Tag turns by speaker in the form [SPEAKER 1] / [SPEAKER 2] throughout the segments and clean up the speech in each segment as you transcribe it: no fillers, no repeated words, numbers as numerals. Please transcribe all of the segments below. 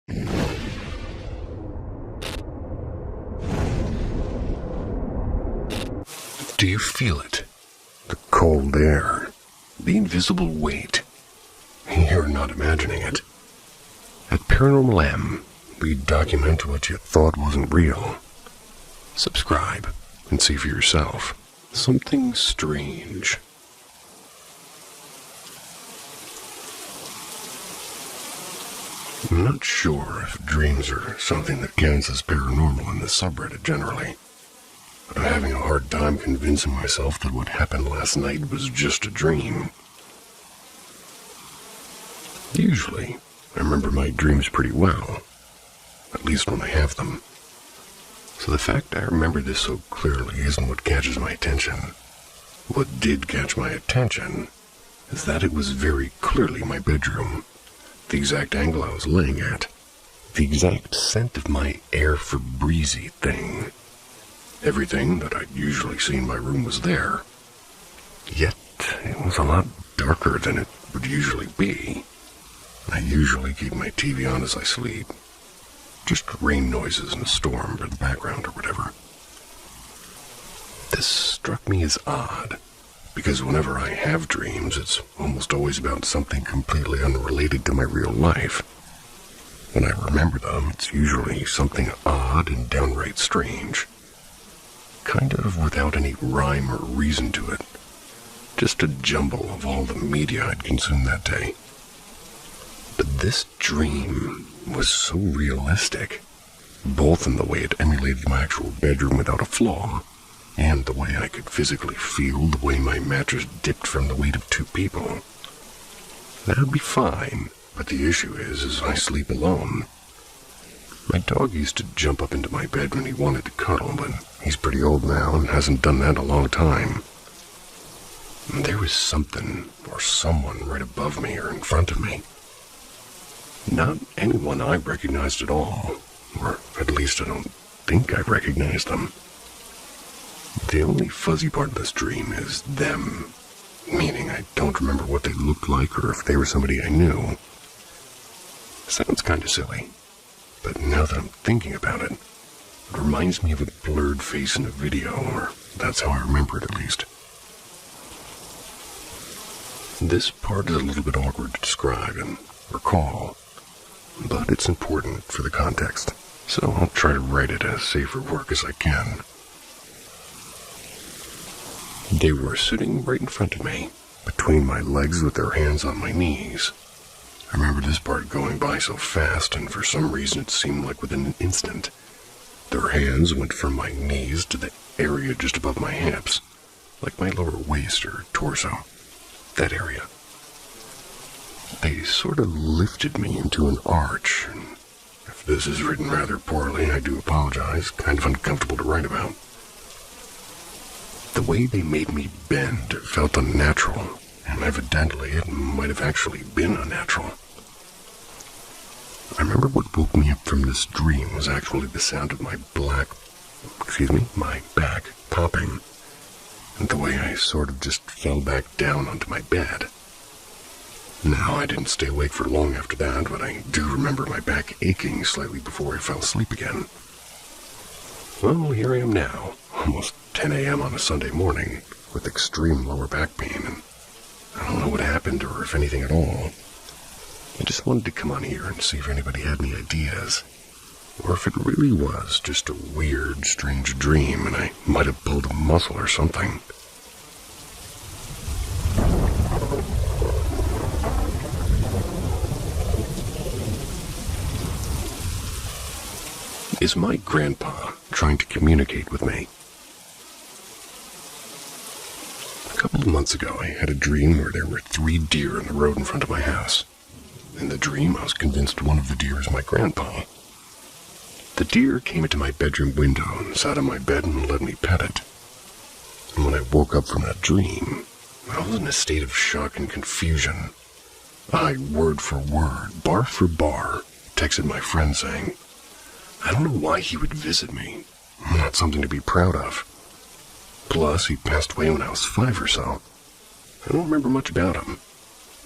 [SPEAKER 1] Do you feel it? The cold air, the invisible weight. You're not imagining it. At Paranormal M, we document what you thought wasn't real. Subscribe and see for yourself. Something strange. I'm not sure if dreams are something that counts as paranormal in the subreddit generally, but I'm having a hard time convincing myself that what happened last night was just a dream. Usually, I remember my dreams pretty well, at least when I have them. So the fact I remember this so clearly isn't what catches my attention. What did catch my attention is that it was very clearly my bedroom, the exact angle I was laying at, the exact scent of my air Febreze thing. Everything that I'd usually see in my room was there, yet it was a lot darker than it would usually be. I usually keep my TV on as I sleep. Just rain noises and a storm for the background or whatever. This struck me as odd, because whenever I have dreams, it's almost always about something completely unrelated to my real life. When I remember them, it's usually something odd and downright strange. Kind of without any rhyme or reason to it. Just a jumble of all the media I'd consumed that day. But this dream was so realistic, both in the way it emulated my actual bedroom without a flaw, and the way I could physically feel the way my mattress dipped from the weight of two people. That would be fine, but the issue is I sleep alone. My dog used to jump up into my bed when he wanted to cuddle, but he's pretty old now and hasn't done that in a long time. There was something or someone right above me or in front of me. Not anyone I recognized at all, or at least I don't think I recognized them. The only fuzzy part of this dream is them, meaning I don't remember what they looked like or if they were somebody I knew. Sounds kinda silly, but now that I'm thinking about it, it reminds me of a blurred face in a video, or that's how I remember it at least. This part is a little bit awkward to describe and recall, but it's important for the context, so I'll try to write it as safe for work as I can. They were sitting right in front of me, between my legs with their hands on my knees. I remember this part going by so fast, and for some reason it seemed like within an instant. Their hands went from my knees to the area just above my hips, like my lower waist or torso, that area. They sort of lifted me into an arch, and if this is written rather poorly, I do apologize, kind of uncomfortable to write about. The way they made me bend felt unnatural, and evidently it might have actually been unnatural. I remember what woke me up from this dream was actually the sound of my back popping, and the way I sort of just fell back down onto my bed. Now, I didn't stay awake for long after that, but I do remember my back aching slightly before I fell asleep again. Well, here I am now, almost 10 a.m. on a Sunday morning, with extreme lower back pain, and I don't know what happened or if anything at all. I just wanted to come on here and see if anybody had any ideas, or if it really was just a weird, strange dream and I might have pulled a muscle or something. Is my grandpa trying to communicate with me? A couple of months ago, I had a dream where there were 3 deer in the road in front of my house. In the dream, I was convinced one of the deer is my grandpa. The deer came into my bedroom window and sat on my bed and let me pet it. And when I woke up from that dream, I was in a state of shock and confusion. I, word for word, bar for bar, texted my friend saying, I don't know why he would visit me. Not something to be proud of. Plus, he passed away when I was 5 or so. I don't remember much about him,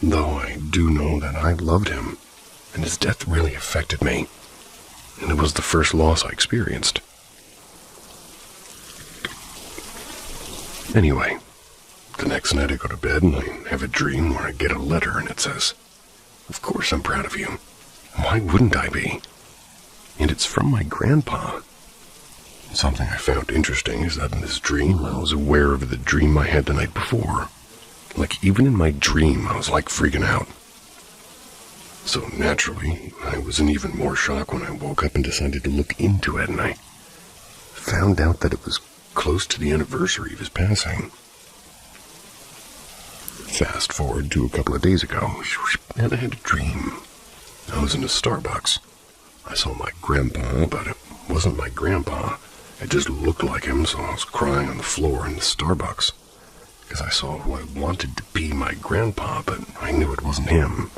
[SPEAKER 1] though I do know that I loved him, and his death really affected me, and it was the first loss I experienced. Anyway, the next night I go to bed and I have a dream where I get a letter and it says, "Of course I'm proud of you. Why wouldn't I be?" And it's from my grandpa. Something I found interesting is that in this dream I was aware of the dream I had the night before. Like, even in my dream, I was like freaking out. So naturally, I was in even more shock when I woke up and decided to look into it, and I found out that it was close to the anniversary of his passing. Fast forward to a couple of days ago, and I had a dream. I was in a Starbucks. I saw my grandpa, but it wasn't my grandpa. It just looked like him, so I was crying on the floor in the Starbucks. Because I saw who I wanted to be my grandpa, but I knew it wasn't him.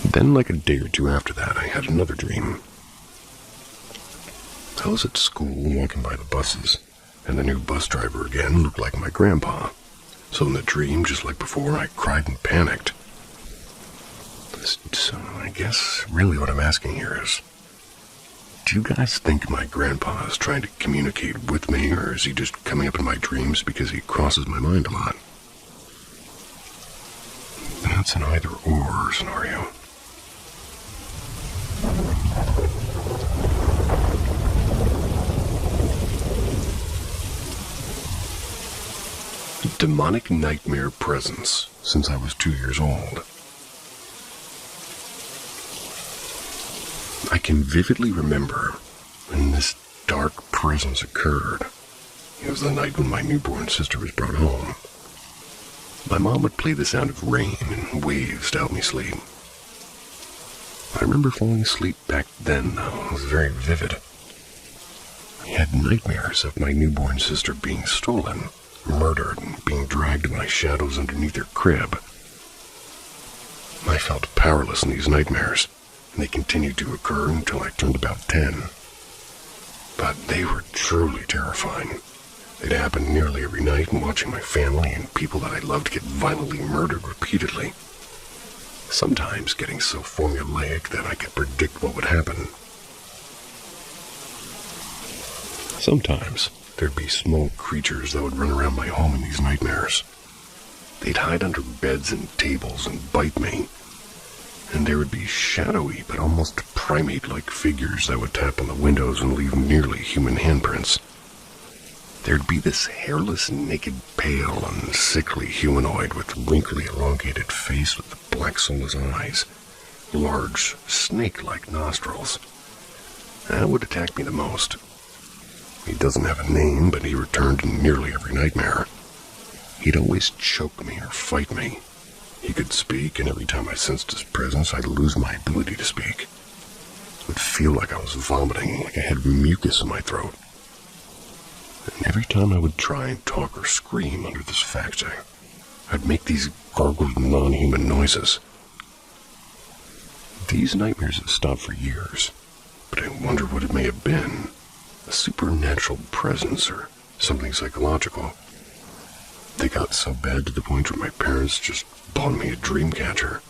[SPEAKER 1] Then, like a day or two after that, I had another dream. I was at school walking by the buses, and the new bus driver again looked like my grandpa. So in the dream, just like before, I cried and panicked. So I guess really what I'm asking here is, do you guys think my grandpa is trying to communicate with me, or is he just coming up in my dreams because he crosses my mind a lot? That's an either-or scenario. Demonic nightmare presence since I was 2 years old. I can vividly remember when this dark presence occurred. It was the night when my newborn sister was brought home. My mom would play the sound of rain and waves to help me sleep. I remember falling asleep back then, though. It was very vivid. I had nightmares of my newborn sister being stolen, murdered, and being dragged by shadows underneath her crib. I felt powerless in these nightmares, and they continued to occur until I turned about 10. But they were truly terrifying. They'd happen nearly every night, and watching my family and people that I loved get violently murdered repeatedly. Sometimes getting so formulaic that I could predict what would happen. Sometimes there'd be small creatures that would run around my home in these nightmares. They'd hide under beds and tables and bite me. And there would be shadowy but almost primate-like figures that would tap on the windows and leave nearly human handprints. There'd be this hairless, naked, pale, and sickly humanoid with wrinkly, elongated face with black soulless eyes, large, snake-like nostrils. That would attack me the most. He doesn't have a name, but he returned in nearly every nightmare. He'd always choke me or fight me. He could speak, and every time I sensed his presence, I'd lose my ability to speak. It would feel like I was vomiting, like I had mucus in my throat. And every time I would try and talk or scream under this fact, I'd make these gargled, non-human noises. These nightmares have stopped for years, but I wonder what it may have been. A supernatural presence or something psychological. They got so bad to the point where my parents just bought me a dream catcher.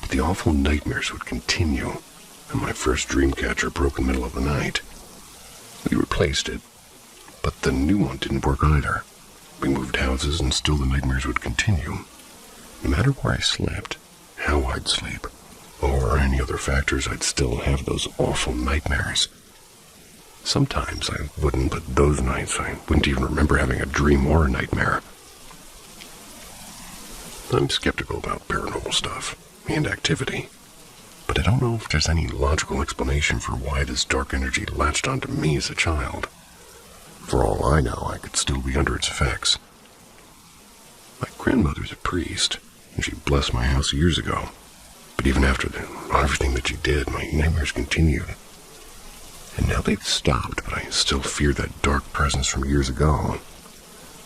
[SPEAKER 1] But the awful nightmares would continue, and my first dream catcher broke in the middle of the night. We replaced it, but the new one didn't work either. We moved houses, and still the nightmares would continue. No matter where I slept, how I'd sleep, or any other factors, I'd still have those awful nightmares. Sometimes I wouldn't, but those nights I wouldn't even remember having a dream or a nightmare. I'm skeptical about paranormal stuff and activity, but I don't know if there's any logical explanation for why this dark energy latched onto me as a child. For all I know, I could still be under its effects. My grandmother's a priest, and she blessed my house years ago, but even after everything that she did, my nightmares continued. And now they've stopped, but I still fear that dark presence from years ago.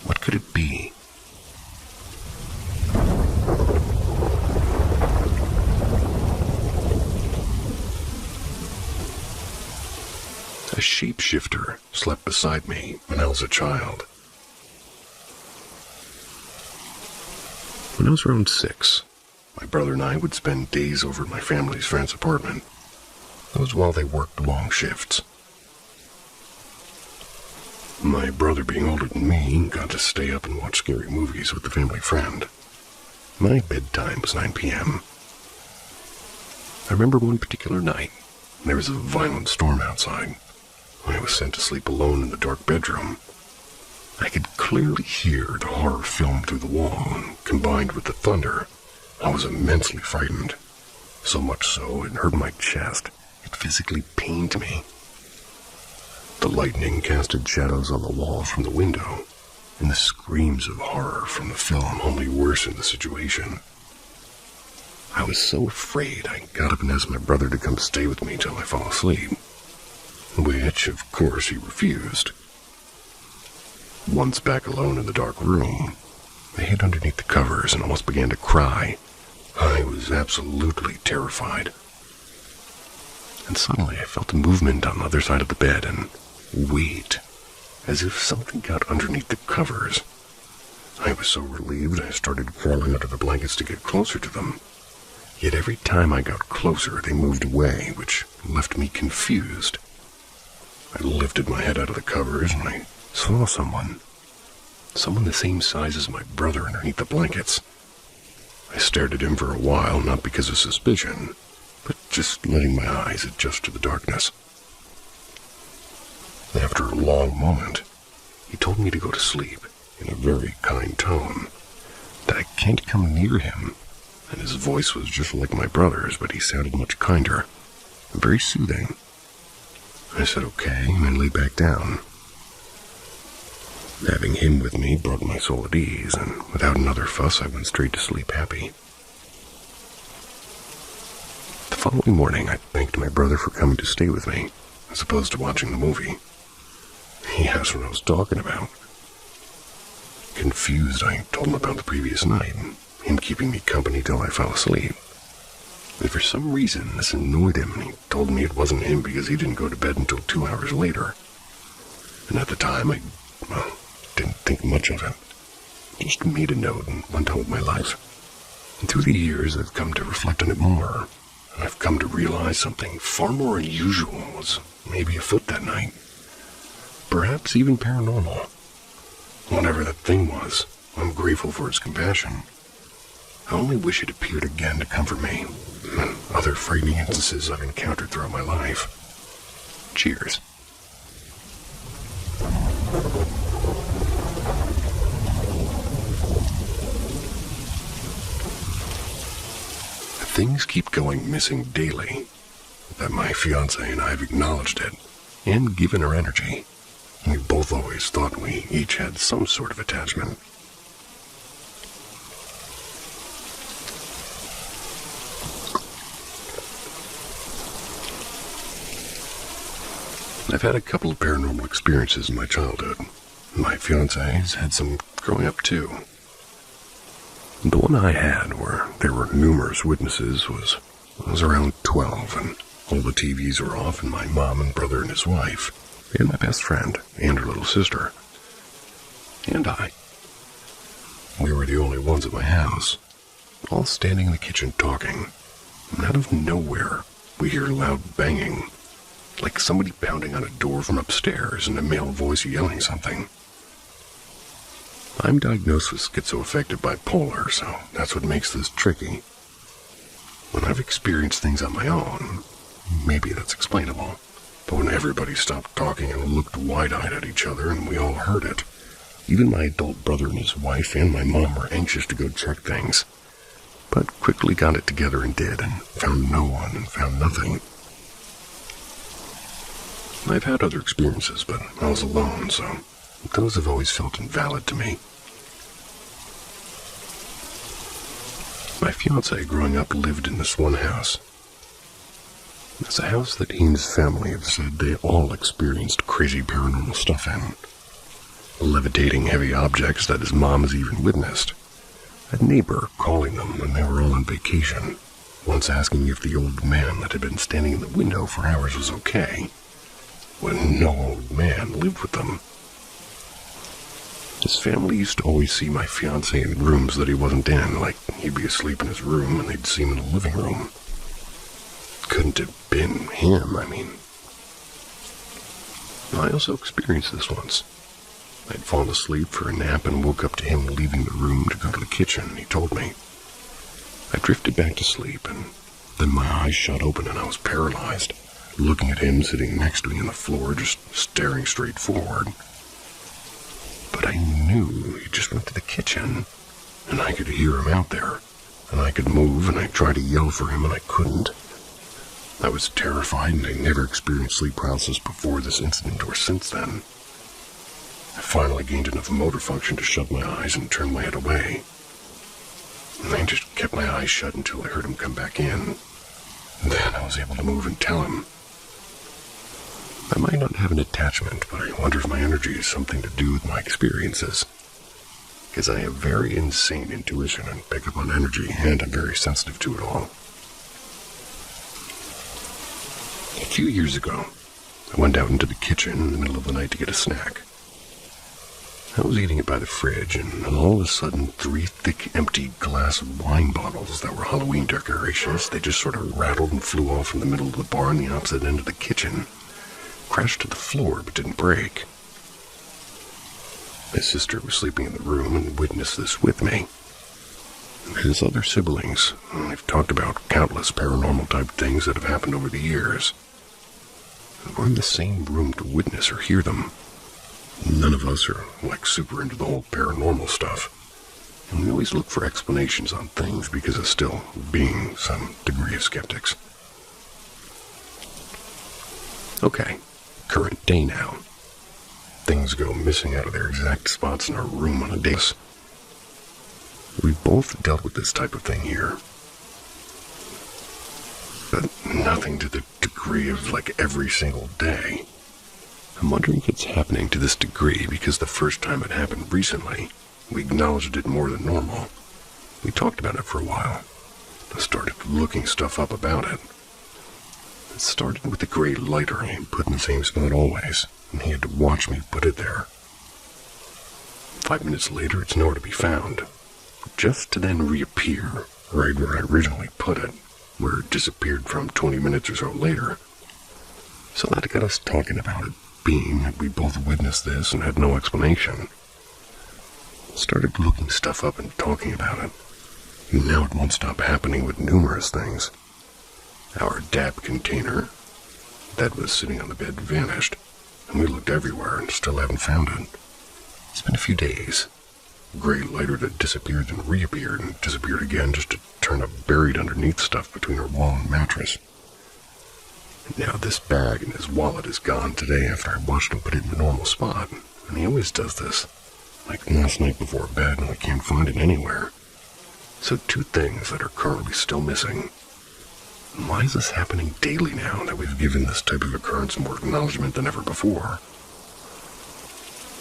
[SPEAKER 1] What could it be? A shapeshifter slept beside me when I was a child. When I was around 6, my brother and I would spend days over at my family's friend's apartment. That was while they worked long shifts. My brother, being older than me, got to stay up and watch scary movies with the family friend. My bedtime was 9 p.m. I remember one particular night. There was a violent storm outside. I was sent to sleep alone in the dark bedroom. I could clearly hear the horror film through the wall, and combined with the thunder, I was immensely frightened. So much so, it hurt my chest. It physically pained me. The lightning casted shadows on the wall from the window, and the screams of horror from the film only worsened the situation. I was so afraid I got up and asked my brother to come stay with me till I fell asleep, which, of course, he refused. Once back alone in the dark room, I hid underneath the covers and almost began to cry. I was absolutely terrified. And suddenly I felt a movement on the other side of the bed and weight, as if something got underneath the covers. I was so relieved I started crawling under the blankets to get closer to them. Yet every time I got closer, they moved away, which left me confused. I lifted my head out of the covers and I saw someone the same size as my brother underneath the blankets. I stared at him for a while, not because of suspicion, but just letting my eyes adjust to the darkness. After a long moment, he told me to go to sleep in a very kind tone, that I can't come near him, and his voice was just like my brother's, but he sounded much kinder, and very soothing. I said okay, and I lay back down. Having him with me brought my soul at ease, and without another fuss, I went straight to sleep happy. The following morning, I thanked my brother for coming to stay with me, as opposed to watching the movie. He asked what I was talking about. Confused, I told him about the previous night, and him keeping me company till I fell asleep. And for some reason, this annoyed him, and he told me it wasn't him because he didn't go to bed until 2 hours later. And at the time, I didn't think much of it. Just made a note and went on with my life. And through the years, I've come to reflect on it more, and I've come to realize something far more unusual was maybe afoot that night. Perhaps even paranormal. Whatever that thing was, I'm grateful for its compassion. I only wish it appeared again to comfort me, and other frightening instances I've encountered throughout my life. Cheers. Things keep going missing daily. That my fiancée and I have acknowledged it, and given her energy. We both always thought we each had some sort of attachment. I've had a couple of paranormal experiences in my childhood. My fiancé's had some growing up too. The one I had, where there were numerous witnesses, was around 12, and all the TVs were off, and my mom and brother and his wife, and my best friend, and her little sister, and I. We were the only ones at my house, all standing in the kitchen talking, and out of nowhere, we hear loud banging, like somebody pounding on a door from upstairs and a male voice yelling something. I'm diagnosed with schizoaffective bipolar, so that's what makes this tricky. When I've experienced things on my own, maybe that's explainable. But when everybody stopped talking and looked wide-eyed at each other and we all heard it, even my adult brother and his wife and my mom were anxious to go check things, but quickly got it together and did, and found no one and found nothing. I've had other experiences, but I was alone, so those have always felt invalid to me. My fiancée growing up lived in this one house. It's a house that he and his family have said they all experienced crazy paranormal stuff in. Levitating heavy objects that his mom has even witnessed. A neighbor calling them when they were all on vacation, once asking if the old man that had been standing in the window for hours was okay, when no old man lived with them. His family used to always see my fiancé in rooms that he wasn't in, like he'd be asleep in his room and they'd see him in the living room. Couldn't have been him, I mean. I also experienced this once. I'd fallen asleep for a nap and woke up to him leaving the room to go to the kitchen, he told me. I drifted back to sleep, and then my eyes shot open and I was paralyzed, looking at him sitting next to me on the floor, just staring straight forward. But I knew he just went to the kitchen, and I could hear him out there, and I could move, and I tried to yell for him, and I couldn't. I was terrified, and I never experienced sleep paralysis before this incident or since then. I finally gained enough motor function to shut my eyes and turn my head away. And I just kept my eyes shut until I heard him come back in. And then I was able to move and tell him. I might not have an attachment, but I wonder if my energy has something to do with my experiences. Because I have very insane intuition and pick up on energy, and I'm very sensitive to it all. A few years ago, I went out into the kitchen in the middle of the night to get a snack. I was eating it by the fridge, and all of a sudden, 3 thick, empty glass wine bottles that were Halloween decorations, they just sort of rattled and flew off from the middle of the bar on the opposite end of the kitchen. Crashed to the floor, but didn't break. My sister was sleeping in the room and witnessed this with me. His other siblings, I've talked about countless paranormal type things that have happened over the years. We're in the same room to witness or hear them. None of us are, super into the whole paranormal stuff. And we always look for explanations on things because of still being some degree of skeptics. Okay, current day now. Things go missing out of their exact spots in our room on a day. We've both dealt with this type of thing here. But nothing to the degree of every single day. I'm wondering if it's happening to this degree because the first time it happened recently, we acknowledged it more than normal. We talked about it for a while. I started looking stuff up about it. It started with the gray lighter I put in the same spot always, and he had to watch me put it there. 5 minutes later, it's nowhere to be found, just to then reappear right where I originally put it, where it disappeared from 20 minutes or so later. So that got us talking about it, being that we both witnessed this and had no explanation. Started looking stuff up and talking about it. And now it won't stop happening with numerous things. Our DAP container that was sitting on the bed vanished, and we looked everywhere and still haven't found it. It's been a few days. Gray lighter that disappeared and reappeared and disappeared again just to turn up buried underneath stuff between our wall and mattress. Now this bag and his wallet is gone today after I watched him put it in the normal spot, and he always does this. Like last night before bed, and I can't find it anywhere. So 2 things that are currently still missing. Why is this happening daily now that we've given this type of occurrence more acknowledgement than ever before?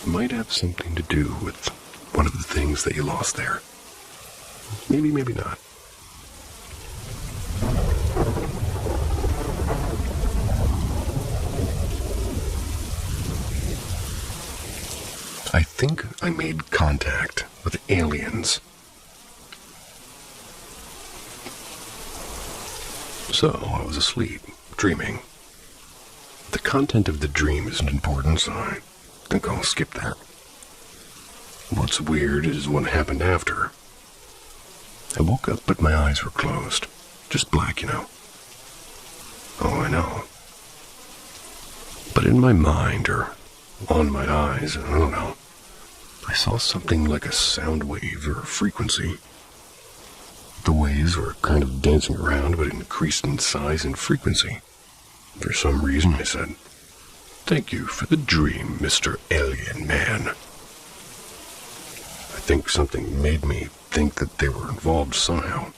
[SPEAKER 1] It might have something to do with one of the things that you lost there. Maybe, maybe not. I think I made contact with aliens. So, I was asleep, dreaming. The content of the dream isn't important, so I think I'll skip that. What's weird is what happened after. I woke up, but my eyes were closed. Just black, Oh, I know. But in my mind, or on my eyes, I don't know, I saw something like a sound wave or a frequency. The waves were kind of dancing around, but increased in size and frequency. For some reason, I said, "Thank you for the dream, Mr. Alien Man." I think something made me think that they were involved somehow.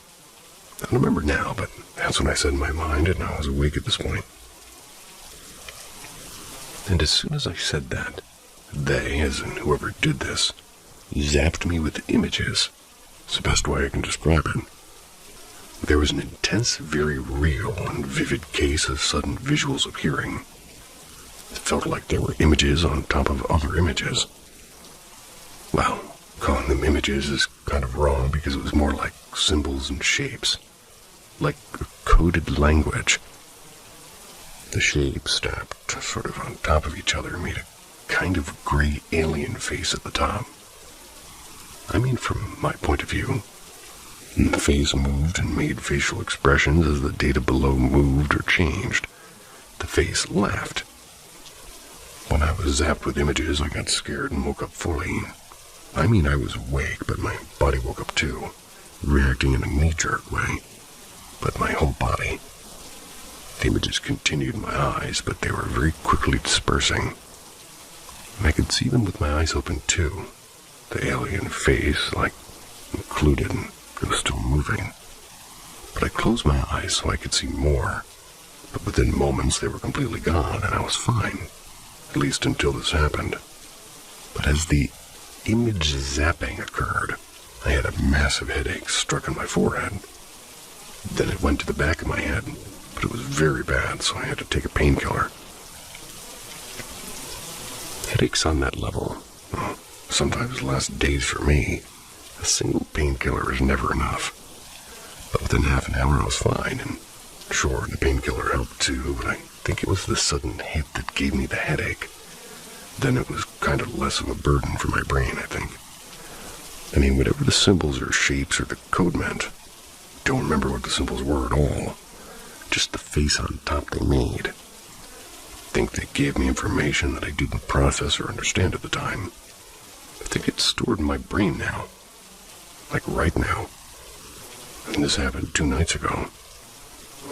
[SPEAKER 1] I don't remember now, but that's what I said in my mind, and I was awake at this point. And as soon as I said that, they, as in whoever did this, zapped me with images. It's the best way I can describe it. There was an intense, very real and vivid case of sudden visuals appearing. It felt like there were images on top of other images. Well, calling them images is kind of wrong because it was more like symbols and shapes. Like a coded language. The shapes stacked sort of on top of each other made a kind of gray alien face at the top. I mean, from my point of view. The face moved and made facial expressions as the data below moved or changed. The face laughed. When I was zapped with images, I got scared and woke up fully. I mean, I was awake, but my body woke up too, reacting in a knee-jerk way. But my whole body. The images continued in my eyes, but they were very quickly dispersing. And I could see them with my eyes open too. The alien face, included, and it was still moving. But I closed my eyes so I could see more. But within moments they were completely gone, and I was fine. At least until this happened. But as the image zapping occurred, I had a massive headache struck on my forehead. Then it went to the back of my head, but it was very bad, so I had to take a painkiller. Headaches on that level, well, sometimes last days for me. A single painkiller is never enough. But within half an hour I was fine, and sure, the painkiller helped too, but I think it was the sudden hit that gave me the headache. Then it was kind of less of a burden for my brain, I think. I mean, whatever the symbols or shapes or the code meant, don't remember what the symbols were at all. Just the face on top they made. I think they gave me information that I didn't process or understand at the time. I think it's stored in my brain now. Like right now. And this happened 2 nights ago.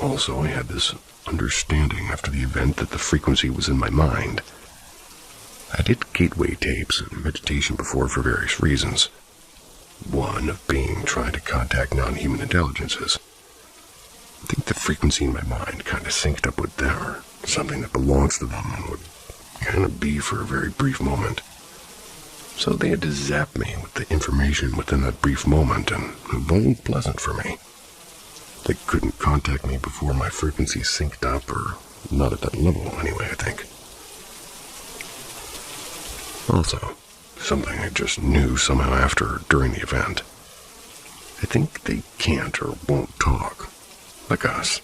[SPEAKER 1] Also, I had this understanding after the event that the frequency was in my mind. I did gateway tapes and meditation before for various reasons. One of being trying to contact non-human intelligences. I think the frequency in my mind kind of synced up with their something that belongs to them and would kind of be for a very brief moment. So they had to zap me with the information within that brief moment, and it wasn't pleasant for me. They couldn't contact me before my frequency synced up, or not at that level anyway, I think. Also, something I just knew somehow after or during the event. I think they can't or won't talk, like us.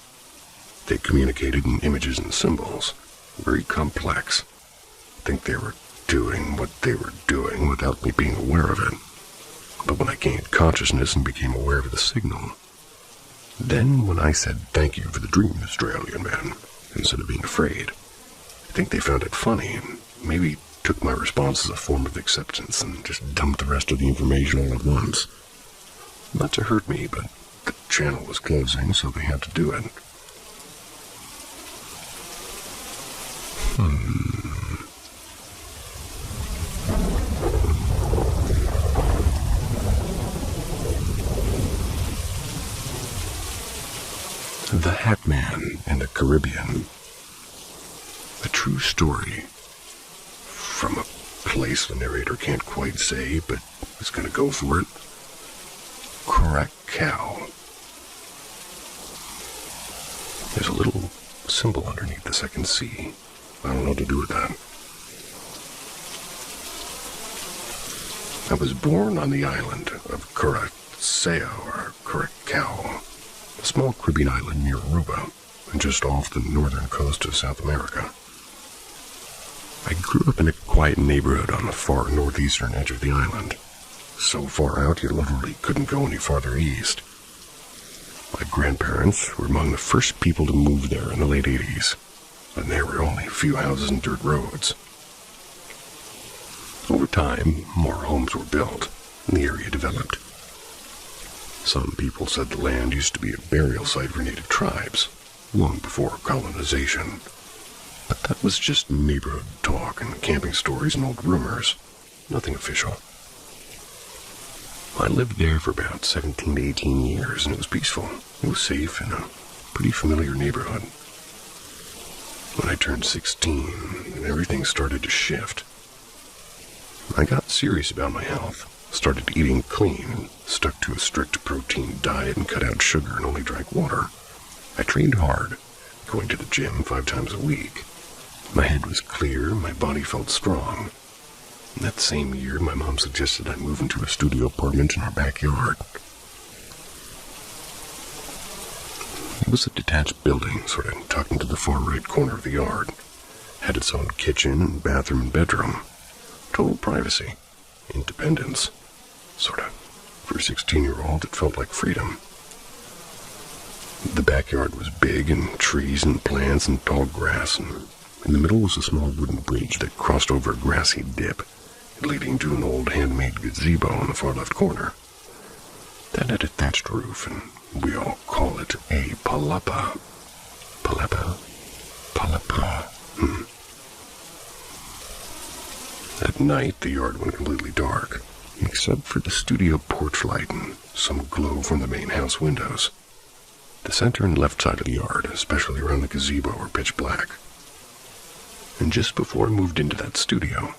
[SPEAKER 1] They communicated in images and symbols, very complex. I think they were doing what they were doing without me being aware of it. But when I gained consciousness and became aware of the signal, then when I said thank you for the dream, Mr. Alien Man, instead of being afraid, I think they found it funny and maybe took my response as a form of acceptance and just dumped the rest of the information all at once. Not to hurt me, but the channel was closing, so they had to do it. The Hat Man in the Caribbean. A true story from a place the narrator can't quite say, but is going to go for it. Curacao. There's a little symbol underneath this I can see. I don't know what to do with that. I was born on the island of Curacao, a small Caribbean island near Aruba, and just off the northern coast of South America. I grew up in a quiet neighborhood on the far northeastern edge of the island, so far out you literally couldn't go any farther east. My grandparents were among the first people to move there in the late 80s, and there were only a few houses and dirt roads. Over time, more homes were built, and the area developed. Some people said the land used to be a burial site for native tribes, long before colonization. But that was just neighborhood talk and camping stories and old rumors, nothing official. I lived there for about 17 to 18 years, and it was peaceful. It was safe in a pretty familiar neighborhood. When I turned 16, everything started to shift. I got serious about my health, started eating clean, stuck to a strict protein diet and cut out sugar and only drank water. I trained hard, going to the gym 5 times a week. My head was clear, my body felt strong. That same year, my mom suggested I move into a studio apartment in our backyard. It was a detached building, sort of tucked into the far right corner of the yard. Had its own kitchen and bathroom and bedroom. Total privacy. Independence. Sort of. For a 16-year-old, it felt like freedom. The backyard was big, and trees and plants and tall grass, and in the middle was a small wooden bridge that crossed over a grassy dip, leading to an old handmade gazebo in the far left corner. That had a thatched roof, and we all call it a palapa. Palapa? Palapa. At night, the yard went completely dark, except for the studio porch light and some glow from the main house windows. The center and left side of the yard, especially around the gazebo, were pitch black. And just before I moved into that studio,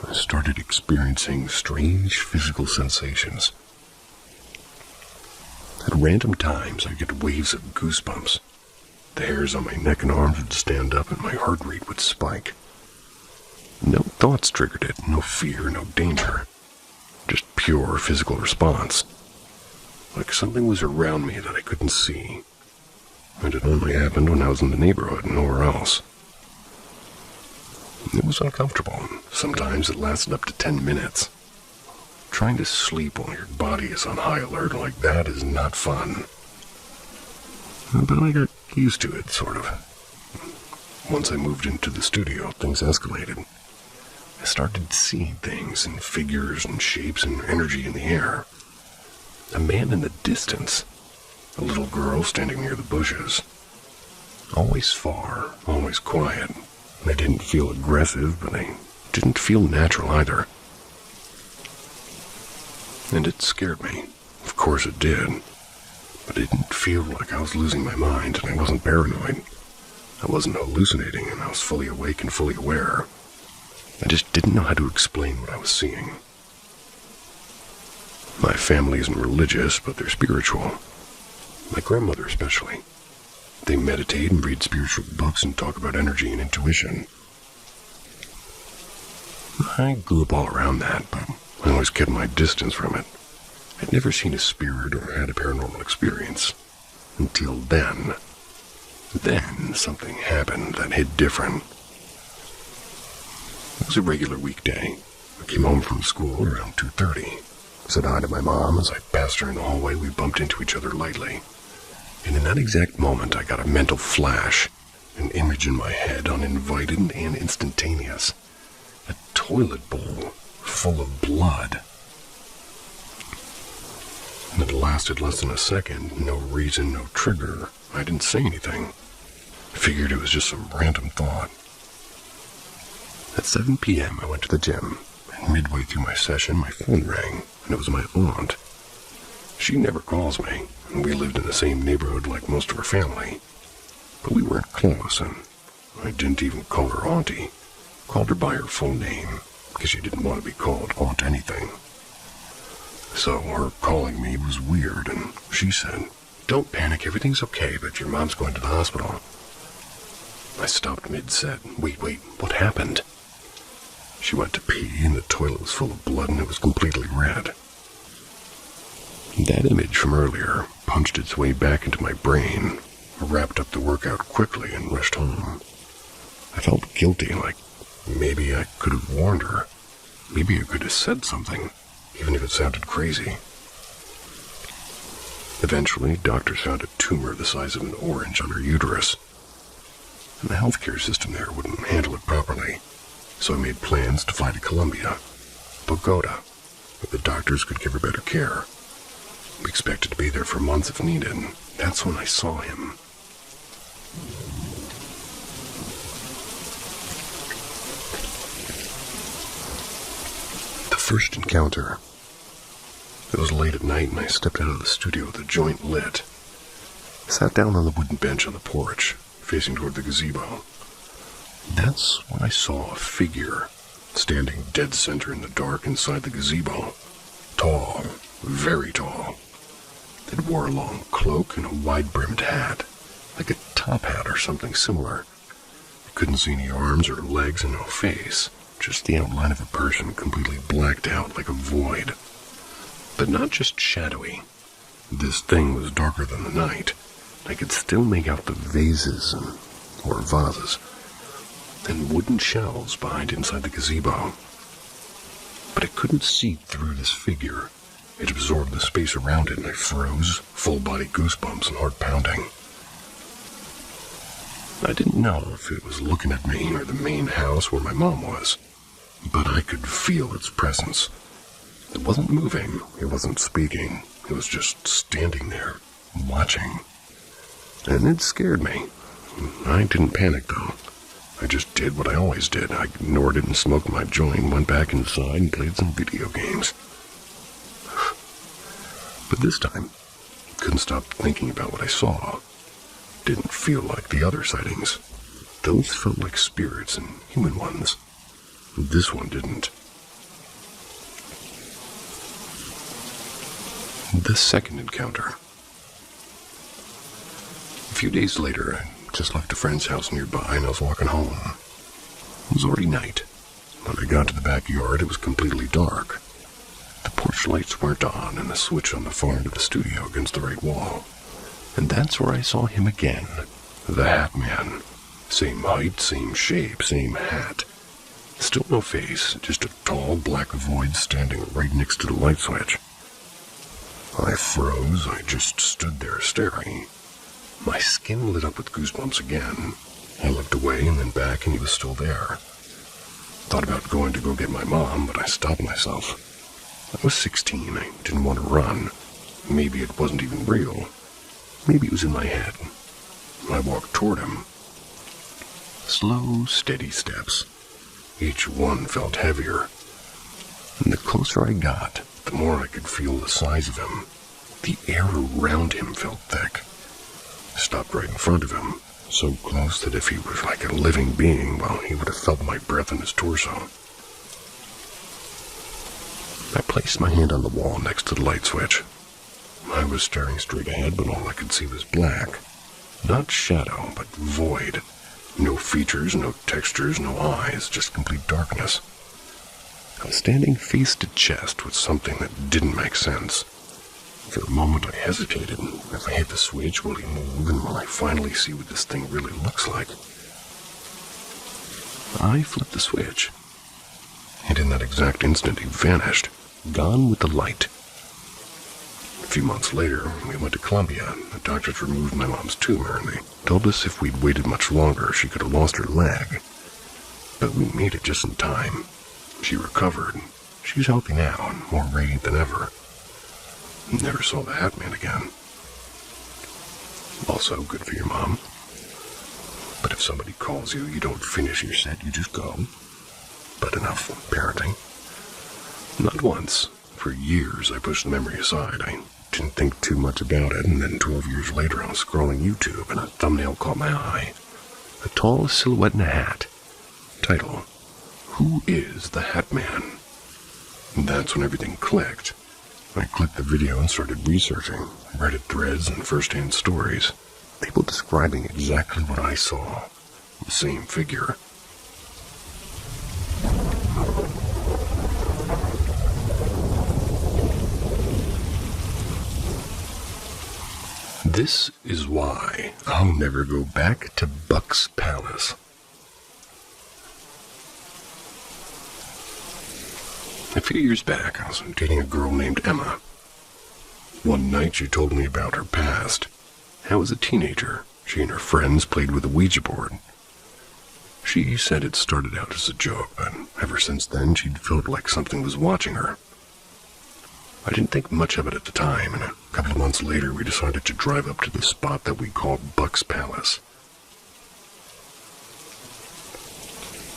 [SPEAKER 1] I started experiencing strange physical sensations. At random times, I'd get waves of goosebumps. The hairs on my neck and arms would stand up and my heart rate would spike. No thoughts triggered it, no fear, no danger. Just pure physical response. Like something was around me that I couldn't see. And it only happened when I was in the neighborhood and nowhere else. It was uncomfortable, and sometimes it lasted up to 10 minutes. Trying to sleep while your body is on high alert like that is not fun. But I got used to it, sort of. Once I moved into the studio, things escalated. I started seeing things and figures and shapes and energy in the air. A man in the distance. A little girl standing near the bushes. Always far, always quiet. They didn't feel aggressive, but they didn't feel natural either. And it scared me. Of course it did. But it didn't feel like I was losing my mind, and I wasn't paranoid. I wasn't hallucinating, and I was fully awake and fully aware. I just didn't know how to explain what I was seeing. My family isn't religious, but they're spiritual. My grandmother especially. They meditate and read spiritual books and talk about energy and intuition. I grew up all around that, but I always kept my distance from it. I'd never seen a spirit or had a paranormal experience. Until then. Then something happened that hit different. It was a regular weekday. I came home from school around 2:30. Said hi to my mom. As I passed her in the hallway, we bumped into each other lightly. And in that exact moment, I got a mental flash. An image in my head, uninvited and instantaneous. A toilet bowl full of blood. And it lasted less than a second. No reason, no trigger. I didn't say anything. Figured it was just some random thought. At 7 p.m., I went to the gym. And midway through my session, my phone rang. And it was my aunt. She never calls me, and we lived in the same neighborhood like most of her family. But we weren't close, and I didn't even call her auntie. Called her by her full name, because she didn't want to be called Aunt anything. So her calling me was weird, and she said, "Don't panic, everything's okay, but your mom's going to the hospital." I stopped mid-set. Wait, what happened? She went to pee, and the toilet was full of blood, and it was completely red. That image from earlier punched its way back into my brain. I wrapped up the workout quickly and rushed home. I felt guilty, like maybe I could have warned her. Maybe I could have said something, even if it sounded crazy. Eventually, doctors found a tumor the size of an orange on her uterus. And the healthcare system there wouldn't handle it properly. So I made plans to fly to Colombia, Bogota, where the doctors could give her better care. We expected to be there for months if needed. That's when I saw him. The first encounter. It was late at night and I stepped out of the studio with the joint lit. I sat down on the wooden bench on the porch, facing toward the gazebo. That's when I saw a figure standing dead center in the dark inside the gazebo. Tall, very tall. It wore a long cloak and a wide-brimmed hat, like a top hat or something similar. I couldn't see any arms or legs and no face, just the outline of a person completely blacked out like a void. But not just shadowy. This thing was darker than the night. I could still make out the vases or vases and wooden shelves behind inside the gazebo. But I couldn't see through this figure. It absorbed the space around it, and I froze, full-body goosebumps and heart pounding. I didn't know if it was looking at me or the main house where my mom was, but I could feel its presence. It wasn't moving, it wasn't speaking, it was just standing there, watching. And it scared me. I didn't panic, though. I just did what I always did. I ignored it and smoked my joint, went back inside and played some video games. But this time, couldn't stop thinking about what I saw. Didn't feel like the other sightings. Those felt like spirits and human ones. This one didn't. The second encounter. A few days later, I just left a friend's house nearby and I was walking home. It was already night. When I got to the backyard, it was completely dark. The porch lights weren't on and the switch on the far end of the studio against the right wall. And that's where I saw him again. The Hat Man. Same height, same shape, same hat. Still no face, just a tall black void standing right next to the light switch. I froze. I just stood there staring. My skin lit up with goosebumps again. I looked away and then back, and he was still there. Thought about going to go get my mom, but I stopped myself. I was 16. I didn't want to run. Maybe it wasn't even real. Maybe it was in my head. I walked toward him. Slow, steady steps. Each one felt heavier. And the closer I got, the more I could feel the size of him. The air around him felt thick. I stopped right in front of him, so close that if he was like a living being, well, he would have felt my breath in his torso. I placed my hand on the wall next to the light switch. I was staring straight ahead, but all I could see was black. Not shadow, but void. No features, no textures, no eyes, just complete darkness. I was standing face to chest with something that didn't make sense. For a moment I hesitated. If I hit the switch, will he move, and will I finally see what this thing really looks like? I flipped the switch. And in that exact instant he vanished, gone with the light. A few months later, we went to Columbia. The doctors removed my mom's tumor, and they told us if we'd waited much longer, she could have lost her leg. But we made it just in time. She recovered. She's healthy now and more radiant than ever. Never saw the Hat Man again. Also, good for your mom. But if somebody calls you, you don't finish your set, you just go. But enough parenting. Not once. For years, I pushed the memory aside. I didn't think too much about it, and then 12 years later, I was scrolling YouTube, and a thumbnail caught my eye. A tall silhouette in a hat. Title: Who is the Hat Man? And that's when everything clicked. I clicked the video and started researching. Reddit threads and first-hand stories. People describing exactly what I saw. The same figure. This is why I'll never go back to Buck's Palace. A few years back, I was dating a girl named Emma. One night, she told me about her past. How as a teenager, she and her friends played with a Ouija board. She said it started out as a joke, but ever since then, she'd felt like something was watching her. I didn't think much of it at the time, and a couple of months later, we decided to drive up to the spot that we called Buck's Palace.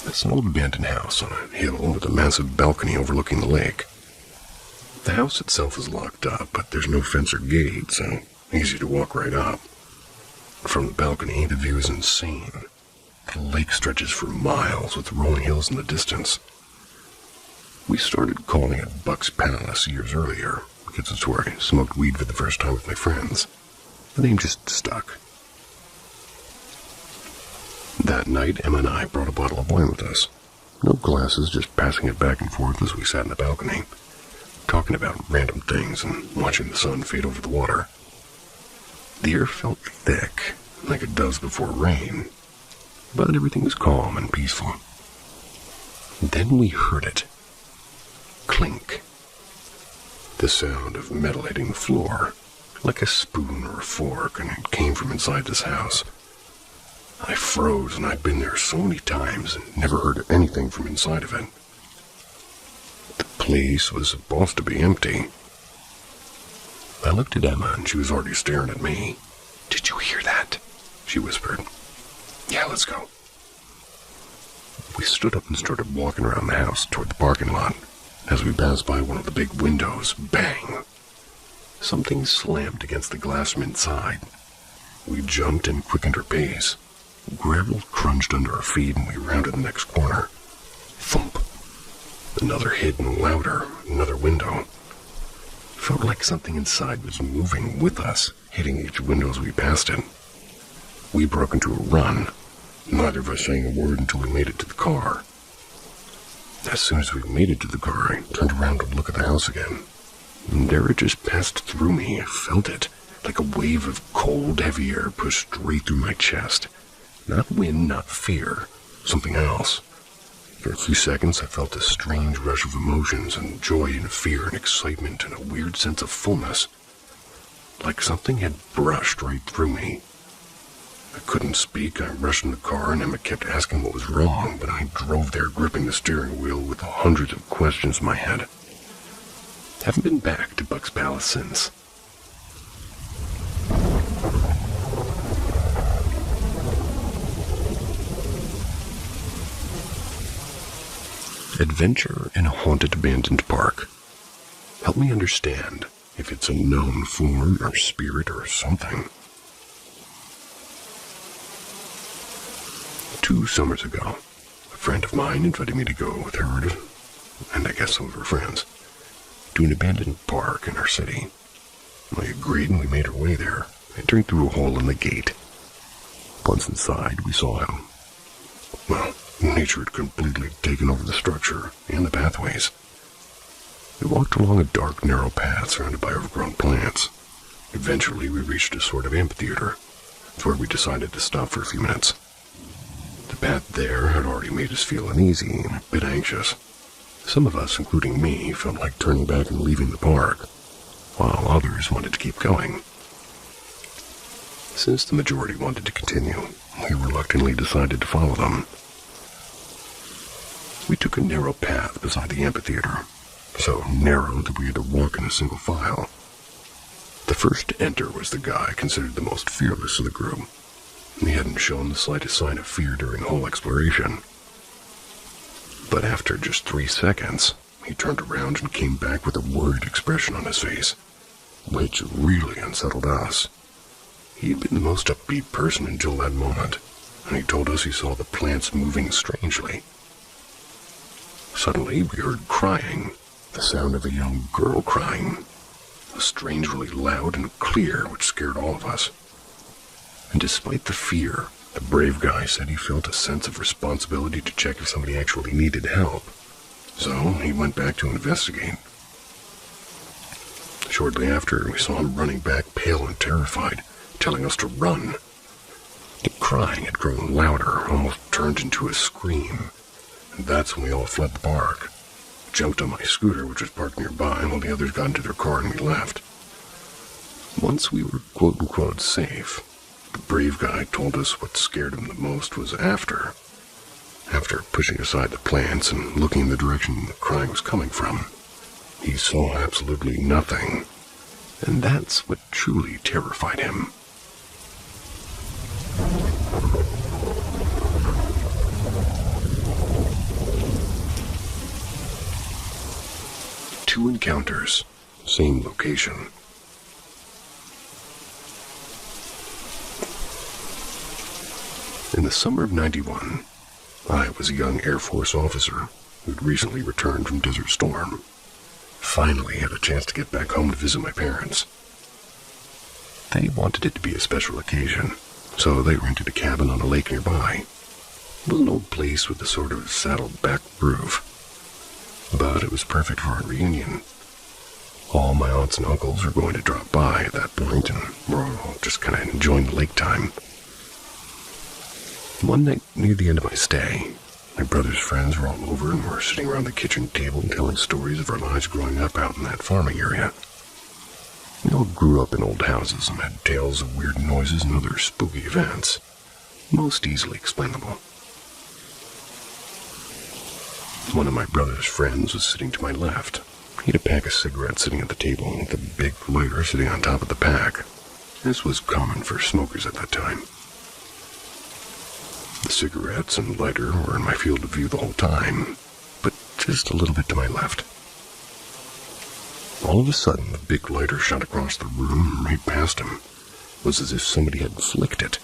[SPEAKER 1] It's an old abandoned house on a hill with a massive balcony overlooking the lake. The house itself is locked up, but there's no fence or gate, so easy to walk right up. From the balcony, the view is insane. The lake stretches for miles with rolling hills in the distance. We started calling it Buck's Palace years earlier, because it's where I smoked weed for the first time with my friends. The name just stuck. That night, Emma and I brought a bottle of wine with us. No glasses, just passing it back and forth as we sat in the balcony, talking about random things and watching the sun fade over the water. The air felt thick, like it does before rain, but everything was calm and peaceful. Then we heard it. Clink. The sound of metal hitting the floor, like a spoon or a fork, and it came from inside this house. I froze, and I'd been there so many times and never heard anything from inside of it. The place was supposed to be empty. I looked at Emma, and she was already staring at me. "Did you hear that?" she whispered. "Yeah, let's go." We stood up and started walking around the house toward the parking lot. As we passed by one of the big windows, bang! Something slammed against the glass from inside. We jumped and quickened our pace. Gravel crunched under our feet, and we rounded the next corner. Thump! Another hit, and louder, another window. Felt like something inside was moving with us, hitting each window as we passed it. We broke into a run, neither of us saying a word until we made it to the car. As soon as we made it to the car, I turned around to look at the house again. And there it just passed through me. I felt it, like a wave of cold, heavy air pushed straight through my chest. Not wind, not fear, something else. For a few seconds, I felt a strange rush of emotions, and joy and fear and excitement and a weird sense of fullness. Like something had brushed right through me. I couldn't speak. I rushed in the car, and Emma kept asking what was wrong, but I drove there gripping the steering wheel with hundreds of questions in my head. Haven't been back to Buck's Palace since. Adventure in a haunted abandoned park. Help me understand if it's a known form or spirit or something. 2 summers ago, a friend of mine invited me to go with her, and I guess some of her friends, to an abandoned park in our city. I agreed, and we made our way there, entering through a hole in the gate. Once inside, we saw how, well, nature had completely taken over the structure and the pathways. We walked along a dark, narrow path surrounded by overgrown plants. Eventually, we reached a sort of amphitheater. It's where we decided to stop for a few minutes. The path there had already made us feel uneasy and a bit anxious. Some of us, including me, felt like turning back and leaving the park, while others wanted to keep going. Since the majority wanted to continue, we reluctantly decided to follow them. We took a narrow path beside the amphitheater, so narrow that we had to walk in a single file. The first to enter was the guy considered the most fearless of the group. He hadn't shown the slightest sign of fear during the whole exploration. But after just 3 seconds, he turned around and came back with a worried expression on his face, which really unsettled us. He had been the most upbeat person until that moment, and he told us he saw the plants moving strangely. Suddenly, we heard crying, the sound of a young girl crying, strangely loud and clear, which scared all of us. And despite the fear, the brave guy said he felt a sense of responsibility to check if somebody actually needed help. So he went back to investigate. Shortly after, we saw him running back, pale and terrified, telling us to run. The crying had grown louder, almost turned into a scream. And that's when we all fled the park. Jumped on my scooter, which was parked nearby, while the others got into their car and we left. Once we were quote-unquote safe, the brave guy told us what scared him the most was after pushing aside the plants and looking in the direction the crying was coming from. He saw absolutely nothing, and that's what truly terrified him. Two encounters, same location. In the summer of '91, I was a young Air Force officer who'd recently returned from Desert Storm. Finally had a chance to get back home to visit my parents. They wanted it to be a special occasion, so they rented a cabin on a lake nearby. It was an old place with a sort of saddled-back roof, but it was perfect for a reunion. All my aunts and uncles were going to drop by at that point, and we're all just kind of enjoying the lake time. One night near the end of my stay, my brother's friends were all over and were sitting around the kitchen table and telling stories of our lives growing up out in that farming area. We all grew up in old houses and had tales of weird noises and other spooky events, most easily explainable. One of my brother's friends was sitting to my left. He had a pack of cigarettes sitting at the table with a big lighter sitting on top of the pack. This was common for smokers at that time. The cigarettes and lighter were in my field of view the whole time, but just a little bit to my left. All of a sudden, the big lighter shot across the room and right past him. It was as if somebody had flicked it.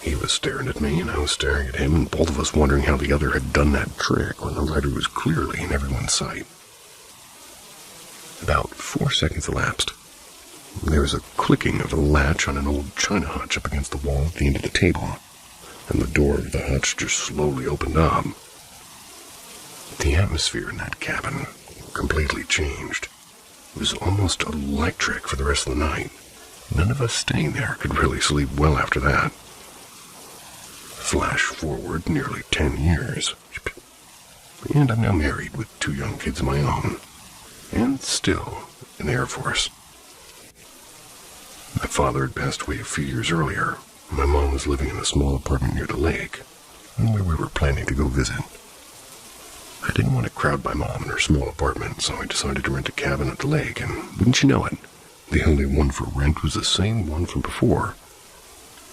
[SPEAKER 1] He was staring at me, and I was staring at him, and both of us wondering how the other had done that trick when the lighter was clearly in everyone's sight. About 4 seconds elapsed. There was a clicking of a latch on an old china hutch up against the wall at the end of the table, and the door of the hutch just slowly opened up. The atmosphere in that cabin completely changed. It was almost electric for the rest of the night. None of us staying there could really sleep well after that. Flash forward nearly 10 years, and I'm now married with 2 young kids of my own, and still in the Air Force. My father had passed away a few years earlier. My mom was living in a small apartment near the lake, where we were planning to go visit. I didn't want to crowd my mom in her small apartment, so I decided to rent a cabin at the lake, and wouldn't you know it, the only one for rent was the same one from before.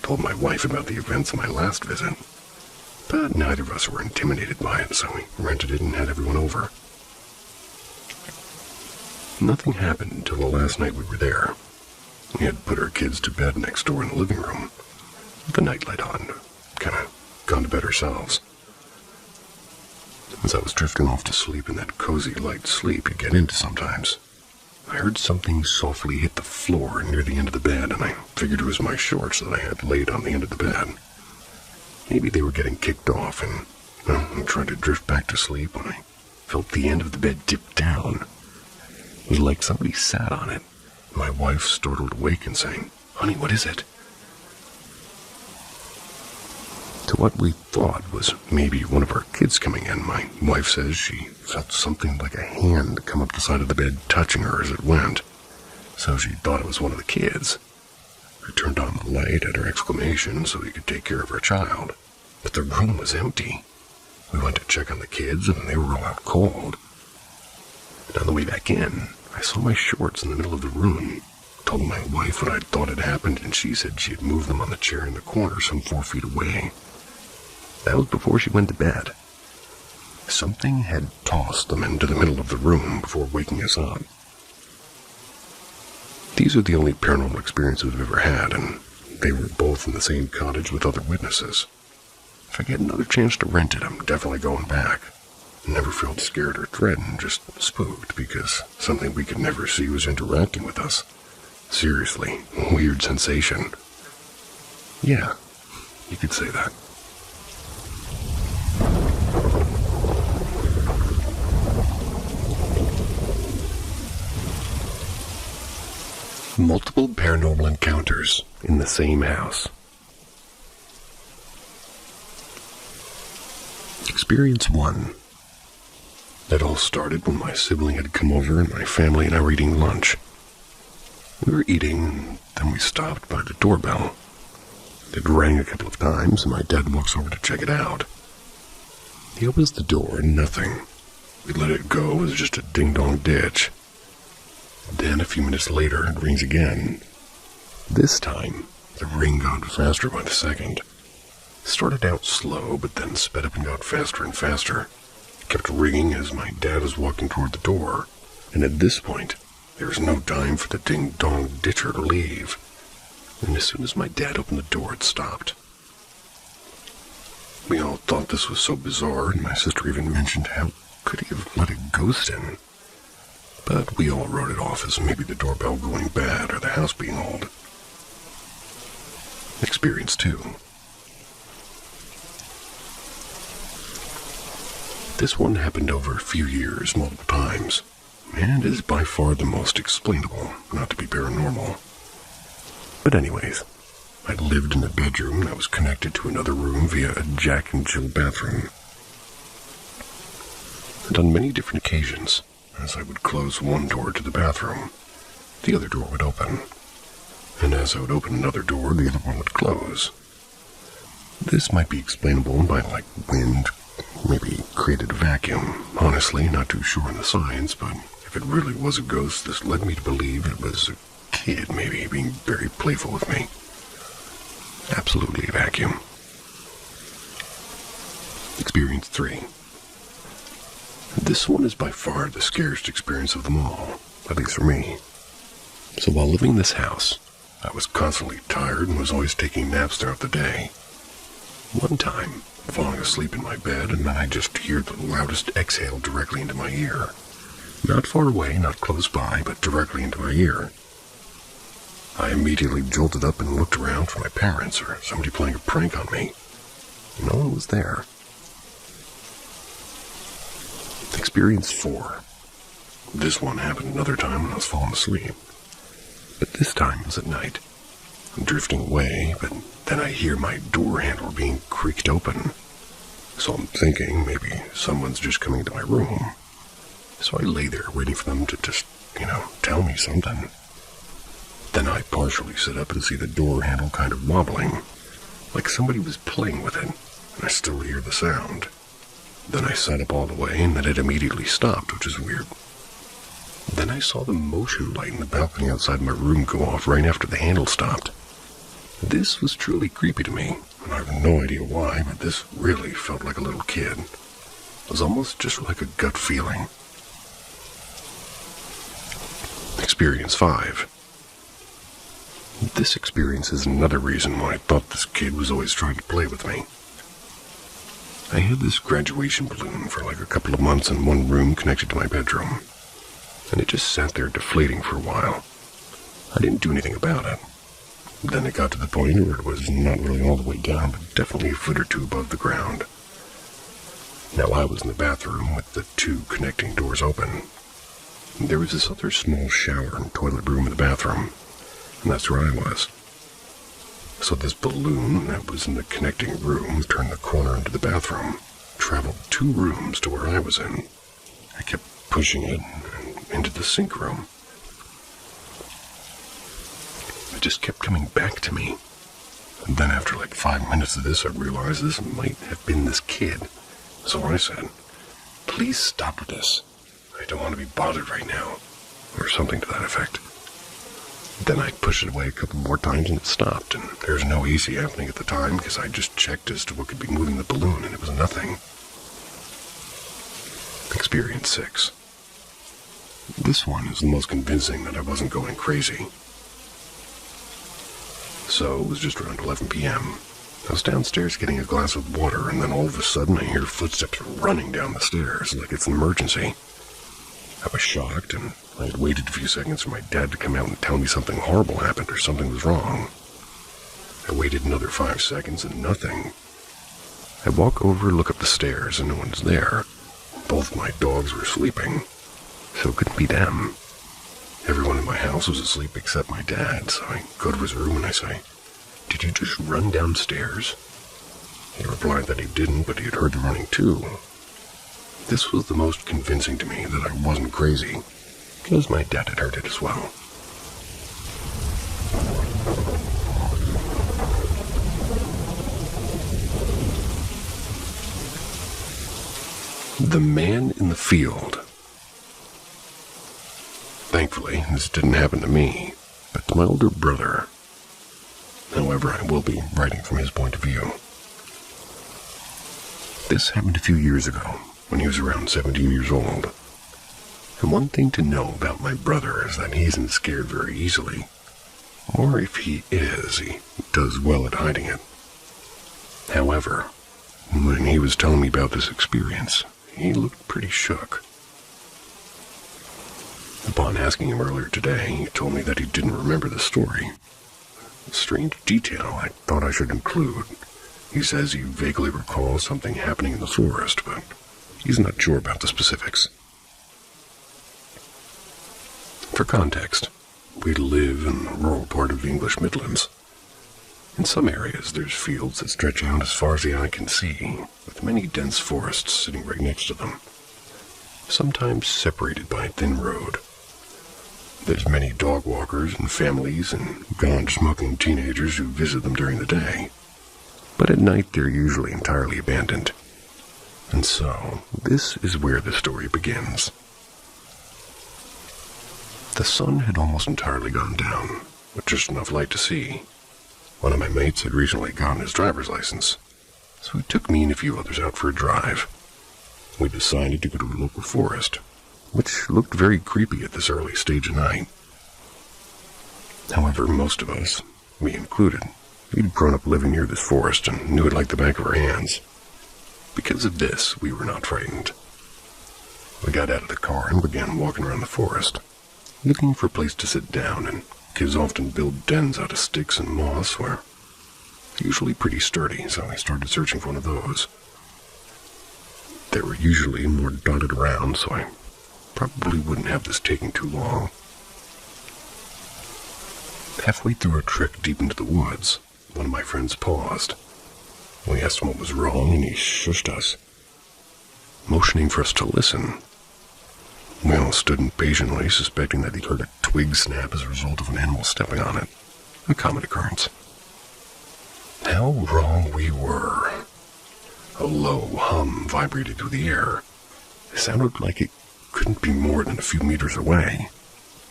[SPEAKER 1] I told my wife about the events of my last visit, but neither of us were intimidated by it, so we rented it and had everyone over. Nothing happened until the last night we were there. We had put our kids to bed next door in the living room, with the nightlight on, kind of gone to bed ourselves. As I was drifting off to sleep in that cozy light sleep you get into sometimes, I heard something softly hit the floor near the end of the bed, and I figured it was my shorts that I had laid on the end of the bed. Maybe they were getting kicked off, and I tried to drift back to sleep when I felt the end of the bed dip down. It was like somebody sat on it. My wife startled awake and saying, "Honey, what is it?" To what we thought was maybe one of our kids coming in, my wife says she felt something like a hand come up the side of the bed touching her as it went, so she thought it was one of the kids. I turned on the light at her exclamation so we could take care of our child, but the room was empty. We went to check on the kids and they were all out cold. And on the way back in, I saw my shorts in the middle of the room. Told my wife what I thought had happened, and she said she had moved them on the chair in the corner some 4 feet away. That was before she went to bed. Something had tossed them into the middle of the room before waking us up. These are the only paranormal experiences I've ever had, and they were both in the same cottage with other witnesses. If I get another chance to rent it, I'm definitely going back. I never felt scared or threatened, just spooked, because something we could never see was interacting with us. Seriously, weird sensation. Yeah, you could say that. Multiple paranormal encounters in the same house. Experience 1. It all started when my sibling had come over and my family and I were eating lunch. We were eating, then we stopped by the doorbell. It rang a couple of times and my dad walks over to check it out. He opens the door and nothing. We let it go, it was just a ding-dong ditch. Then a few minutes later, it rings again. This time, the ring got faster by the second. It started out slow, but then sped up and got faster and faster. It kept ringing as my dad was walking toward the door, and at this point, there was no time for the ding-dong ditcher to leave. And as soon as my dad opened the door, it stopped. We all thought this was so bizarre, and my sister even mentioned how could he have let a ghost in. But we all wrote it off as maybe the doorbell going bad or the house being old. Experience 2. This one happened over a few years, multiple times, and is by far the most explainable, not to be paranormal. But anyways, I lived in a bedroom that was connected to another room via a Jack and Jill bathroom. And on many different occasions, as I would close one door to the bathroom, the other door would open. And as I would open another door, the other one would close. This might be explainable by, wind, maybe created a vacuum. Honestly, not too sure on the science, but if it really was a ghost, this led me to believe it was a kid, maybe, being very playful with me. Absolutely a vacuum. Experience 3. This one is by far the scariest experience of them all, at least for me. So while living in this house, I was constantly tired and was always taking naps throughout the day. One time, falling asleep in my bed, and then I just hear the loudest exhale directly into my ear. Not far away, not close by, but directly into my ear. I immediately jolted up and looked around for my parents or somebody playing a prank on me. No one was there. Experience 4. This one happened another time when I was falling asleep. But this time was at night. I'm drifting away, but then I hear my door handle being creaked open. So I'm thinking maybe someone's just coming into my room. So I lay there waiting for them to just, tell me something. Then I partially sit up and see the door handle kind of wobbling, like somebody was playing with it, and I still hear the sound. Then I sat up all the way, and then it immediately stopped, which is weird. Then I saw the motion light in the balcony outside my room go off right after the handle stopped. This was truly creepy to me, and I have no idea why, but this really felt like a little kid. It was almost just like a gut feeling. Experience 5. This experience is another reason why I thought this kid was always trying to play with me. I had this graduation balloon for a couple of months in one room connected to my bedroom, and it just sat there deflating for a while. I didn't do anything about it. Then it got to the point where it was not really all the way down, but definitely a foot or two above the ground. Now I was in the bathroom with the 2 connecting doors open. There was this other small shower and toilet room in the bathroom, and that's where I was. So this balloon that was in the connecting room turned the corner into the bathroom, traveled 2 rooms to where I was in. I kept pushing it into the sink room. It just kept coming back to me. And then after 5 minutes of this, I realized this might have been this kid. So I said, "Please stop with this. I don't want to be bothered right now," or something to that effect. Then I pushed it away a couple more times and it stopped, and there was no AC happening at the time because I just checked as to what could be moving the balloon, and it was nothing. Experience 6. This one is the most convincing that I wasn't going crazy. So it was just around 11 p.m. I was downstairs getting a glass of water, and then all of a sudden I hear footsteps running down the stairs like it's an emergency. I was shocked, and I had waited a few seconds for my dad to come out and tell me something horrible happened or something was wrong. I waited another 5 seconds and nothing. I walk over, look up the stairs, and no one's there. Both my dogs were sleeping, so it couldn't be them. Everyone in my house was asleep except my dad, so I go to his room and I say, "Did you just run downstairs?" He replied that he didn't, but he had heard the running too. This was the most convincing to me that I wasn't crazy, because my dad had heard it as well. The man in the field. Thankfully, this didn't happen to me, but to my older brother. However, I will be writing from his point of view. This happened a few years ago, when he was around 17 years old. And one thing to know about my brother is that he isn't scared very easily. Or if he is, he does well at hiding it. However, when he was telling me about this experience, he looked pretty shook. Upon asking him earlier today, he told me that he didn't remember the story. A strange detail I thought I should include. He says he vaguely recalls something happening in the forest, but he's not sure about the specifics. For context, we live in the rural part of the English Midlands. In some areas, there's fields that stretch out as far as the eye can see, with many dense forests sitting right next to them, sometimes separated by a thin road. There's many dog walkers and families and gone-smoking teenagers who visit them during the day, but at night they're usually entirely abandoned. And so, this is where the story begins. The sun had almost entirely gone down, with just enough light to see. One of my mates had recently gotten his driver's license, so he took me and a few others out for a drive. We decided to go to a local forest, which looked very creepy at this early stage of night. However, most of us, me included, we'd grown up living near this forest and knew it like the back of our hands. Because of this, we were not frightened. We got out of the car and began walking around the forest, looking for a place to sit down, and kids often build dens out of sticks and moss where they're usually pretty sturdy, so I started searching for one of those. They were usually more dotted around, so I probably wouldn't have this taking too long. Halfway through our trek deep into the woods, one of my friends paused. We asked him what was wrong, and he shushed us, motioning for us to listen. We all stood impatiently, suspecting that he'd heard a twig snap as a result of an animal stepping on it. A common occurrence. How wrong we were. A low hum vibrated through the air. It sounded like it couldn't be more than a few meters away.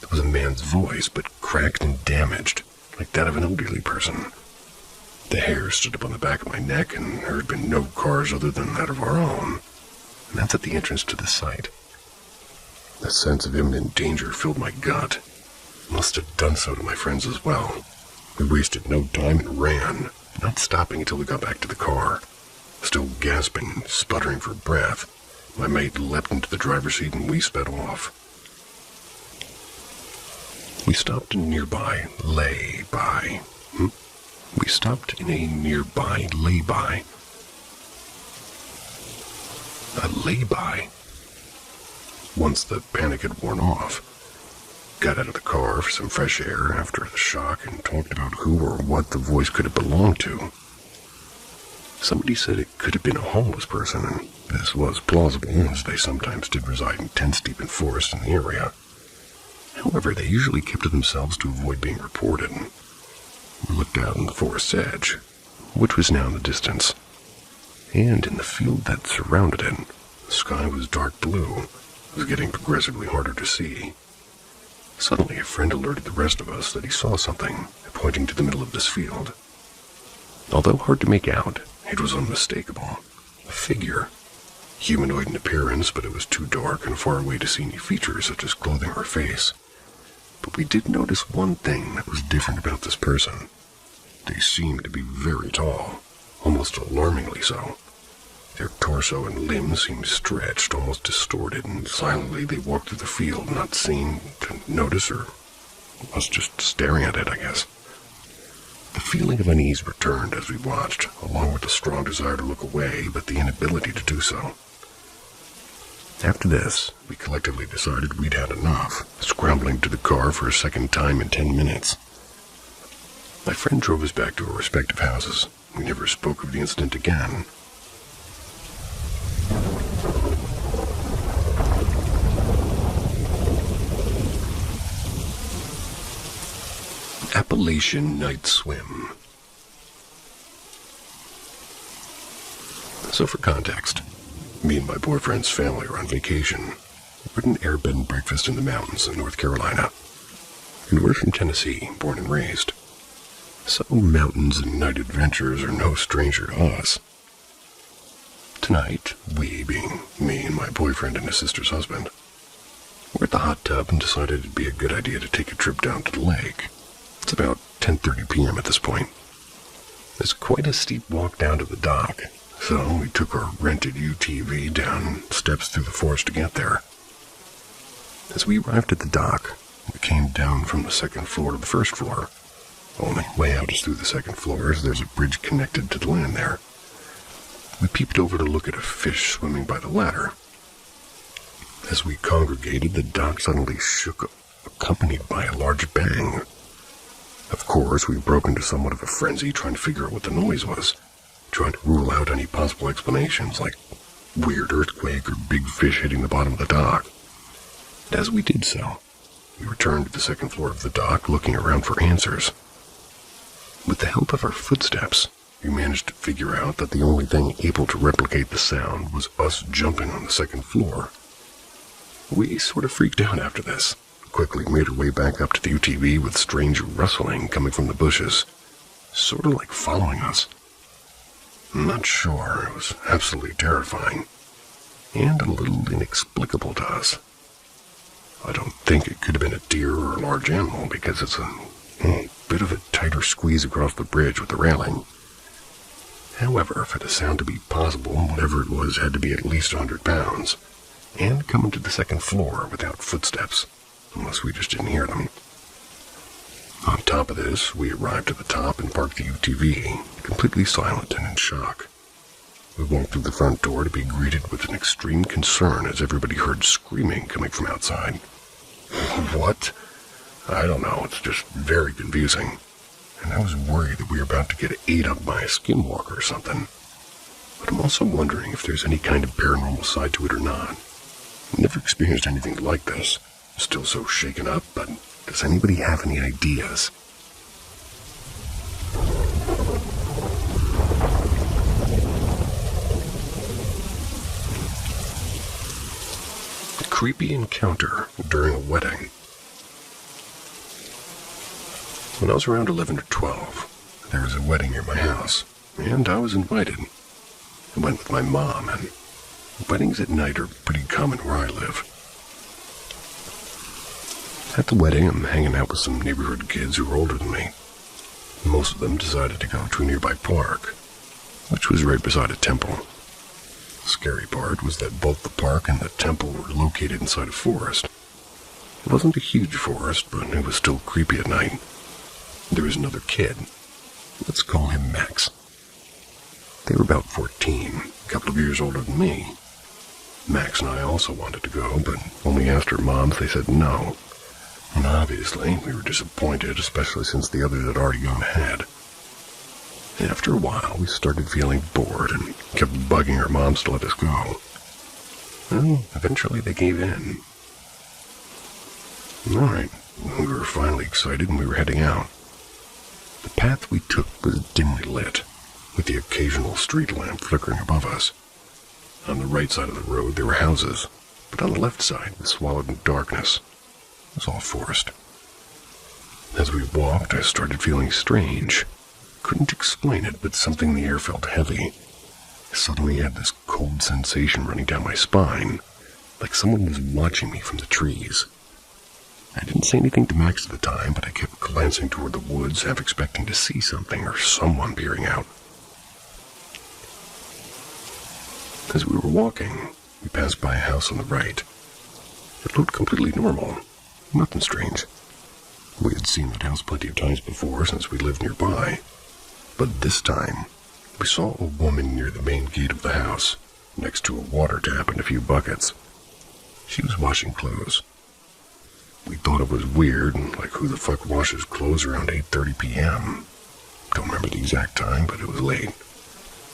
[SPEAKER 1] It was a man's voice, but cracked and damaged, like that of an elderly person. The hair stood up on the back of my neck, and there had been no cars other than that of our own. And that's at the entrance to the site. The sense of imminent danger filled my gut. It must have done so to my friends as well. We wasted no time and ran, not stopping until we got back to the car. Still gasping and sputtering for breath, my mate leapt into the driver's seat and we sped off. We stopped in a nearby lay-by. We stopped in a nearby lay-by. A lay-by? Once the panic had worn off, got out of the car for some fresh air after the shock and talked about who or what the voice could have belonged to. Somebody said it could have been a homeless person, and this was plausible, as they sometimes did reside in tents deep in forests in the area. However, they usually kept to themselves to avoid being reported. We looked out on the forest's edge, which was now in the distance, and in the field that surrounded it, the sky was dark blue. It was getting progressively harder to see. Suddenly, a friend alerted the rest of us that he saw something, pointing to the middle of this field. Although hard to make out, it was unmistakable. A figure. Humanoid in appearance, but it was too dark and far away to see any features such as clothing or face. But we did notice one thing that was different about this person. They seemed to be very tall, almost alarmingly so. Their torso and limbs seemed stretched, almost distorted, and silently they walked through the field, not seeming to notice or us just staring at it, I guess. The feeling of unease returned as we watched, along with the strong desire to look away, but the inability to do so. After this, we collectively decided we'd had enough, scrambling to the car for a second time in 10 minutes. My friend drove us back to our respective houses. We never spoke of the incident again. Appalachian Night Swim. So for context, me and my boyfriend's family are on vacation. We're at an air bed and breakfast in the mountains in North Carolina. And we're from Tennessee, born and raised. So mountains and night adventures are no stranger to us. Tonight, we being me and my boyfriend and his sister's husband, we're at the hot tub and decided it'd be a good idea to take a trip down to the lake. It's about 10:30 p.m. at this point. There's quite a steep walk down to the dock, so we took our rented UTV down steps through the forest to get there. As we arrived at the dock, we came down from the second floor to the first floor. Only way out is through the second floor, as there's a bridge connected to the land there. We peeped over to look at a fish swimming by the ladder, As we congregated, the dock suddenly shook, accompanied by a large bang. Of course, we broke into somewhat of a frenzy trying to figure out what the noise was, trying to rule out any possible explanations like weird earthquake or big fish hitting the bottom of the dock. And as we did so, we returned to the second floor of the dock, looking around for answers. With the help of our footsteps, we managed to figure out that the only thing able to replicate the sound was us jumping on the second floor. We sort of freaked out after this, quickly made our way back up to the UTV with strange rustling coming from the bushes, sort of like following us. I'm not sure, it was absolutely terrifying, and a little inexplicable to us. I don't think it could have been a deer or a large animal because it's a bit of a tighter squeeze across the bridge with the railing. However, for the sound to be possible, whatever it was had to be at least 100 pounds, and coming to the second floor without footsteps, unless we just didn't hear them. On top of this, we arrived at the top and parked the UTV, completely silent and in shock. We walked through the front door to be greeted with an extreme concern as everybody heard screaming coming from outside. What? I don't know, it's just very confusing. And I was worried that we were about to get ate up by a skinwalker or something. But I'm also wondering if there's any kind of paranormal side to it or not. Never experienced anything like this. Still so shaken up, but does anybody have any ideas? A creepy encounter during a wedding. When I was around 11 or 12, there was a wedding near my house, and I was invited. I went with my mom, and weddings at night are pretty common where I live. At the wedding, I'm hanging out with some neighborhood kids who were older than me. Most of them decided to go to a nearby park, which was right beside a temple. The scary part was that both the park and the temple were located inside a forest. It wasn't a huge forest, but it was still creepy at night. There was another kid. Let's call him Max. They were about 14, a couple of years older than me. Max and I also wanted to go, but when we asked our moms, they said no. And obviously, we were disappointed, especially since the others had already gone ahead. After a while, we started feeling bored and kept bugging our moms to let us go. Well, eventually they gave in. Alright, we were finally excited and we were heading out. The path we took was dimly lit, with the occasional street lamp flickering above us. On the right side of the road there were houses, but on the left side was swallowed in darkness. It was all forest. As we walked, I started feeling strange. Couldn't explain it, but something in the air felt heavy. I suddenly had this cold sensation running down my spine, like someone was watching me from the trees. I didn't say anything to Max at the time, but I kept glancing toward the woods, half expecting to see something or someone peering out. As we were walking, we passed by a house on the right. It looked completely normal, nothing strange. We had seen that house plenty of times before since we lived nearby, but this time we saw a woman near the main gate of the house, next to a water tap and a few buckets. She was washing clothes. We thought it was weird, like who the fuck washes clothes around 8:30 p.m.? Don't remember the exact time, but it was late.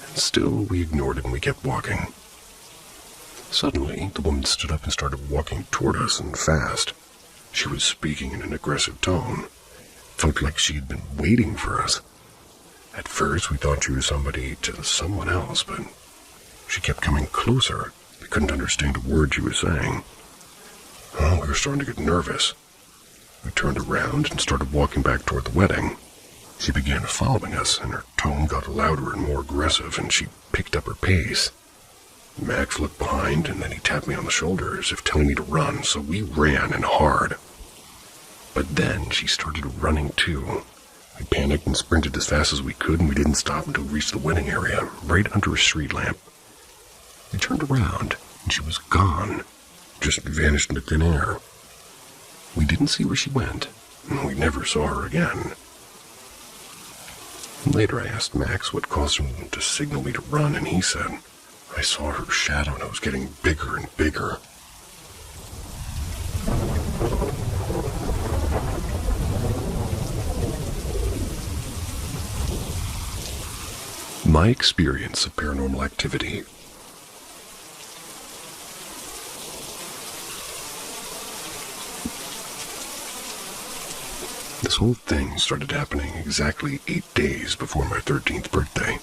[SPEAKER 1] And still, we ignored it and we kept walking. Suddenly, the woman stood up and started walking toward us, and fast. She was speaking in an aggressive tone. It felt like she had been waiting for us. At first, we thought she was someone else, but she kept coming closer. We couldn't understand a word she was saying. Oh, we were starting to get nervous. We turned around and started walking back toward the wedding. She began following us, and her tone got louder and more aggressive, and she picked up her pace. Max looked behind, and then he tapped me on the shoulder as if telling me to run, so we ran, and hard. But then she started running too. We panicked and sprinted as fast as we could, and we didn't stop until we reached the wedding area, right under a street lamp. We turned around, and she was gone. Just vanished into thin air. We didn't see where she went, and we never saw her again. Later I asked Max what caused him to signal me to run, and he said, I saw her shadow and it was getting bigger and bigger. My experience of paranormal activity. This whole thing started happening exactly 8 days before my 13th birthday.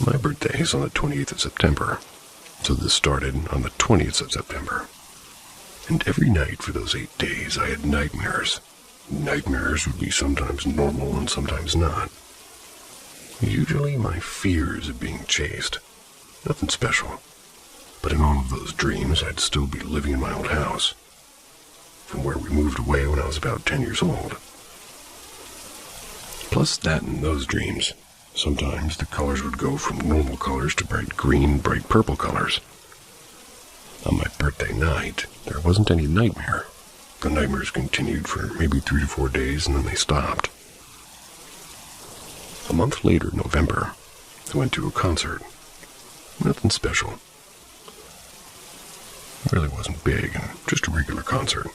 [SPEAKER 1] My birthday is on the 28th of September, so this started on the 20th of September. And every night for those 8 days I had nightmares. Nightmares would be sometimes normal and sometimes not. Usually my fears of being chased. Nothing special. But in all of those dreams, I'd still be living in my old house, from where we moved away when I was about 10 years old. Plus that in those dreams, sometimes the colors would go from normal colors to bright green, bright purple colors. On my birthday night, there wasn't any nightmare. The nightmares continued for maybe 3 to 4 days and then they stopped. A month later, November, I went to a concert. Nothing special. It really wasn't big, and just a regular concert.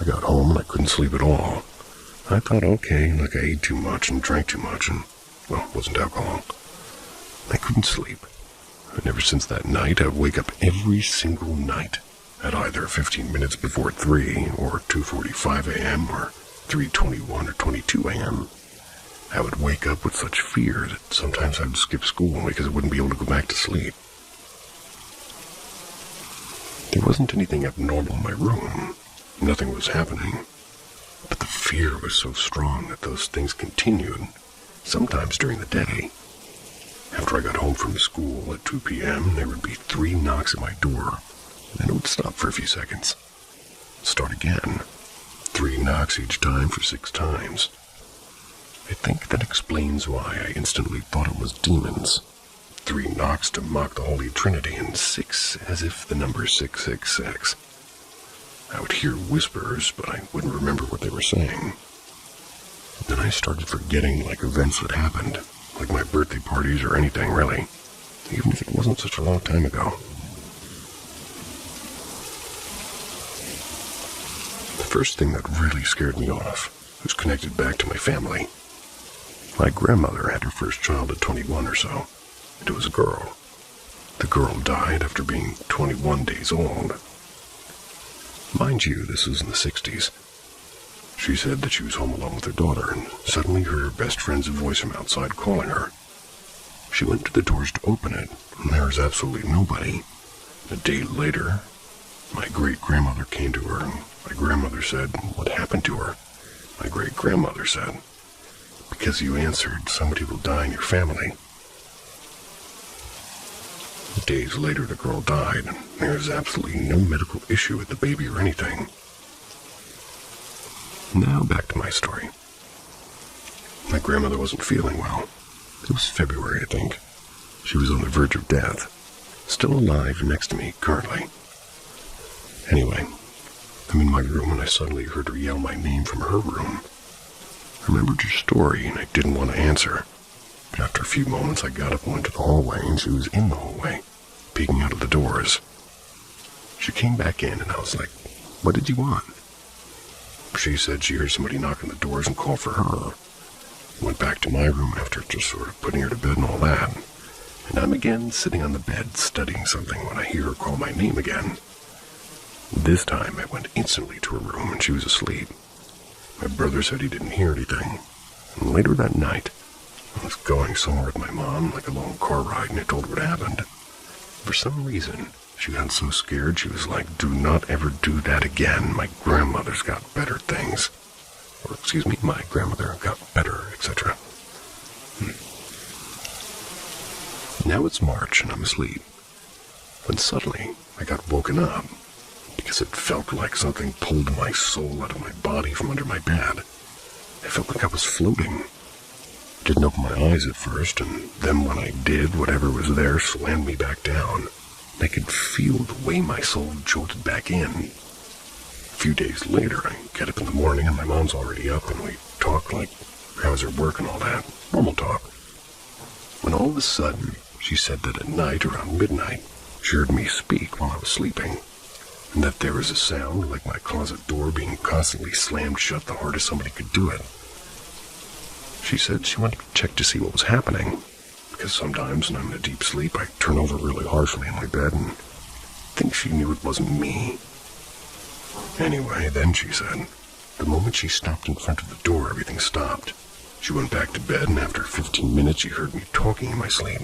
[SPEAKER 1] I got home and I couldn't sleep at all. I thought, okay, like I ate too much and drank too much and, well, it wasn't alcohol. I couldn't sleep. And ever since that night, I would wake up every single night at either 15 minutes before 3 or 2:45 a.m. or 3:21 or 22 a.m. I would wake up with such fear that sometimes I would skip school because I wouldn't be able to go back to sleep. There wasn't anything abnormal in my room. Nothing was happening. But the fear was so strong that those things continued, sometimes during the day. After I got home from school at 2 p.m., there would be 3 knocks at my door, and then it would stop for a few seconds. Start again. 3 knocks each time for 6 times. I think that explains why I instantly thought it was demons. 3 knocks to mock the Holy Trinity, and 6 as if the number 666. I would hear whispers, but I wouldn't remember what they were saying. Then I started forgetting like events that happened, like my birthday parties or anything really, even if it wasn't such a long time ago. The first thing that really scared me off was connected back to my family. My grandmother had her first child at 21 or so, and it was a girl. The girl died after being 21 days old. Mind you, this was in the 60s. She said that she was home alone with her daughter and suddenly heard her best friend's voice from outside calling her. She went to the doors to open it, and there was absolutely nobody. A day later, my great-grandmother came to her, and my grandmother said, "What happened to her?" My great-grandmother said, "Because you answered, somebody will die in your family." Days later, the girl died, and there was absolutely no medical issue with the baby or anything. Now back to my story. My grandmother wasn't feeling well. It was February, I think. She was on the verge of death, still alive next to me currently. Anyway, I'm in my room and I suddenly heard her yell my name from her room. I remembered her story and I didn't want to answer. But after a few moments, I got up and went to the hallway, and she was in the hallway, peeking out of the doors. She came back in, and I was like, "What did you want?" She said she heard somebody knock on the doors and call for her. I went back to my room after just sort of putting her to bed and all that. And I'm again sitting on the bed studying something when I hear her call my name again. This time, I went instantly to her room, and she was asleep. My brother said he didn't hear anything. And later that night, I was going somewhere with my mom, like a long car ride, and I told her what happened. For some reason, she got so scared, she was like, "Do not ever do that again. My grandmother's got better things." Or, excuse me, my grandmother got better, etc. Now it's March, and I'm asleep. When suddenly, I got woken up, because it felt like something pulled my soul out of my body from under my bed. I felt like I was floating. Didn't open my eyes at first, and then when I did, whatever was there slammed me back down. I could feel the way my soul jolted back in. A few days later, I get up in the morning, and my mom's already up, and we talk like, how's her work and all that. Normal talk. When all of a sudden, she said that at night, around midnight, she heard me speak while I was sleeping. and that there was a sound like my closet door being constantly slammed shut the hardest somebody could do it. She said she wanted to check to see what was happening, because sometimes when I'm in a deep sleep, I turn over really harshly in my bed and think she knew it wasn't me. Anyway, then she said, the moment she stopped in front of the door, everything stopped. She went back to bed, and after 15 minutes, she heard me talking in my sleep.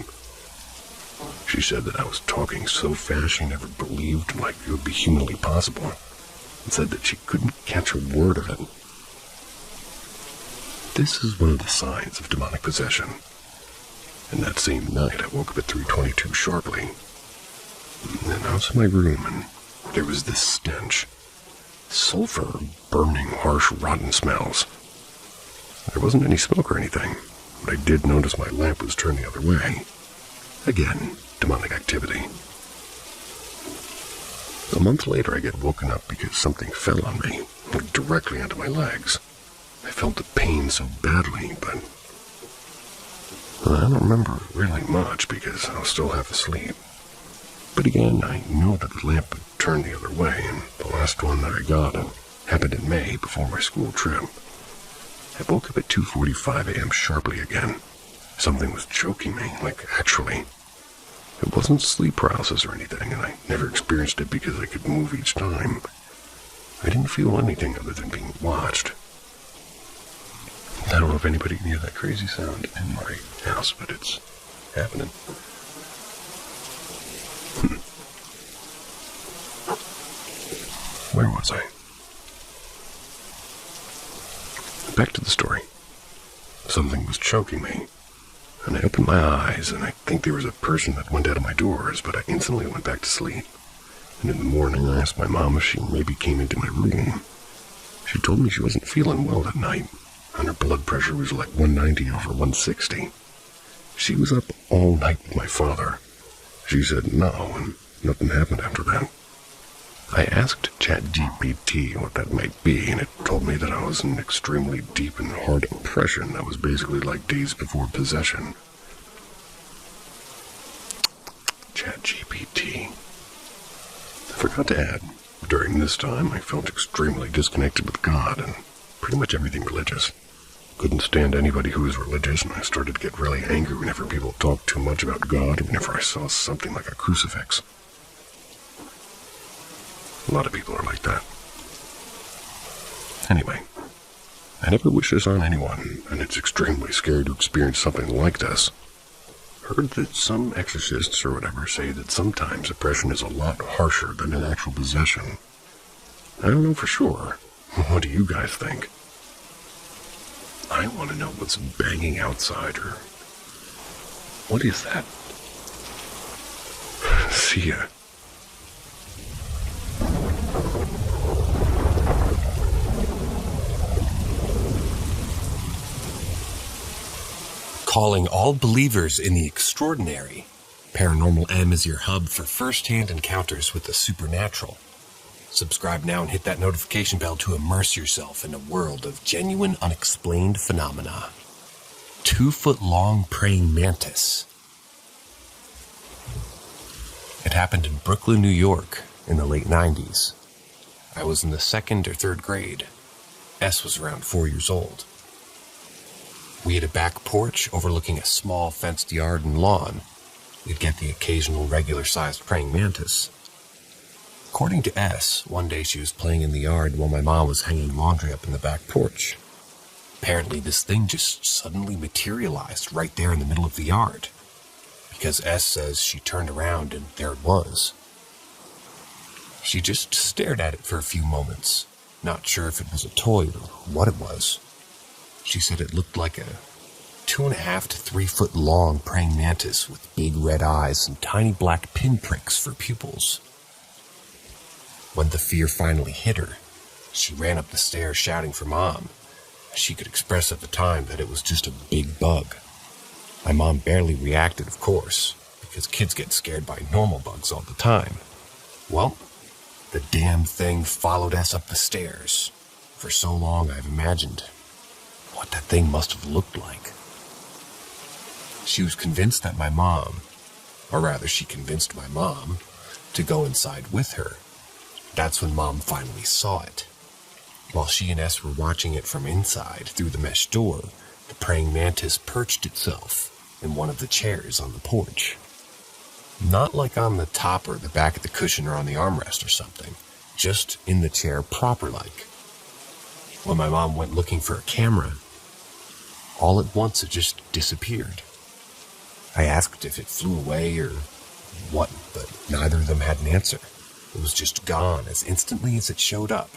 [SPEAKER 1] She said that I was talking so fast she never believed like it would be humanly possible, and said that she couldn't catch a word of it. This is one of the signs of demonic possession. And that same night, I woke up at 3:22 sharply. And I was in my room, and there was this stench. Sulfur, burning, harsh, rotten smells. There wasn't any smoke or anything, but I did notice my lamp was turned the other way. Again, demonic activity. A month later, I get woken up because something fell on me, directly onto my legs. I felt the pain so badly, but I don't remember really much because I was still half asleep. But again, I know that the lamp had turned the other way, and the last one that I got happened in May before my school trip. I woke up at 2:45 a.m. sharply again. Something was choking me, like actually. It wasn't sleep paralysis or anything, and I never experienced it because I could move each time. I didn't feel anything other than being watched. I don't know if anybody can hear that crazy sound in my house, but it's happening. Where was I? Back to the story. Something was choking me, and I opened my eyes, and I think there was a person that went out of my doors, but I instantly went back to sleep. And in the morning, I asked my mom if she maybe came into my room. She told me she wasn't feeling well that night, and her blood pressure was like 190 over 160. She was up all night with my father. She said no, and nothing happened after that. I asked ChatGPT what that might be, and it told me that I was in extremely deep and hard depression that was basically like days before possession. ChatGPT. I forgot to add, during this time I felt extremely disconnected with God and pretty much everything religious. Couldn't stand anybody who was religious, and I started to get really angry whenever people talked too much about God or whenever I saw something like a crucifix. A lot of people are like that. Anyway, I never wish this on anyone, and it's extremely scary to experience something like this. Heard that some exorcists or whatever say that sometimes oppression is a lot harsher than an actual possession. I don't know for sure. What do you guys think? I want to know what's banging outside, or what is that? See ya.
[SPEAKER 2] Calling all believers in the extraordinary, Paranormal M is your hub for first-hand encounters with the supernatural. Subscribe now and hit that notification bell to immerse yourself in a world of genuine unexplained phenomena. 2-foot-long praying mantis. It happened in Brooklyn, New York in the late 90s. I was in the 2nd or 3rd grade. S was around 4 years old. We had a back porch overlooking a small fenced yard and lawn. We'd get the occasional regular-sized praying mantis. According to S, one day she was playing in the yard while my mom was hanging laundry up in the back porch. Apparently this thing just suddenly materialized right there in the middle of the yard, because S says she turned around and there it was. She just stared at it for a few moments, not sure if it was a toy or what it was. She said it looked like a 2.5 to 3 foot long praying mantis with big red eyes and tiny black pinpricks for pupils. When the fear finally hit her, she ran up the stairs shouting for Mom. She could express at the time that it was just a big bug. My mom barely reacted, of course, because kids get scared by normal bugs all the time. Well, the damn thing followed us up the stairs. For so long I've imagined what that thing must have looked like. She was convinced that my mom, or rather she convinced my mom, to go inside with her. That's when Mom finally saw it. While she and S were watching it from inside through the mesh door, the praying mantis perched itself in one of the chairs on the porch. Not like on the top or the back of the cushion or on the armrest or something, just in the chair proper-like. When my mom went looking for a camera, all at once it just disappeared. I asked if it flew away or what, but neither of them had an answer. It was just gone as instantly as it showed up.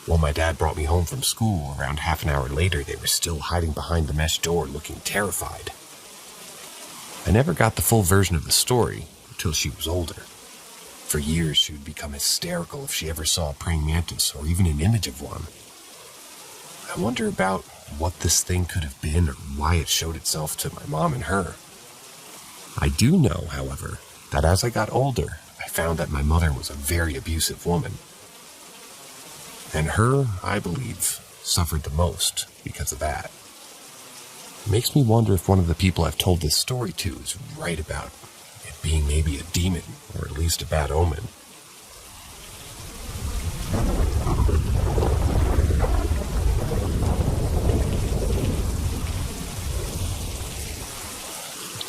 [SPEAKER 2] When my dad brought me home from school, around half an hour later, they were still hiding behind the mesh door looking terrified. I never got the full version of the story until she was older. For years, she would become hysterical if she ever saw a praying mantis or even an image of one. I wonder about what this thing could have been or why it showed itself to my mom and her. I do know, however, that as I got older, I found that my mother was a very abusive woman. And her, I believe, suffered the most because of that. It makes me wonder if one of the people I've told this story to is right about it being maybe a demon, or at least a bad omen.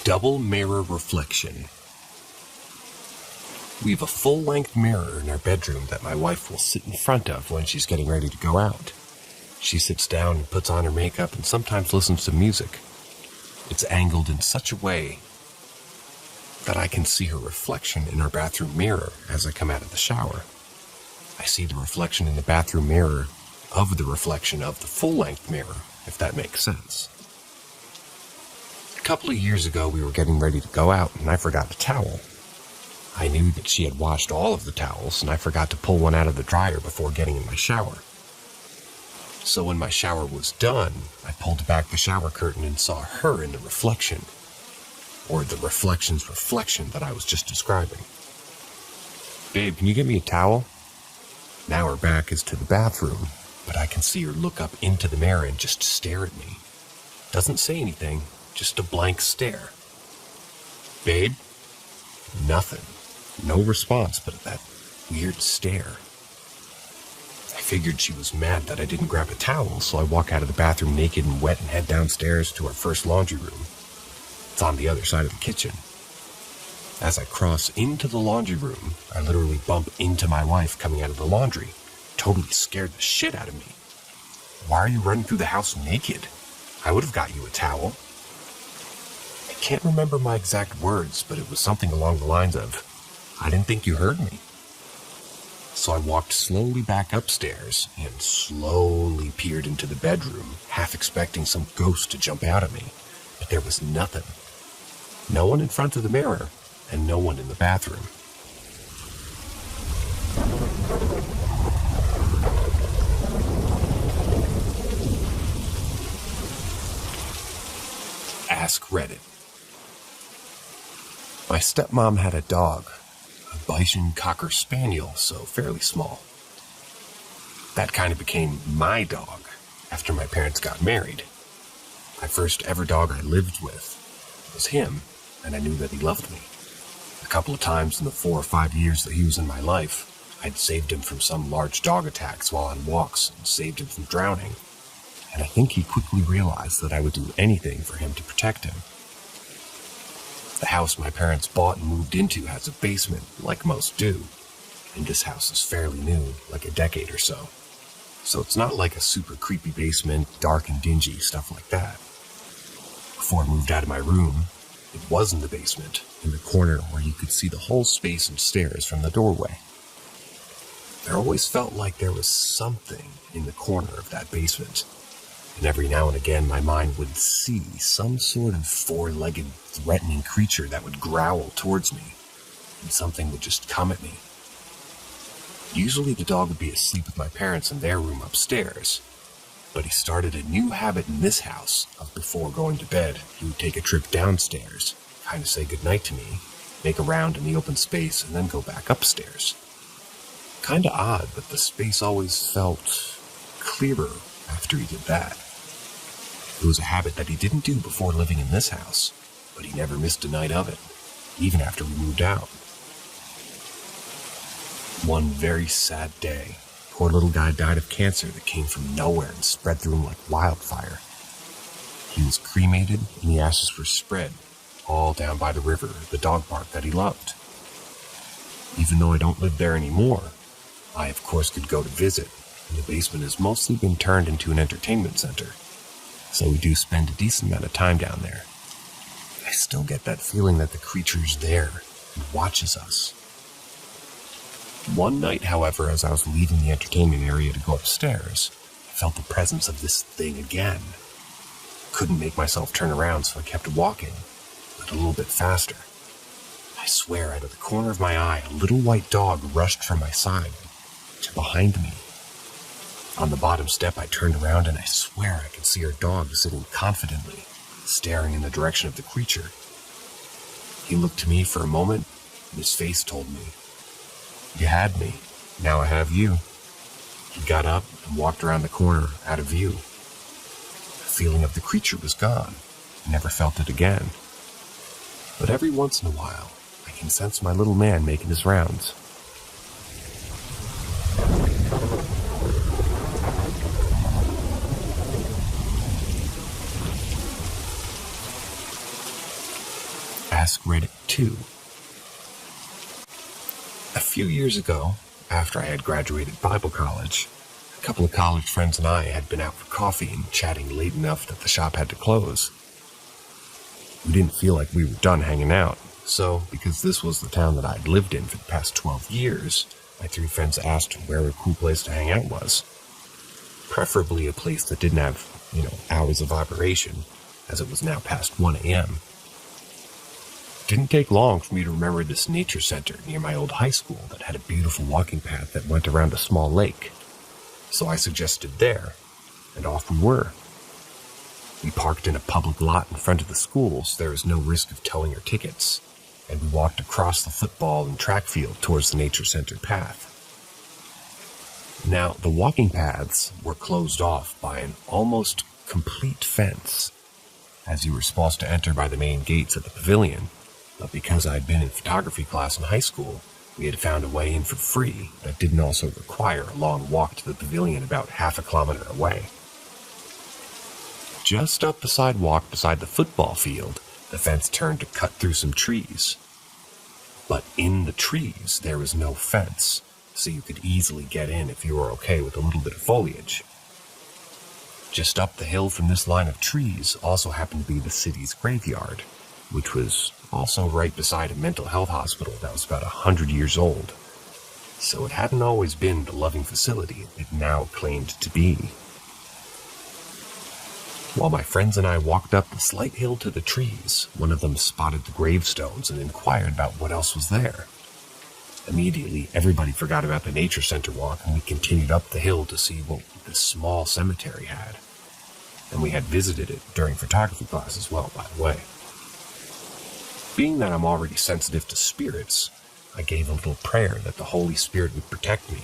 [SPEAKER 2] Double mirror reflection. We have a full-length mirror in our bedroom that my wife will sit in front of when she's getting ready to go out. She sits down and puts on her makeup and sometimes listens to music. It's angled in such a way that I can see her reflection in our bathroom mirror as I come out of the shower. I see the reflection in the bathroom mirror of the reflection of the full-length mirror, if that makes sense. A couple of years ago, we were getting ready to go out and I forgot a towel. I knew that she had washed all of the towels, and I forgot to pull one out of the dryer before getting in my shower. So when my shower was done, I pulled back the shower curtain and saw her in the reflection, or the reflection's reflection that I was just describing. "Babe, can you get me a towel?" Now her back is to the bathroom, but I can see her look up into the mirror and just stare at me. Doesn't say anything, just a blank stare. "Babe?" Nothing. No response, but that weird stare. I figured she was mad that I didn't grab a towel, so I walk out of the bathroom naked and wet and head downstairs to our first laundry room. It's on the other side of the kitchen. As I cross into the laundry room, I literally bump into my wife coming out of the laundry. Totally scared the shit out of me. "Why are you running through the house naked? I would have got you a towel." I can't remember my exact words, but it was something along the lines of, "I didn't think you heard me." So I walked slowly back upstairs and slowly peered into the bedroom, half expecting some ghost to jump out at me. But there was nothing. No one in front of the mirror, and no one in the bathroom. Ask Reddit. My stepmom had a dog, a Bichon Cocker Spaniel, so fairly small. That kind of became my dog after my parents got married. My first ever dog I lived with was him, and I knew that he loved me. A couple of times in the 4 or 5 years that he was in my life, I'd saved him from some large dog attacks while on walks and saved him from drowning. And I think he quickly realized that I would do anything for him to protect him. The house my parents bought and moved into has a basement, like most do, and this house is fairly new, like a decade or so. So it's not like a super creepy basement, dark and dingy, stuff like that. Before I moved out of my room, it was in the basement, in the corner where you could see the whole space and stairs from the doorway. There always felt like there was something in the corner of that basement. And every now and again, my mind would see some sort of 4-legged, threatening creature that would growl towards me, and something would just come at me. Usually the dog would be asleep with my parents in their room upstairs, but he started a new habit in this house of before going to bed, he would take a trip downstairs, kind of say goodnight to me, make a round in the open space, and then go back upstairs. Kinda odd, but the space always felt clearer after he did that. It was a habit that he didn't do before living in this house, but he never missed a night of it, even after we moved out. One very sad day, poor little guy died of cancer that came from nowhere and spread through him like wildfire. He was cremated and the ashes were spread all down by the river, the dog park that he loved. Even though I don't live there anymore, I of course could go to visit, and the basement has mostly been turned into an entertainment center, so we do spend a decent amount of time down there. I still get that feeling that the creature is there and watches us. One night, however, as I was leaving the entertainment area to go upstairs, I felt the presence of this thing again. Couldn't make myself turn around, so I kept walking, but a little bit faster. I swear, out of the corner of my eye, a little white dog rushed from my side to behind me. On the bottom step, I turned around and I swear I could see our dog sitting confidently, staring in the direction of the creature. He looked to me for a moment, and his face told me, "You had me, now I have you." He got up and walked around the corner, out of view. The feeling of the creature was gone. I never felt it again. But every once in a while, I can sense my little man making his rounds. Ask Reddit 2. A few years ago, after I had graduated Bible college, a couple of college friends and I had been out for coffee and chatting late enough that the shop had to close. We didn't feel like we were done hanging out, so because this was the town that I'd lived in for the past 12 years, my three friends asked where a cool place to hang out was. Preferably a place that didn't have, hours of operation, as it was now past 1 a.m. Didn't take long for me to remember this nature center near my old high school that had a beautiful walking path that went around a small lake. So I suggested there, and off we were. We parked in a public lot in front of the school, so there was no risk of towing our tickets, and we walked across the football and track field towards the nature center path. Now, the walking paths were closed off by an almost complete fence, as you were supposed to enter by the main gates of the pavilion. But because I'd been in photography class in high school, we had found a way in for free that didn't also require a long walk to the pavilion about half a kilometer away. Just up the sidewalk beside the football field, the fence turned to cut through some trees. But in the trees, there was no fence, so you could easily get in if you were okay with a little bit of foliage. Just up the hill from this line of trees also happened to be the city's graveyard, which was also right beside a mental health hospital that was about 100 years old. So it hadn't always been the loving facility it now claimed to be. While my friends and I walked up the slight hill to the trees, one of them spotted the gravestones and inquired about what else was there. Immediately, everybody forgot about the nature center walk and we continued up the hill to see what this small cemetery had. And we had visited it during photography class as well, by the way. Being that I'm already sensitive to spirits, I gave a little prayer that the Holy Spirit would protect me,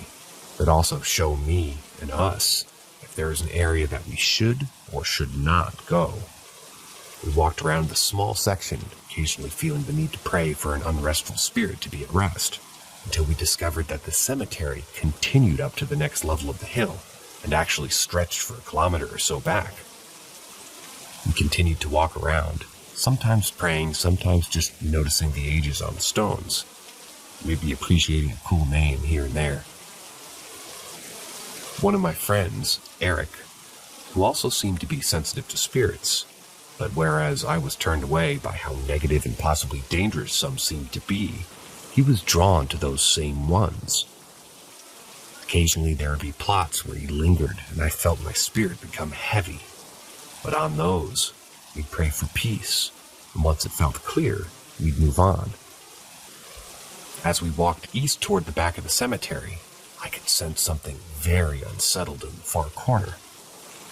[SPEAKER 2] but also show me and us if there is an area that we should or should not go. We walked around the small section, occasionally feeling the need to pray for an unrestful spirit to be at rest, until we discovered that the cemetery continued up to the next level of the hill and actually stretched for a kilometer or so back. We continued to walk around, sometimes praying, sometimes just noticing the ages on the stones, maybe appreciating a cool name here and there. One of my friends, Eric, who also seemed to be sensitive to spirits, but whereas I was turned away by how negative and possibly dangerous some seemed to be, he was drawn to those same ones. Occasionally there would be plots where he lingered and I felt my spirit become heavy, but on those, we'd pray for peace, and once it felt clear, we'd move on. As we walked east toward the back of the cemetery, I could sense something very unsettled in the far corner.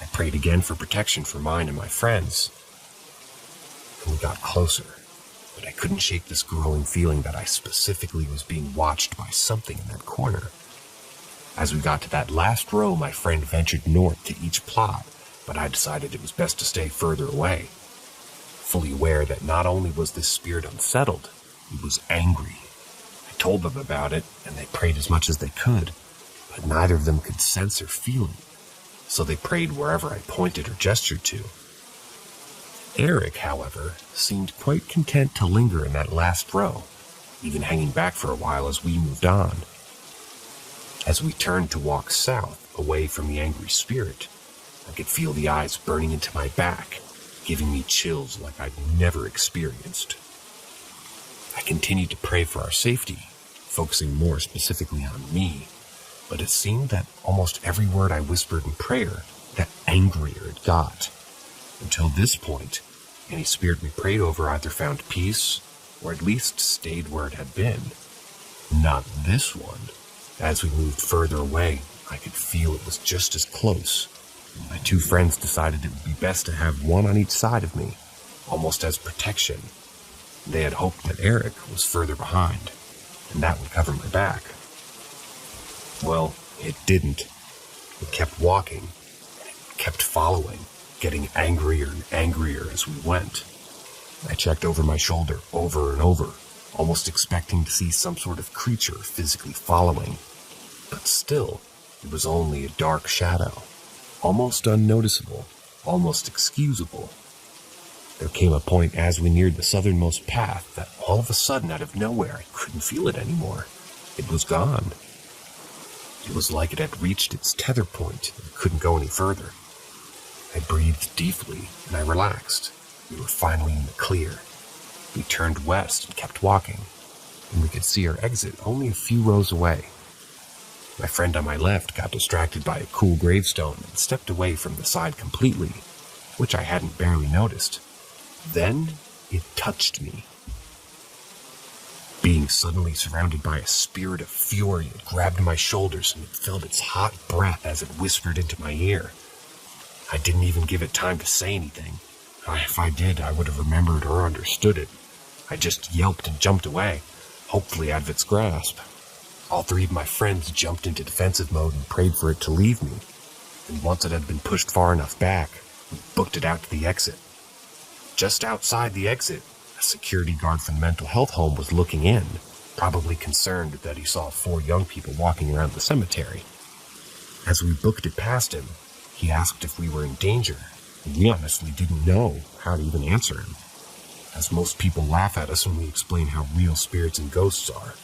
[SPEAKER 2] I prayed again for protection for mine and my friends, and we got closer, but I couldn't shake this growing feeling that I specifically was being watched by something in that corner. As we got to that last row, my friend ventured north to each plot, but I decided it was best to stay further away, fully aware that not only was this spirit unsettled, it was angry. I I told them about it, and they prayed as much as they could, but neither of them could sense or feel it, so they prayed wherever I pointed or gestured to. Eric, however, seemed quite content to linger in that last row, even hanging back for a while as we moved on. As we turned to walk south, away from the angry spirit, I could feel the eyes burning into my back, giving me chills like I'd never experienced. I continued to pray for our safety, focusing more specifically on me, but it seemed that almost every word I whispered in prayer, the angrier it got. Until this point, any spirit we prayed over either found peace, or at least stayed where it had been. Not this one. As we moved further away, I could feel it was just as close. My two friends decided it would be best to have one on each side of me, almost as protection. They had hoped that Eric was further behind, and that would cover my back. Well, it didn't. It kept walking, and it kept following, getting angrier and angrier as we went. I checked over my shoulder over and over, almost expecting to see some sort of creature physically following. But still, it was only a dark shadow, almost unnoticeable, almost excusable. There came a point as we neared the southernmost path that all of a sudden, out of nowhere, I couldn't feel it anymore. It was gone. It was like it had reached its tether point and couldn't go any further. I breathed deeply and I relaxed. We were finally in the clear. We turned west and kept walking, and we could see our exit only a few rows away. My friend on my left got distracted by a cool gravestone and stepped away from the side completely, which I hadn't barely noticed. Then it touched me. Being suddenly surrounded by a spirit of fury, it grabbed my shoulders and it felt its hot breath as it whispered into my ear. I didn't even give it time to say anything. If I did, I would have remembered or understood it. I just yelped and jumped away, hopefully out of its grasp. All three of my friends jumped into defensive mode and prayed for it to leave me. And once it had been pushed far enough back, we booked it out to the exit. Just outside the exit, a security guard from the mental health home was looking in, probably concerned that he saw 4 young people walking around the cemetery. As we booked it past him, he asked if we were in danger, and we honestly didn't know how to even answer him, as most people laugh at us when we explain how real spirits and ghosts are.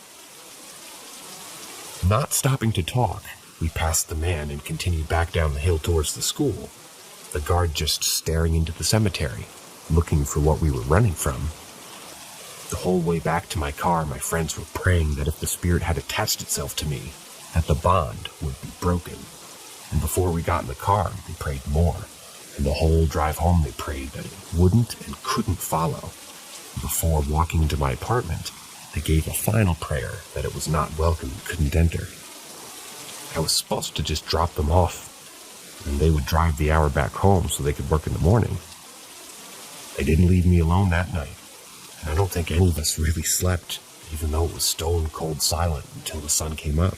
[SPEAKER 2] Not stopping to talk, we passed the man and continued back down the hill towards the school, the guard just staring into the cemetery, looking for what we were running from. The whole way back to my car, my friends were praying that if the spirit had attached itself to me, that the bond would be broken. And before we got in the car, they prayed more. And the whole drive home, they prayed that it wouldn't and couldn't follow. Before walking into my apartment, they gave a final prayer that it was not welcome and couldn't enter. I was supposed to just drop them off, and they would drive the hour back home so they could work in the morning. They didn't leave me alone that night, and I don't think any of us really slept, even though it was stone cold silent until the sun came up.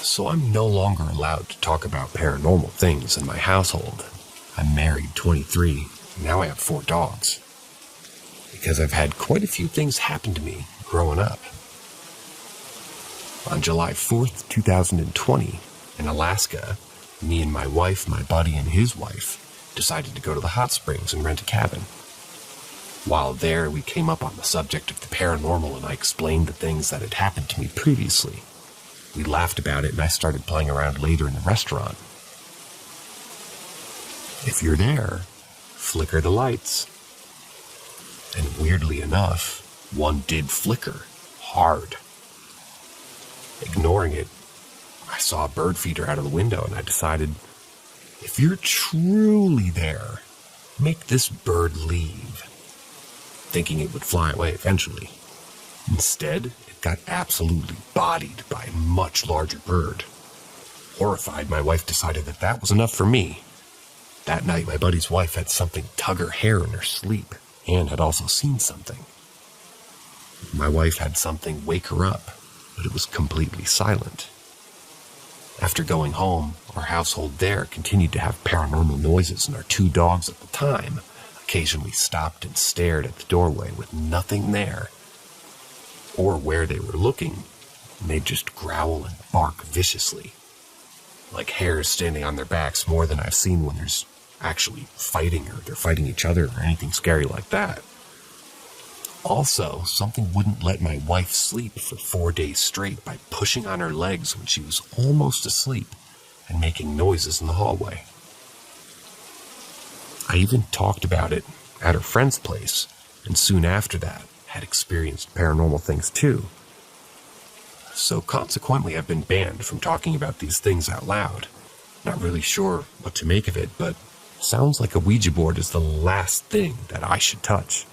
[SPEAKER 2] So I'm no longer allowed to talk about paranormal things in my household. I'm married, 23, and now I have 4 dogs. Because I've had quite a few things happen to me growing up. On July 4th, 2020, in Alaska, me and my wife, my buddy, and his wife decided to go to the hot springs and rent a cabin. While there, we came up on the subject of the paranormal, and I explained the things that had happened to me previously. We laughed about it, and I started playing around later in the restaurant. If you're there, flicker the lights. And weirdly enough, one did flicker, hard. Ignoring it, I saw a bird feeder out of the window, and I decided, if you're truly there, make this bird leave, thinking it would fly away eventually. Instead, it got absolutely bodied by a much larger bird. Horrified, my wife decided that that was enough for me. That night, my buddy's wife had something tug her hair in her sleep, and had also seen something. My wife had something wake her up, but it was completely silent. After going home, our household there continued to have paranormal noises, and our 2 dogs at the time occasionally stopped and stared at the doorway with nothing there, or where they were looking, and they'd just growl and bark viciously, like hares standing on their backs, more than I've seen when there's actually fighting or they're fighting each other or anything scary like that. Also, something wouldn't let my wife sleep for 4 days straight by pushing on her legs when she was almost asleep and making noises in the hallway. I even talked about it at her friend's place, and soon after that had experienced paranormal things too. So consequently, I've been banned from talking about these things out loud. Not really sure what to make of it, but sounds like a Ouija board is the last thing that I should touch.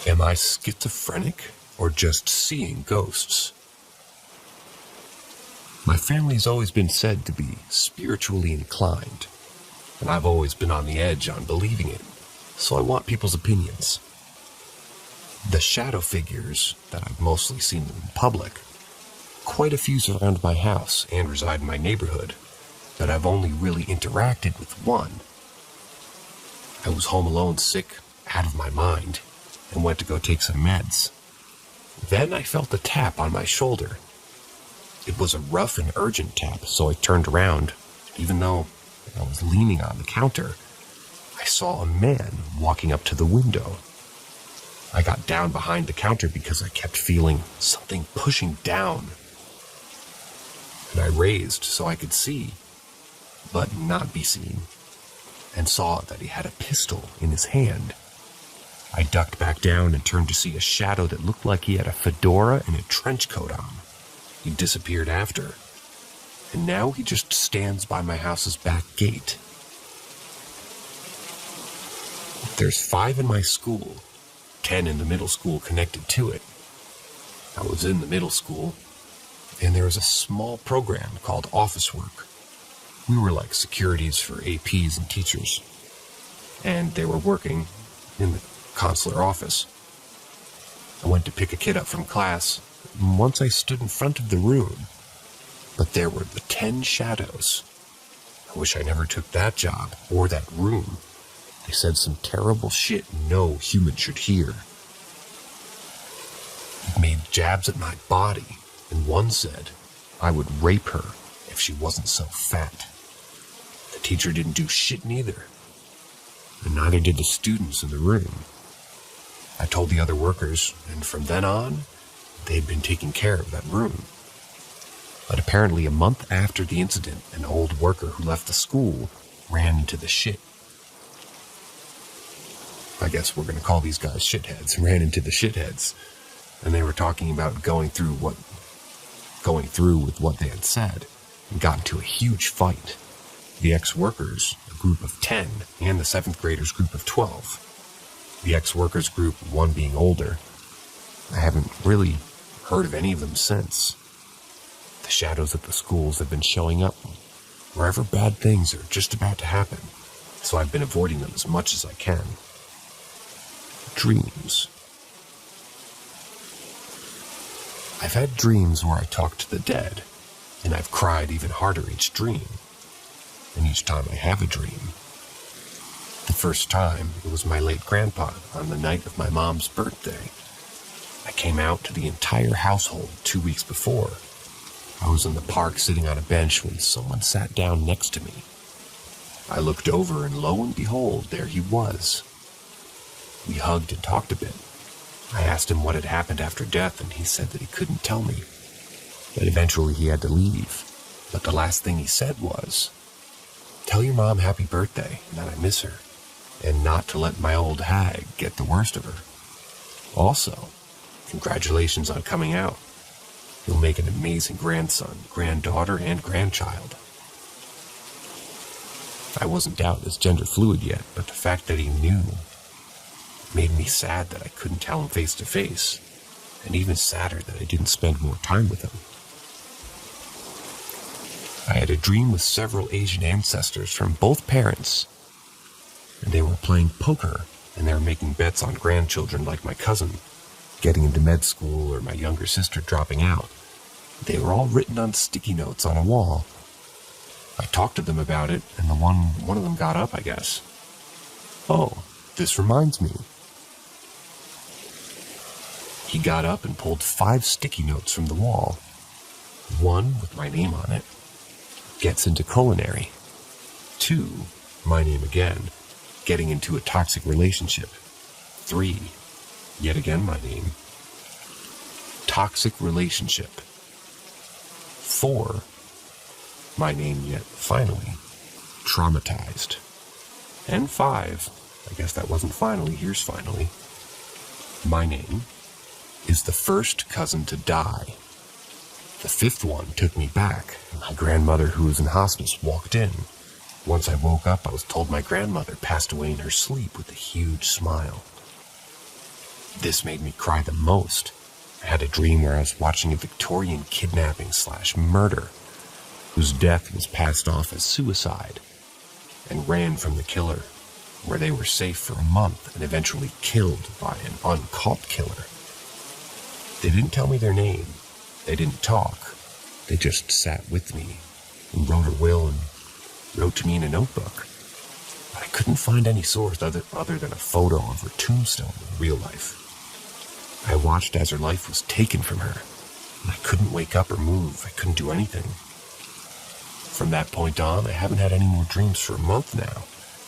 [SPEAKER 2] Am I schizophrenic or just seeing ghosts? My family's always been said to be spiritually inclined, and I've always been on the edge on believing it, so I want people's opinions. The shadow figures that I've mostly seen in public, quite a few surround my house and reside in my neighborhood, but I've only really interacted with one. I was home alone, sick, out of my mind, and went to go take some meds. Then I felt a tap on my shoulder. It was a rough and urgent tap, so I turned around. Even though I was leaning on the counter, I saw a man walking up to the window. I got down behind the counter because I kept feeling something pushing down. And I raised so I could see, but not be seen, and saw that he had a pistol in his hand. I ducked back down and turned to see a shadow that looked like he had a fedora and a trench coat on. He disappeared after, and now he just stands by my house's back gate. There's 5 in my school, 10 in the middle school connected to it. I was in the middle school, and there was a small program called office work. We were like securities for APs and teachers, and they were working in the consular office. I went to pick a kid up from class, and once I stood in front of the room, but there were the 10 shadows. I wish I never took that job or that room. They said some terrible shit no human should hear. It made jabs at my body, and one said I would rape her if she wasn't so fat. The teacher didn't do shit neither, and neither did the students in the room. I told the other workers, and from then on, they'd been taking care of that room. But apparently a month after the incident, an old worker who left the school ran into the shit. I guess we're going to call these guys shitheads, ran into the shitheads. And they were talking about going through with what they had said, and got into a huge fight. The ex-workers, a group of 10, and the 7th graders group of 12. The ex-workers group, one being older. I haven't really heard of any of them since. The shadows at the schools have been showing up wherever bad things are just about to happen, so I've been avoiding them as much as I can. Dreams. I've had dreams where I talk to the dead, and I've cried even harder each dream. And each time I have a dream. The first time, it was my late grandpa on the night of my mom's birthday. I came out to the entire household 2 weeks before. I was in the park sitting on a bench when someone sat down next to me. I looked over, and lo and behold, there he was. We hugged and talked a bit. I asked him what had happened after death, and he said that he couldn't tell me. That eventually he had to leave. But the last thing he said was, "Tell your mom happy birthday, and that I miss her, and not to let my old hag get the worst of her. Also, congratulations on coming out. You'll make an amazing grandson, granddaughter, and grandchild." I wasn't out as gender fluid yet, but the fact that he knew made me sad that I couldn't tell him face to face, and even sadder that I didn't spend more time with him. I had a dream with several Asian ancestors from both parents. and they were playing poker, and they were making bets on grandchildren like my cousin getting into med school or my younger sister dropping out. They were all written on sticky notes on a wall. I talked to them about it, and one of them got up, I guess. Oh, this reminds me. He got up and pulled 5 sticky notes from the wall. 1 with my name on it. Gets into culinary. 2, my name again. Getting into a toxic relationship. 3, yet again my name. Toxic relationship. 4, my name yet finally. Traumatized. And 5, I guess that wasn't finally, here's finally. My name is the first cousin to die. The 5th one took me back, and my grandmother, who was in hospice, walked in. Once I woke up, I was told my grandmother passed away in her sleep with a huge smile. This made me cry the most. I had a dream where I was watching a Victorian kidnapping/murder, whose death was passed off as suicide, and ran from the killer, where they were safe for a month and eventually killed by an uncaught killer. They didn't tell me their name. They didn't talk. They just sat with me and wrote a will and wrote to me in a notebook. But I couldn't find any source other than a photo of her tombstone in real life. I watched as her life was taken from her, and I couldn't wake up or move. I couldn't do anything. From that point on, I haven't had any more dreams for a month now,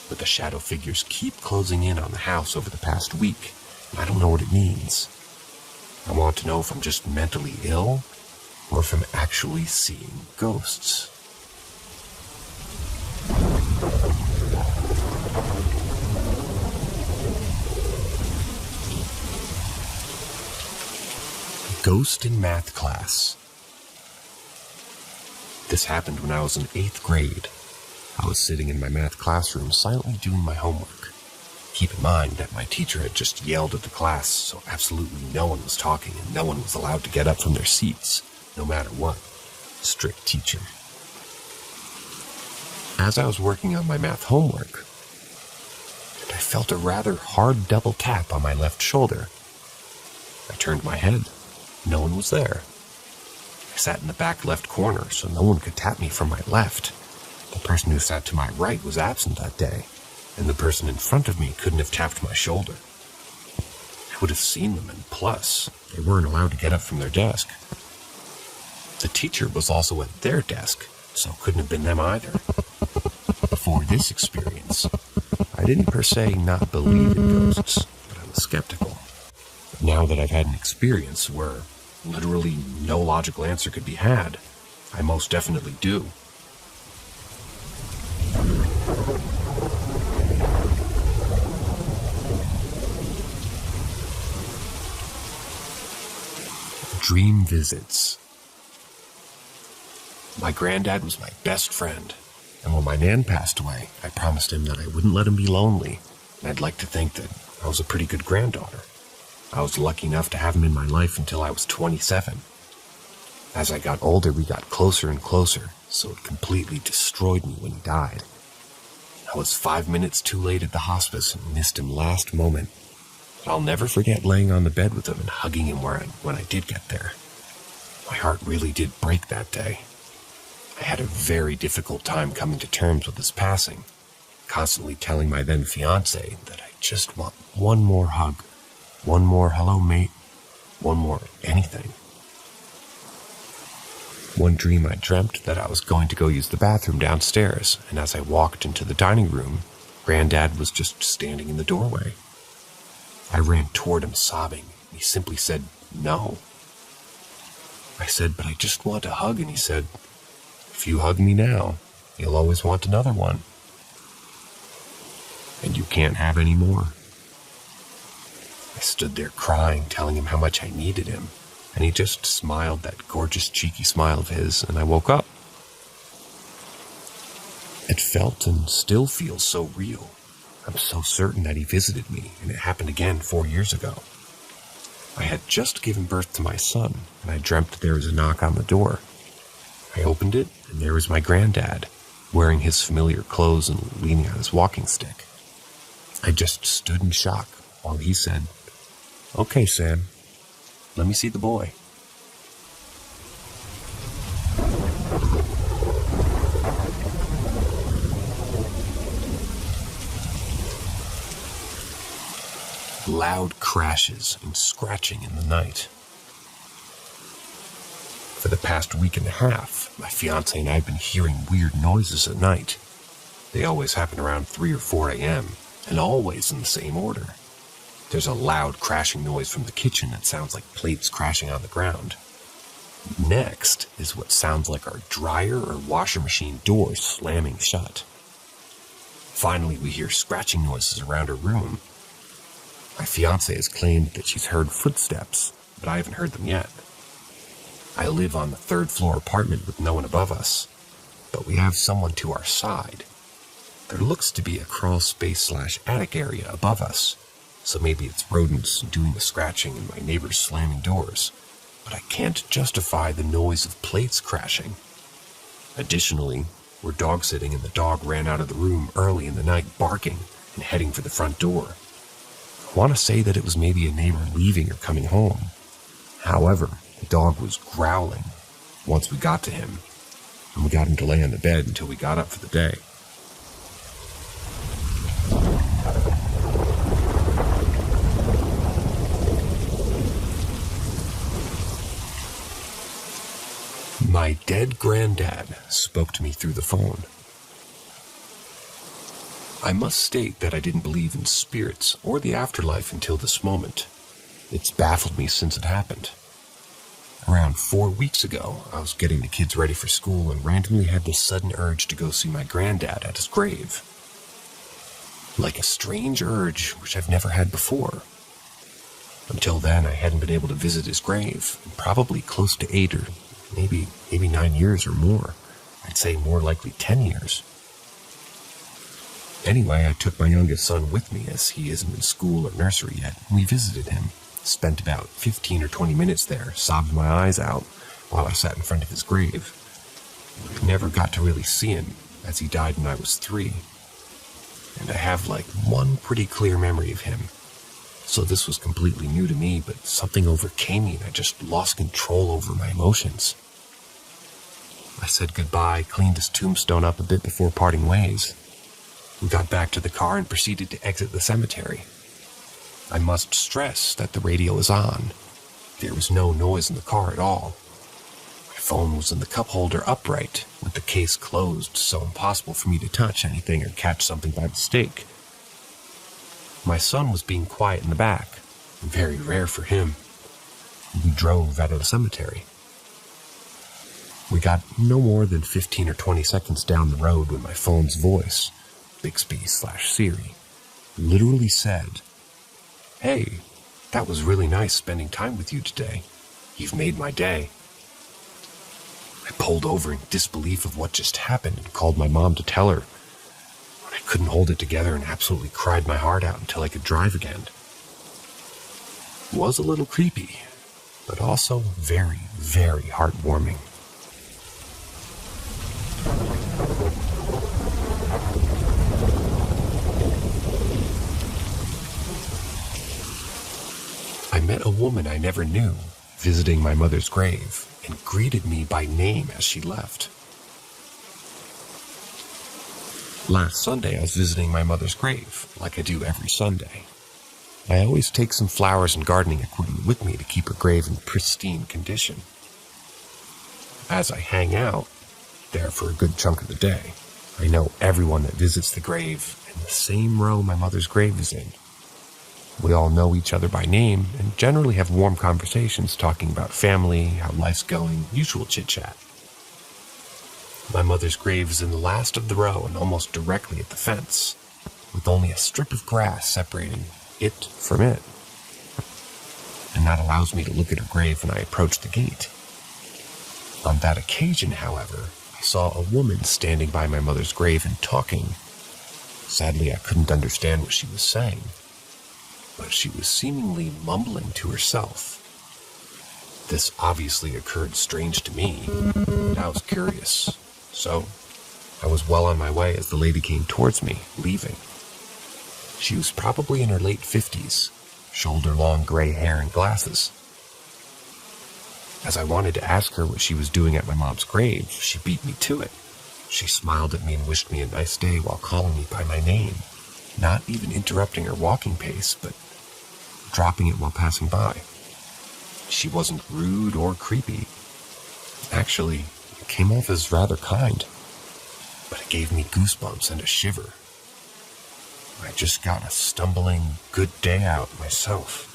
[SPEAKER 2] but the shadow figures keep closing in on the house over the past week, and I don't know what it means. I want to know if I'm just mentally ill, or if I'm actually seeing ghosts. Ghost in math class. This happened when I was in 8th grade. I was sitting in my math classroom silently doing my homework. Keep in mind that my teacher had just yelled at the class, so absolutely no one was talking and no one was allowed to get up from their seats, no matter what. Strict teacher. As I was working on my math homework, I felt a rather hard double tap on my left shoulder. I turned my head. No one was there. I sat in the back left corner, so no one could tap me from my left. The person who sat to my right was absent that day, and the person in front of me couldn't have tapped my shoulder. I would have seen them, and plus, they weren't allowed to get up from their desk. The teacher was also at their desk, so it couldn't have been them either. Before this experience, I didn't per se not believe in ghosts, but I was skeptical. But now that I've had an experience where literally no logical answer could be had, I most definitely do. Dream visits. My granddad was my best friend, and when my nan passed away, I promised him that I wouldn't let him be lonely, and I'd like to think that I was a pretty good granddaughter. I was lucky enough to have him in my life until I was 27. As I got older, we got closer and closer, so it completely destroyed me when he died. I was 5 minutes too late at the hospice and missed him last moment. But I'll never forget laying on the bed with him and hugging him when I did get there. My heart really did break that day. I had a very difficult time coming to terms with his passing, constantly telling my then fiancé that I just want one more hug, one more hello mate, one more anything. One dream I dreamt that I was going to go use the bathroom downstairs, and as I walked into the dining room, Granddad was just standing in the doorway. I ran toward him sobbing, and he simply said, "No." I said, "But I just want a hug," and he said, "If you hug me now, you'll always want another one. And you can't have any more." I stood there crying, telling him how much I needed him, and he just smiled that gorgeous cheeky smile of his, and I woke up. It felt and still feels so real. I'm so certain that he visited me, and it happened again 4 years ago. I had just given birth to my son, and I dreamt there was a knock on the door. I opened it, and there was my granddad, wearing his familiar clothes and leaning on his walking stick. I just stood in shock while he said, "Okay, Sam, let me see the boy." Loud crashes and scratching in the night. For the past week and a half, my fiance and I have been hearing weird noises at night. They always happen around 3 or 4 a.m., and always in the same order. There's a loud crashing noise from the kitchen that sounds like plates crashing on the ground. Next is what sounds like our dryer or washer machine door slamming shut. Finally, we hear scratching noises around her room. My fiance has claimed that she's heard footsteps, but I haven't heard them yet. I live on the 3rd floor apartment with no one above us, but we have someone to our side. There looks to be a crawl space/attic area above us, so maybe it's rodents doing the scratching and my neighbors slamming doors, but I can't justify the noise of plates crashing. Additionally, we're dog sitting and the dog ran out of the room early in the night barking and heading for the front door. I want to say that it was maybe a neighbor leaving or coming home. However, the dog was growling once we got to him, and we got him to lay on the bed until we got up for the day. My dead granddad spoke to me through the phone. I must state that I didn't believe in spirits or the afterlife until this moment. It's baffled me since it happened. Around 4 weeks ago, I was getting the kids ready for school and randomly had this sudden urge to go see my granddad at his grave. Like a strange urge which I've never had before. Until then, I hadn't been able to visit his grave in probably close to 8 or maybe 9 years or more. I'd say more likely 10 years. Anyway, I took my youngest son with me as he isn't in school or nursery yet. We visited him, spent about 15 or 20 minutes there, sobbed my eyes out while I sat in front of his grave. Never got to really see him as he died when I was 3. And I have like one pretty clear memory of him. So this was completely new to me, but something overcame me and I just lost control over my emotions. I said goodbye, cleaned his tombstone up a bit before parting ways. We got back to the car and proceeded to exit the cemetery. I must stress that the radio is on. There was no noise in the car at all. My phone was in the cup holder upright, with the case closed, so impossible for me to touch anything or catch something by mistake. My son was being quiet in the back, very rare for him. We drove out of the cemetery. We got no more than 15 or 20 seconds down the road when my phone's voice, Bixby/Siri, literally said, "Hey, that was really nice spending time with you today. You've made my day." I pulled over in disbelief of what just happened and called my mom to tell her. But I couldn't hold it together and absolutely cried my heart out until I could drive again. It was a little creepy, but also very, very heartwarming. I met a woman I never knew visiting my mother's grave and greeted me by name as she left. Last Sunday, I was visiting my mother's grave, like I do every Sunday. I always take some flowers and gardening equipment with me to keep her grave in pristine condition. As I hang out there for a good chunk of the day, I know everyone that visits the grave in the same row my mother's grave is in. We all know each other by name and generally have warm conversations talking about family, how life's going, usual chit-chat. My mother's grave is in the last of the row and almost directly at the fence, with only a strip of grass separating it from it. And that allows me to look at her grave when I approach the gate. On that occasion, however, I saw a woman standing by my mother's grave and talking. Sadly, I couldn't understand what she was saying, but she was seemingly mumbling to herself. This obviously occurred strange to me, and I was curious, so I was well on my way as the lady came towards me, leaving. She was probably in her late 50s, shoulder-long gray hair and glasses. As I wanted to ask her what she was doing at my mom's grave, she beat me to it. She smiled at me and wished me a nice day while calling me by my name, not even interrupting her walking pace, but dropping it while passing by. She wasn't rude or creepy. Actually, it came off as rather kind, but it gave me goosebumps and a shiver. I just got a stumbling good day out myself.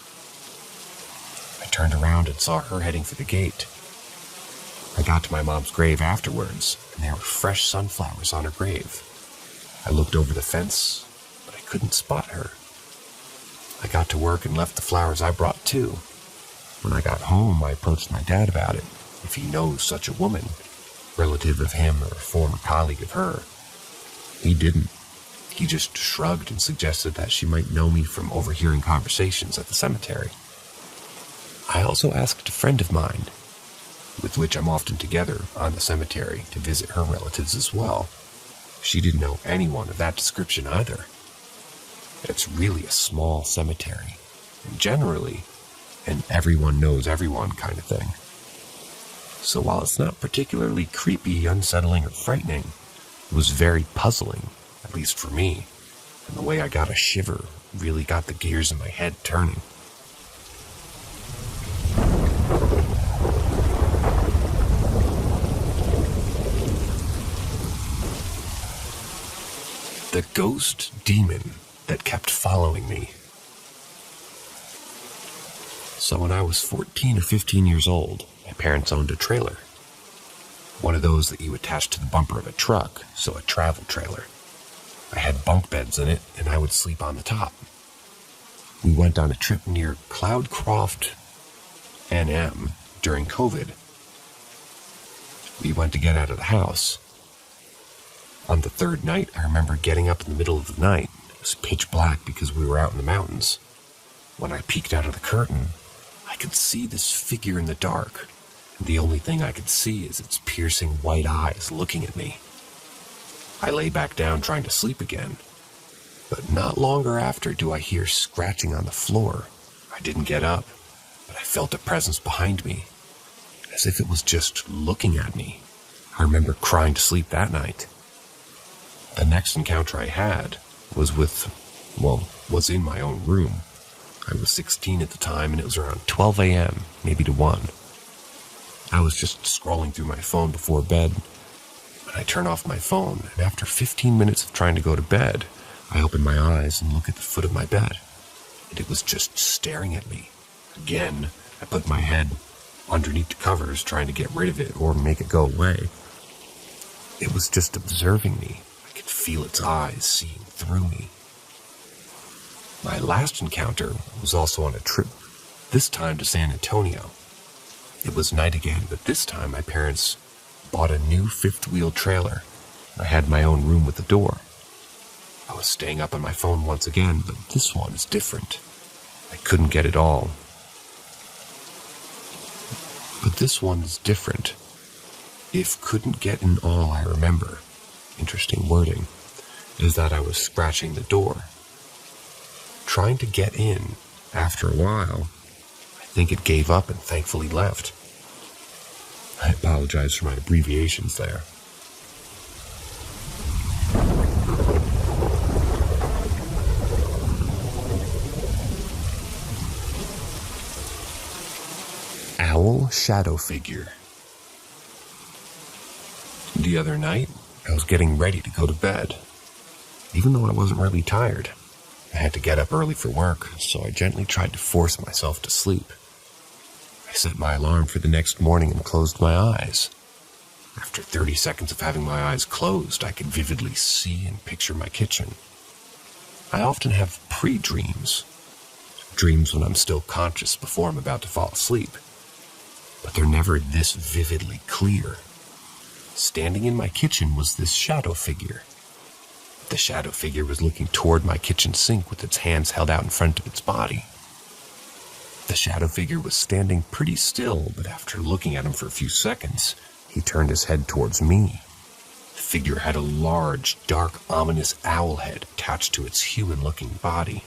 [SPEAKER 2] I turned around and saw her heading for the gate. I got to my mom's grave afterwards, and there were fresh sunflowers on her grave. I looked over the fence, but I couldn't spot her. I got to work and left the flowers I brought too. When I got home, I approached my dad about it, if he knows such a woman, relative of him or a former colleague of her. He didn't. He just shrugged and suggested that she might know me from overhearing conversations at the cemetery. I also asked a friend of mine, with which I'm often together on the cemetery, to visit her relatives as well. She didn't know anyone of that description either. It's really a small cemetery, and generally an everyone knows everyone kind of thing. So while it's not particularly creepy, unsettling, or frightening, it was very puzzling, at least for me, and the way I got a shiver really got the gears in my head turning. The ghost demon that kept following me. So when I was 14 or 15 years old, my parents owned a trailer. One of those that you attach to the bumper of a truck, so a travel trailer. I had bunk beds in it, and I would sleep on the top. We went on a trip near Cloudcroft, NM, during COVID. We went to get out of the house. On the third night, I remember getting up in the middle of the night. It was pitch black because we were out in the mountains. When I peeked out of the curtain, I could see this figure in the dark, and the only thing I could see is its piercing white eyes looking at me. I lay back down trying to sleep again, but not longer after do I hear scratching on the floor. I didn't get up, but I felt a presence behind me, as if it was just looking at me. I remember crying to sleep that night. The next encounter I had was in my own room. I was 16 at the time, and it was around 12 a.m., maybe to 1. I was just scrolling through my phone before bed, when I turned off my phone, and after 15 minutes of trying to go to bed, I opened my eyes and looked at the foot of my bed, and it was just staring at me. Again, I put my head underneath the covers, trying to get rid of it or make it go away. It was just observing me. I could feel its eyes seeing through me. My last encounter was also on a trip, this time to San Antonio. It was night again, but this time my parents bought a new fifth-wheel trailer. I had my own room with a door. I was staying up on my phone once again, but this one is different. I couldn't get it all. But this one is different. If couldn't get in all I remember, interesting wording, is that I was scratching the door. Trying to get in. After a while, I think it gave up and thankfully left. I apologize for my abbreviations there. Owl shadow figure. The other night, I was getting ready to go to bed, even though I wasn't really tired. I had to get up early for work, so I gently tried to force myself to sleep. I set my alarm for the next morning and closed my eyes. After 30 seconds of having my eyes closed, I could vividly see and picture my kitchen. I often have pre-dreams, dreams when I'm still conscious before I'm about to fall asleep, but they're never this vividly clear. Standing in my kitchen was this shadow figure. The shadow figure was looking toward my kitchen sink with its hands held out in front of its body. The shadow figure was standing pretty still, but after looking at him for a few seconds, he turned his head towards me. The figure had a large, dark, ominous owl head attached to its human-looking body.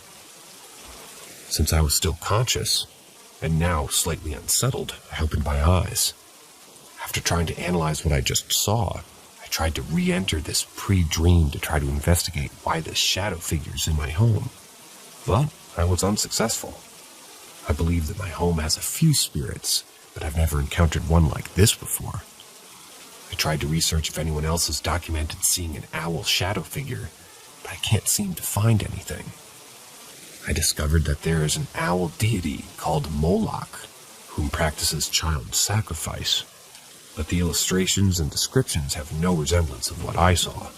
[SPEAKER 2] Since I was still conscious, and now slightly unsettled, I opened my eyes. After trying to analyze what I just saw, I tried to re-enter this pre-dream to try to investigate why this shadow figure's in my home. But I was unsuccessful. I believe that my home has a few spirits, but I've never encountered one like this before. I tried to research if anyone else has documented seeing an owl shadow figure, but I can't seem to find anything. I discovered that there is an owl deity called Moloch, whom practices child sacrifice, but the illustrations and descriptions have no resemblance of what I saw.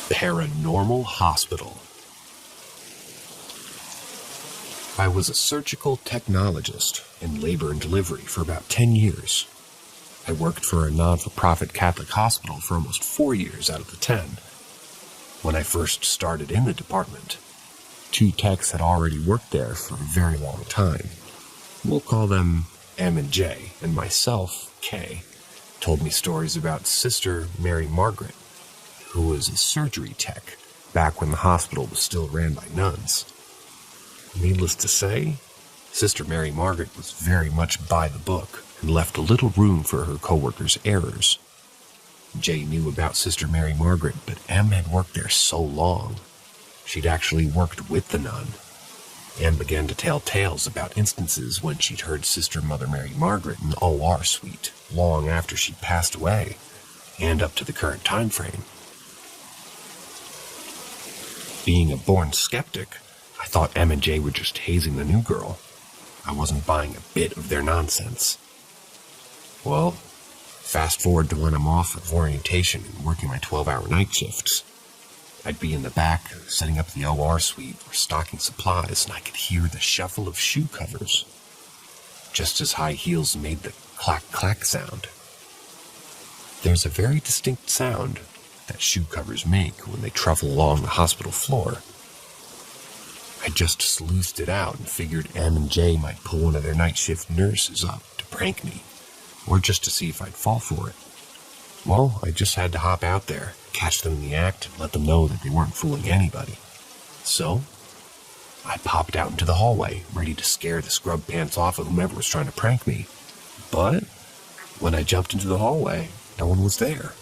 [SPEAKER 2] Paranormal Hospital. I was a surgical technologist in labor and delivery for about 10 years. I worked for a non-for-profit Catholic hospital for almost 4 years out of the 10. When I first started in the department, 2 techs had already worked there for a very long time. We'll call them M and J, and myself, K, told me stories about Sister Mary Margaret, who was a surgery tech back when the hospital was still ran by nuns. Needless to say, Sister Mary Margaret was very much by the book and left little room for her co-workers' errors. Jay knew about Sister Mary Margaret, but M had worked there so long. She'd actually worked with the nun. M began to tell tales about instances when she'd heard Sister Mother Mary Margaret in the OR suite long after she'd passed away, and up to the current time frame. Being a born skeptic, I thought M and J were just hazing the new girl. I wasn't buying a bit of their nonsense. Well, fast forward to when I'm off of orientation and working my 12-hour night shifts. I'd be in the back, setting up the OR suite or stocking supplies, and I could hear the shuffle of shoe covers, just as high heels made the clack-clack sound. There's a very distinct sound that shoe covers make when they truffle along the hospital floor. I just sleuthed it out and figured M and J might pull one of their night shift nurses up to prank me, or just to see if I'd fall for it. Well, I just had to hop out there, catch them in the act, and let them know that they weren't fooling anybody. So, I popped out into the hallway, ready to scare the scrub pants off of whomever was trying to prank me. But when I jumped into the hallway, no one was there.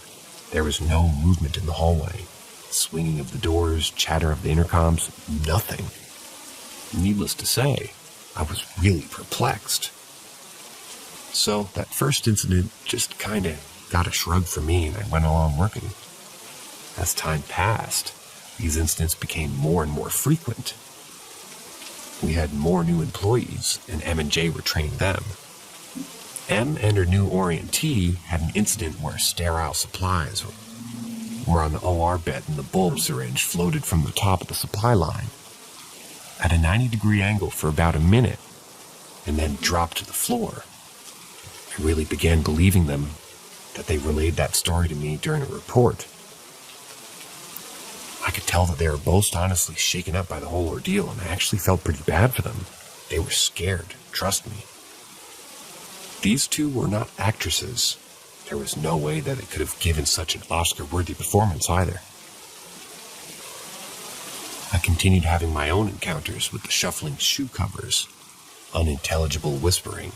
[SPEAKER 2] There was no movement in the hallway. Swinging of the doors, chatter of the intercoms, nothing. Needless to say, I was really perplexed. So that first incident just kinda got a shrug from me and I went along working. As time passed, these incidents became more and more frequent. We had more new employees, and M and J were training them. M and her new orientee had an incident where sterile supplies were on the OR bed and the bulb syringe floated from the top of the supply line at a 90-degree angle for about a minute and then dropped to the floor. I really began believing them that they relayed that story to me during a report. I could tell that they were both honestly shaken up by the whole ordeal, and I actually felt pretty bad for them. They were scared, trust me. These two were not actresses. There was no way that they could have given such an Oscar-worthy performance either. I continued having my own encounters with the shuffling shoe covers, unintelligible whispering,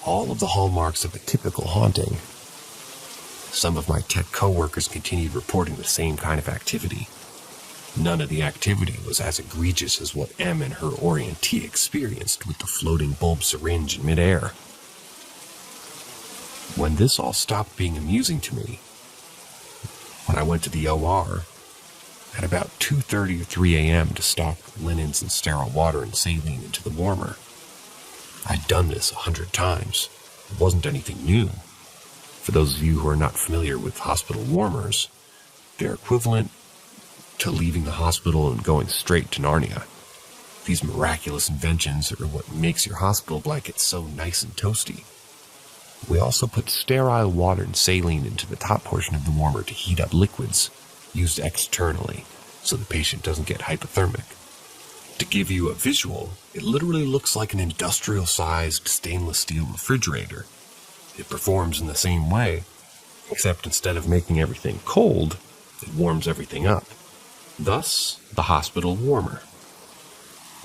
[SPEAKER 2] all of the hallmarks of a typical haunting. Some of my tech co-workers continued reporting the same kind of activity. None of the activity was as egregious as what M and her orientee experienced with the floating bulb syringe in midair. When this all stopped being amusing to me, when I went to the OR at about 2:30 or 3 a.m. to stock linens and sterile water and saline into the warmer. I'd done this 100 times. It wasn't anything new. For those of you who are not familiar with hospital warmers, they're equivalent to leaving the hospital and going straight to Narnia. These miraculous inventions are what makes your hospital blanket so nice and toasty. We also put sterile water and saline into the top portion of the warmer to heat up liquids used externally so the patient doesn't get hypothermic. To give you a visual, it literally looks like an industrial-sized stainless steel refrigerator. It performs in the same way, except instead of making everything cold, it warms everything up. Thus, the hospital warmer.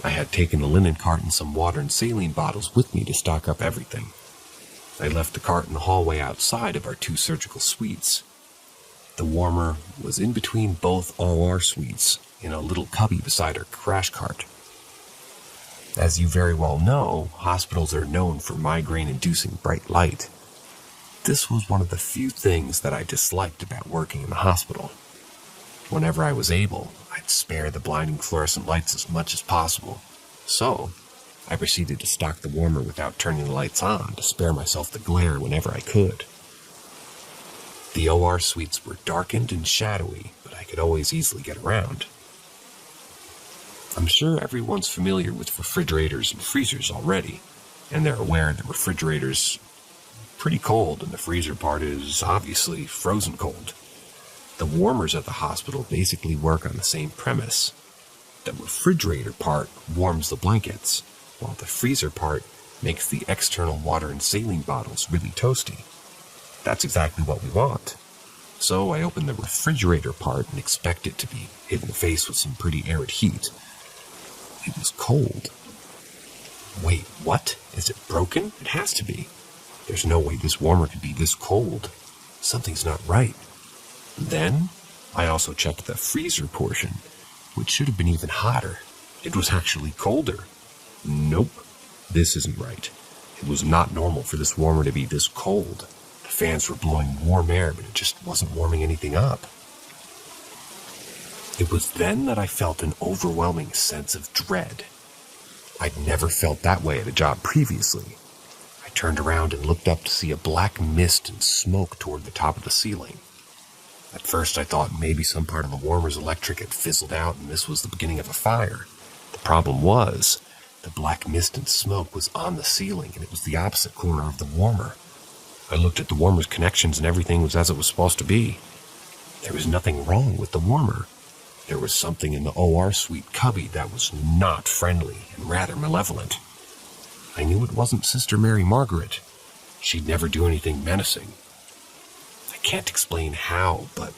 [SPEAKER 2] I had taken a linen cart and some water and saline bottles with me to stock up everything. I left the cart in the hallway outside of our 2 surgical suites. The warmer was in between both OR suites in a little cubby beside our crash cart. As you very well know, hospitals are known for migraine-inducing bright light. This was one of the few things that I disliked about working in the hospital. Whenever I was able, I'd spare the blinding fluorescent lights as much as possible. So, I proceeded to stock the warmer without turning the lights on to spare myself the glare whenever I could. The OR suites were darkened and shadowy, but I could always easily get around. I'm sure everyone's familiar with refrigerators and freezers already, and they're aware the refrigerator's pretty cold and the freezer part is obviously frozen cold. The warmers at the hospital basically work on the same premise. The refrigerator part warms the blankets, while the freezer part makes the external water and saline bottles really toasty. That's exactly what we want. So I opened the refrigerator part and expect it to be hit in the face with some pretty arid heat. It was cold. Wait, what? Is it broken? It has to be. There's no way this warmer could be this cold. Something's not right. Then, I also checked the freezer portion, which should have been even hotter. It was actually colder. Nope, this isn't right. It was not normal for this warmer to be this cold. The fans were blowing warm air, but it just wasn't warming anything up. It was then that I felt an overwhelming sense of dread. I'd never felt that way at a job previously. I turned around and looked up to see a black mist and smoke toward the top of the ceiling. At first I thought maybe some part of the warmer's electric had fizzled out and this was the beginning of a fire. The problem was, the black mist and smoke was on the ceiling and it was the opposite corner of the warmer. I looked at the warmer's connections and everything was as it was supposed to be. There was nothing wrong with the warmer. There was something in the OR suite cubby that was not friendly and rather malevolent. I knew it wasn't Sister Mary Margaret. She'd never do anything menacing. I can't explain how, but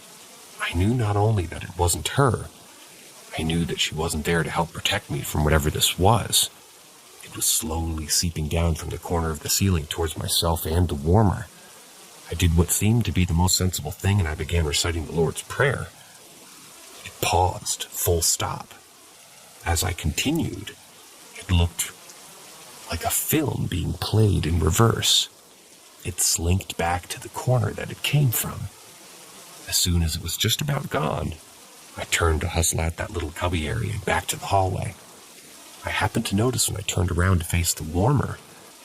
[SPEAKER 2] I knew not only that it wasn't her, I knew that she wasn't there to help protect me from whatever this was. It was slowly seeping down from the corner of the ceiling towards myself and the warmer. I did what seemed to be the most sensible thing and I began reciting the Lord's Prayer. It paused, full stop. As I continued, it looked like a film being played in reverse. It slinked back to the corner that it came from. As soon as it was just about gone, I turned to hustle out that little cubby area and back to the hallway. I happened to notice when I turned around to face the warmer,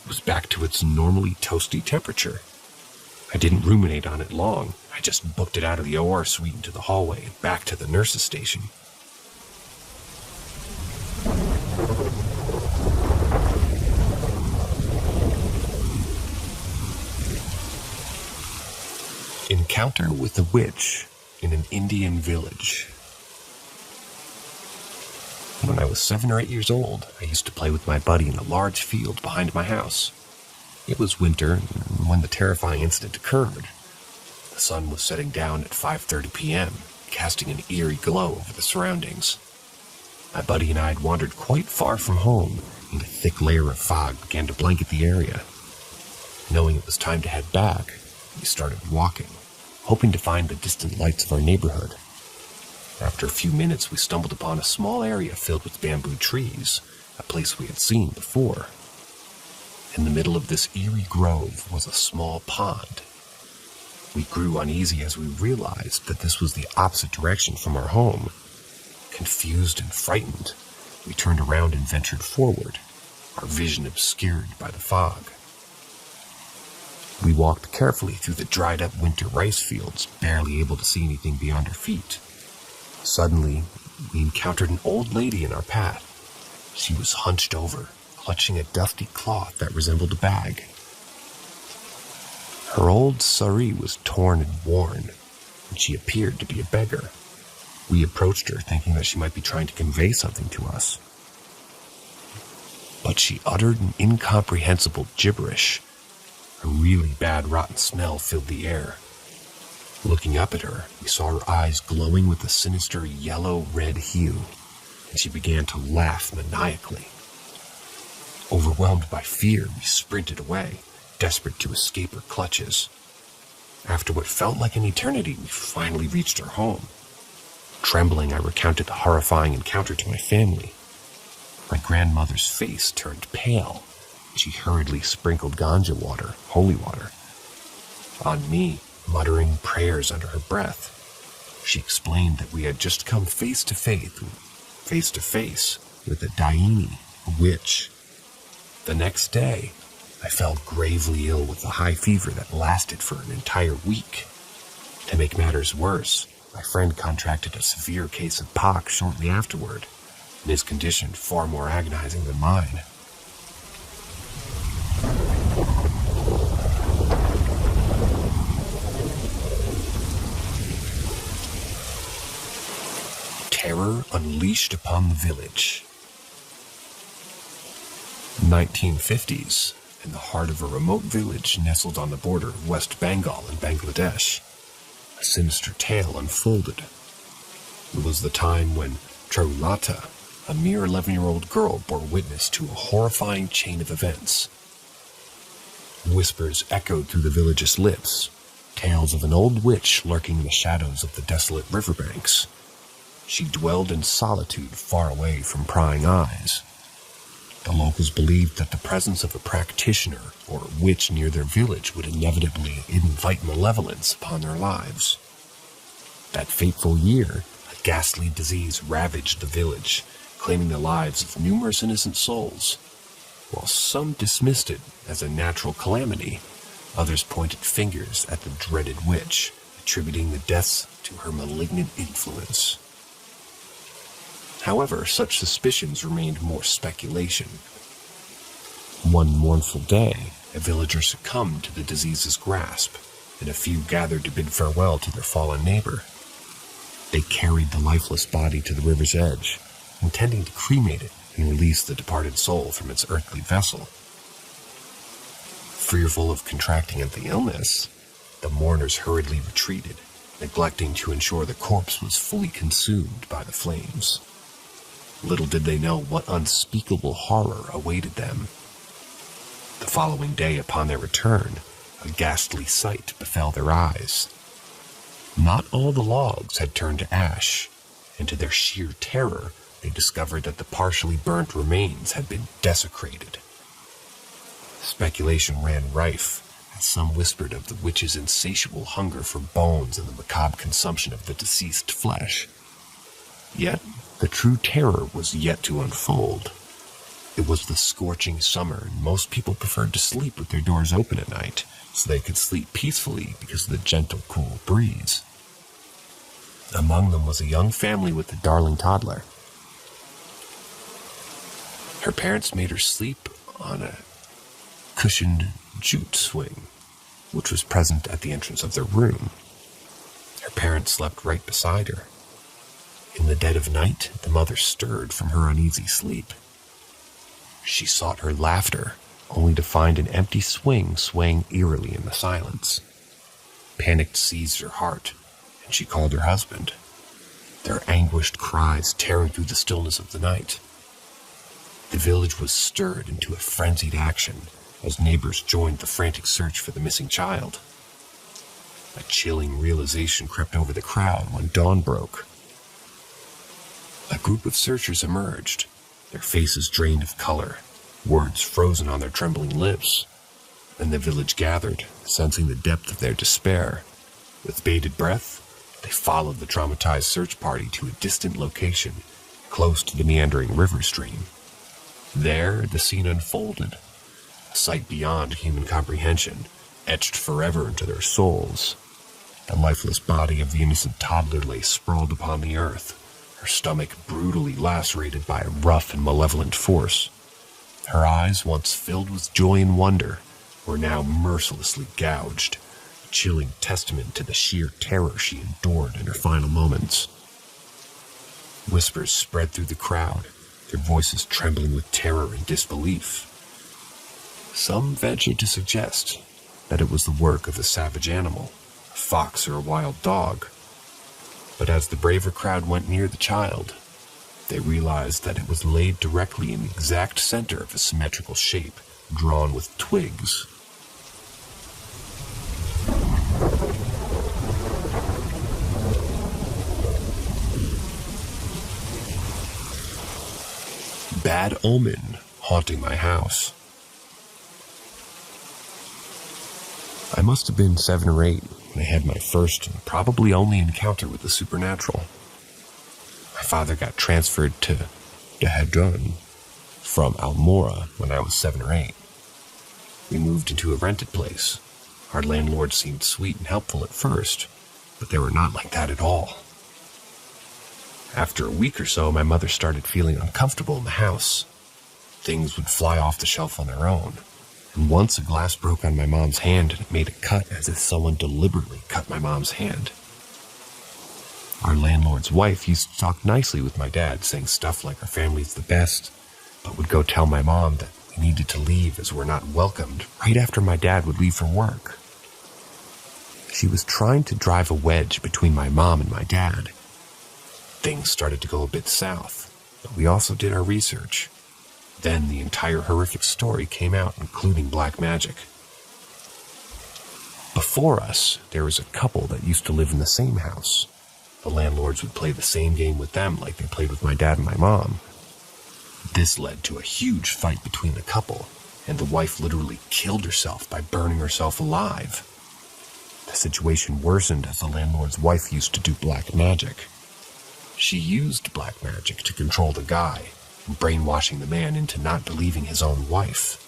[SPEAKER 2] it was back to its normally toasty temperature. I didn't ruminate on it long. I just booked it out of the OR suite into the hallway and back to the nurse's station. Encounter with a witch in an Indian village. When I was 7 or 8 years old, I used to play with my buddy in a large field behind my house. It was winter when the terrifying incident occurred. The sun was setting down at 5:30 p.m., casting an eerie glow over the surroundings. My buddy and I had wandered quite far from home, and a thick layer of fog began to blanket the area. Knowing it was time to head back, we started walking, hoping to find the distant lights of our neighborhood. After a few minutes, we stumbled upon a small area filled with bamboo trees, a place we had seen before. In the middle of this eerie grove was a small pond. We grew uneasy as we realized that this was the opposite direction from our home. Confused and frightened, we turned around and ventured forward, our vision obscured by the fog. We walked carefully through the dried-up winter rice fields, barely able to see anything beyond our feet. Suddenly, we encountered an old lady in our path. She was hunched over, clutching a dusty cloth that resembled a bag. Her old sari was torn and worn, and she appeared to be a beggar. We approached her, thinking that she might be trying to convey something to us. but she uttered an incomprehensible gibberish. A really bad rotten smell filled the air. Looking up at her, we saw her eyes glowing with a sinister yellow-red hue, and she began to laugh maniacally. Overwhelmed by fear, we sprinted away, desperate to escape her clutches. After what felt like an eternity, we finally reached her home. Trembling, I recounted the horrifying encounter to my family. My grandmother's face turned pale, and she hurriedly sprinkled ganja water, holy water, on me, muttering prayers under her breath. She explained that we had just come face to face with a Daini, a witch. The next day, I fell gravely ill with a high fever that lasted for an entire week. To make matters worse, my friend contracted a severe case of pox shortly afterward, and his condition far more agonizing than mine. Terror unleashed upon the village. 1950s, in the heart of a remote village nestled on the border of West Bengal and Bangladesh, a sinister tale unfolded. It was the time when Charulata, a mere 11-year-old girl, bore witness to a horrifying chain of events. Whispers echoed through the village's lips, tales of an old witch lurking in the shadows of the desolate riverbanks. She dwelled in solitude far away from prying eyes. The locals believed that the presence of a practitioner or a witch near their village would inevitably invite malevolence upon their lives. That fateful year, a ghastly disease ravaged the village, claiming the lives of numerous innocent souls. While some dismissed it as a natural calamity, others pointed fingers at the dreaded witch, attributing the deaths to her malignant influence. However, such suspicions remained more speculation. One mournful day, a villager succumbed to the disease's grasp, and a few gathered to bid farewell to their fallen neighbor. They carried the lifeless body to the river's edge, intending to cremate it and release the departed soul from its earthly vessel. Fearful of contracting the illness, the mourners hurriedly retreated, neglecting to ensure the corpse was fully consumed by the flames. Little did they know what unspeakable horror awaited them. The following day, upon their return, a ghastly sight befell their eyes. Not all the logs had turned to ash, and to their sheer terror, they discovered that the partially burnt remains had been desecrated. Speculation ran rife, as some whispered of the witch's insatiable hunger for bones and the macabre consumption of the deceased flesh. Yet, the true terror was yet to unfold. It was the scorching summer, and most people preferred to sleep with their doors open at night, so they could sleep peacefully because of the gentle, cool breeze. Among them was a young family with a darling toddler. Her parents made her sleep on a cushioned jute swing, which was present at the entrance of their room. Her parents slept right beside her. In the dead of night, the mother stirred from her uneasy sleep. She sought her laughter, only to find an empty swing swaying eerily in the silence. Panic seized her heart, and she called her husband, their anguished cries tearing through the stillness of the night. The village was stirred into a frenzied action as neighbors joined the frantic search for the missing child. A chilling realization crept over the crowd when dawn broke. A group of searchers emerged, their faces drained of color, words frozen on their trembling lips. Then the village gathered, sensing the depth of their despair. With bated breath, they followed the traumatized search party to a distant location, close to the meandering river stream. There, the scene unfolded, a sight beyond human comprehension, etched forever into their souls. The lifeless body of the innocent toddler lay sprawled upon the earth, her stomach brutally lacerated by a rough and malevolent force. Her eyes, once filled with joy and wonder, were now mercilessly gouged, a chilling testament to the sheer terror she endured in her final moments. Whispers spread through the crowd, their voices trembling with terror and disbelief. Some ventured to suggest that it was the work of a savage animal, a fox or a wild dog. But as the braver crowd went near the child, they realized that it was laid directly in the exact center of a symmetrical shape, drawn with twigs. Bad omen haunting my house. I must have been 7 or 8 when I had my first and probably only encounter with the supernatural. My father got transferred to Dehadrun from Almora when I was 7 or 8. We moved into a rented place. Our landlord seemed sweet and helpful at first, but they were not like that at all. After a week or so, my mother started feeling uncomfortable in the house. Things would fly off the shelf on their own, and once a glass broke on my mom's hand and it made a cut as if someone deliberately cut my mom's hand. Our landlord's wife used to talk nicely with my dad, saying stuff like our family's the best, but would go tell my mom that we needed to leave as we're not welcomed right after my dad would leave from work. She was trying to drive a wedge between my mom and my dad. Things started to go a bit south, but we also did our research. Then the entire horrific story came out, including black magic. Before us, there was a couple that used to live in the same house. The landlords would play the same game with them like they played with my dad and my mom. This led to a huge fight between the couple, and the wife literally killed herself by burning herself alive. The situation worsened as the landlord's wife used to do black magic. She used black magic to control the guy, brainwashing the man into not believing his own wife.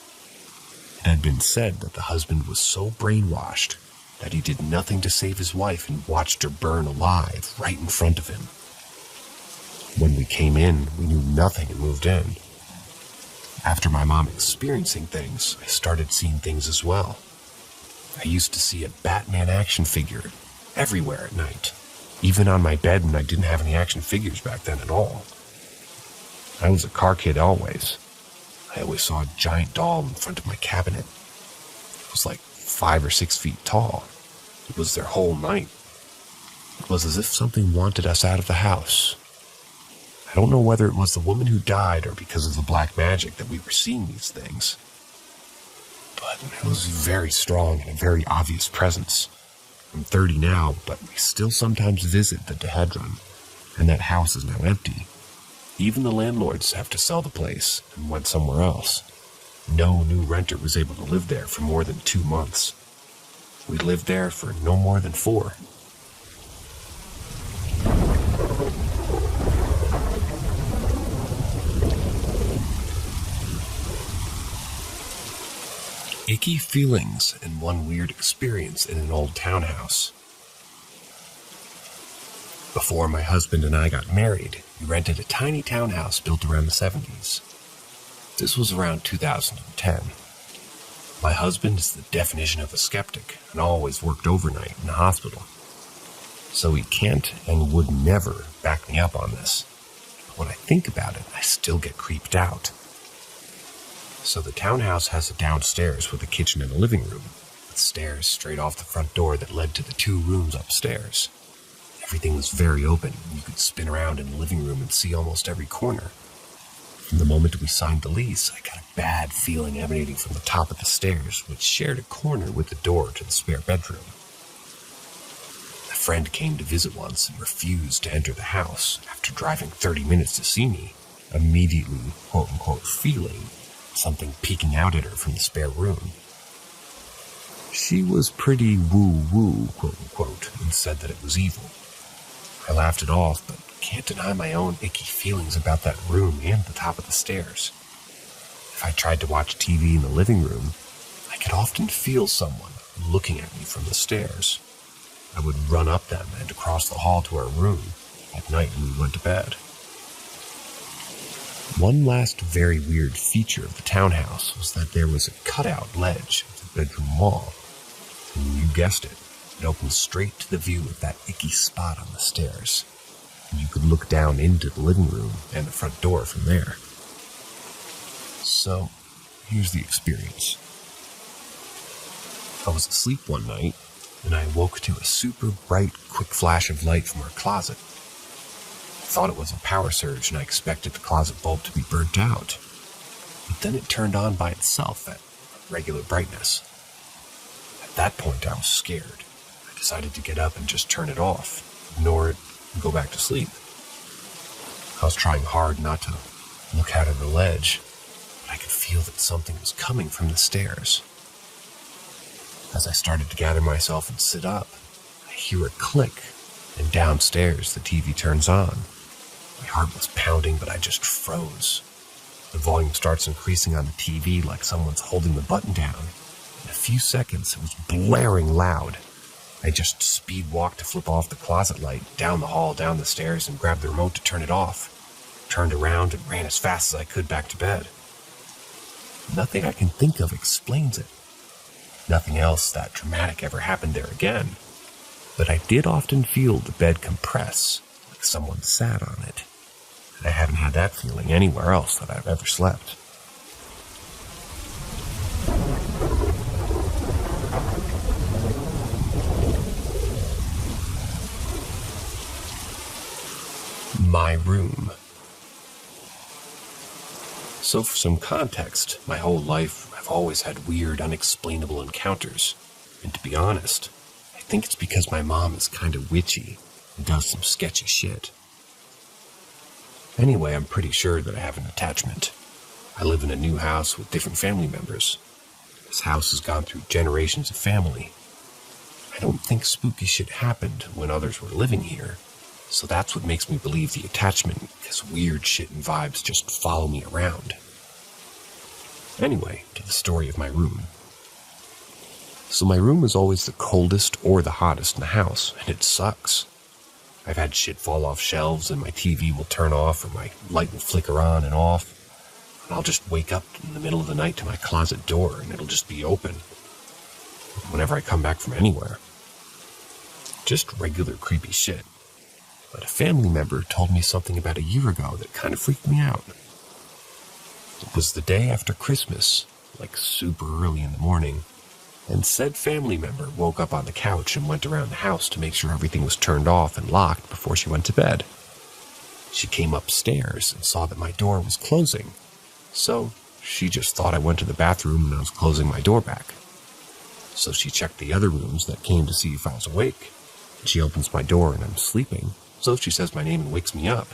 [SPEAKER 2] It had been said that the husband was so brainwashed that he did nothing to save his wife and watched her burn alive right in front of him. When we came in, we knew nothing and moved in. After my mom experiencing things, I started seeing things as well. I used to see a Batman action figure everywhere at night, even on my bed when I didn't have any action figures back then at all. I was a car kid always. I always saw a giant doll in front of my cabinet. It was like 5 or 6 feet tall. It was there whole night. It was as if something wanted us out of the house. I don't know whether it was the woman who died or because of the black magic that we were seeing these things. But it was very strong and a very obvious presence. I'm 30 now, but we still sometimes visit the Dehadrun, and that house is now empty. Even the landlords have to sell the place and went somewhere else. No new renter was able to live there for more than 2 months. We lived there for no more than 4. Icky feelings and one weird experience in an old townhouse. Before my husband and I got married, we rented a tiny townhouse built around the 70s. This was around 2010. My husband is the definition of a skeptic and always worked overnight in a hospital. So he can't and would never back me up on this. But when I think about it, I still get creeped out. So the townhouse has a downstairs with a kitchen and a living room, with stairs straight off the front door that led to the 2 rooms upstairs. Everything was very open, and you could spin around in the living room and see almost every corner. From the moment we signed the lease, I got a bad feeling emanating from the top of the stairs, which shared a corner with the door to the spare bedroom. A friend came to visit once and refused to enter the house after driving 30 minutes to see me, immediately, quote-unquote, feeling something peeking out at her from the spare room. She was pretty woo-woo, quote-unquote, and said that it was evil. I laughed it off, but can't deny my own icky feelings about that room and the top of the stairs. If I tried to watch TV in the living room, I could often feel someone looking at me from the stairs. I would run up them and across the hall to our room at night when we went to bed. One last very weird feature of the townhouse was that there was a cutout ledge at the bedroom wall. And you guessed it, it opened straight to the view of that icky spot on the stairs. And you could look down into the living room and the front door from there. So, here's the experience. I was asleep one night, and I woke to a super bright, quick flash of light from our closet. I thought it was a power surge, and I expected the closet bulb to be burnt out. But then it turned on by itself at regular brightness. At that point, I was scared. I decided to get up and just turn it off, ignore it, and go back to sleep. I was trying hard not to look out of the ledge, but I could feel that something was coming from the stairs. As I started to gather myself and sit up, I hear a click, and downstairs the TV turns on. My heart was pounding, but I just froze. The volume starts increasing on the TV like someone's holding the button down. In a few seconds, it was blaring loud. I just speed walked to flip off the closet light, down the hall, down the stairs, and grabbed the remote to turn it off. Turned around and ran as fast as I could back to bed. Nothing I can think of explains it. Nothing else that dramatic ever happened there again. But I did often feel the bed compress, like someone sat on it. And I haven't had that feeling anywhere else that I've ever slept. My room. So for some context, my whole life I've always had weird, unexplainable encounters. And to be honest, I think it's because my mom is kind of witchy and does some sketchy shit. Anyway, I'm pretty sure that I have an attachment. I live in a new house with different family members. This house has gone through generations of family. I don't think spooky shit happened when others were living here. So that's what makes me believe the attachment, because weird shit and vibes just follow me around. Anyway, to the story of my room. So my room is always the coldest or the hottest in the house, and it sucks. I've had shit fall off shelves, and my TV will turn off, or my light will flicker on and off. And I'll just wake up in the middle of the night to my closet door, and it'll just be open. Whenever I come back from anywhere. Just regular creepy shit. But a family member told me something about a year ago that kind of freaked me out. It was the day after Christmas, like super early in the morning, and said family member woke up on the couch and went around the house to make sure everything was turned off and locked before she went to bed. She came upstairs and saw that my door was closing, so she just thought I went to the bathroom and I was closing my door back. So she checked the other rooms that came to see if I was awake. She opens my door and I'm sleeping. So she says my name and wakes me up.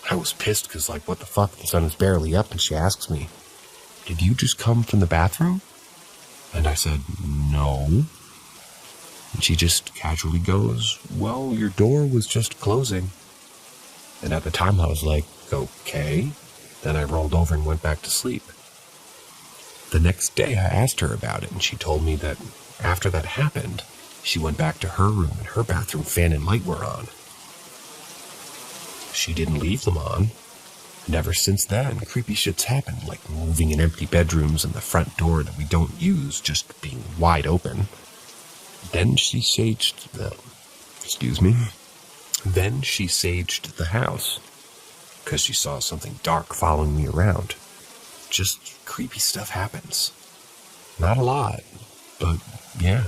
[SPEAKER 2] I was pissed because, like, what the fuck? The sun is barely up, and she asks me, "Did you just come from the bathroom?" And I said, "No." And she just casually goes, "Well, your door was just closing." And at the time I was like, okay. Then I rolled over and went back to sleep. The next day I asked her about it, and she told me that after that happened, she went back to her room and her bathroom fan and light were on. She didn't leave them on, and ever since then, creepy shit's happened, like moving in empty bedrooms and the front door that we don't use just being wide open. Then she saged the house, because she saw something dark following me around. Just creepy stuff happens. Not a lot, but yeah.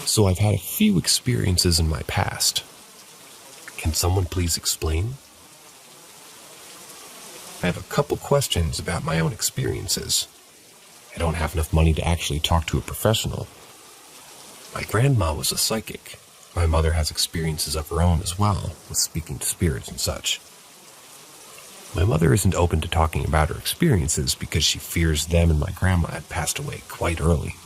[SPEAKER 2] So I've had a few experiences in my past. Can someone please explain? I have a couple questions about my own experiences. I don't have enough money to actually talk to a professional. My grandma was a psychic. My mother has experiences of her own as well, with speaking to spirits and such. My mother isn't open to talking about her experiences because she fears them and my grandma had passed away quite early.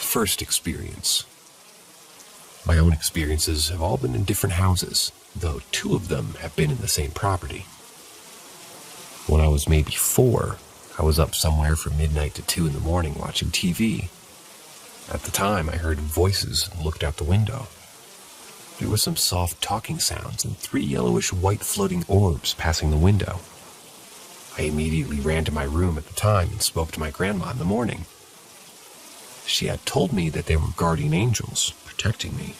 [SPEAKER 2] First experience. My own experiences have all been in different houses, though 2 of them have been in the same property. When I was maybe 4, I was up somewhere from midnight to 2 in the morning watching TV. At the time, I heard voices and looked out the window. There were some soft talking sounds and 3 yellowish-white floating orbs passing the window. I immediately ran to my room at the time and spoke to my grandma in the morning. She had told me that they were guardian angels protecting me.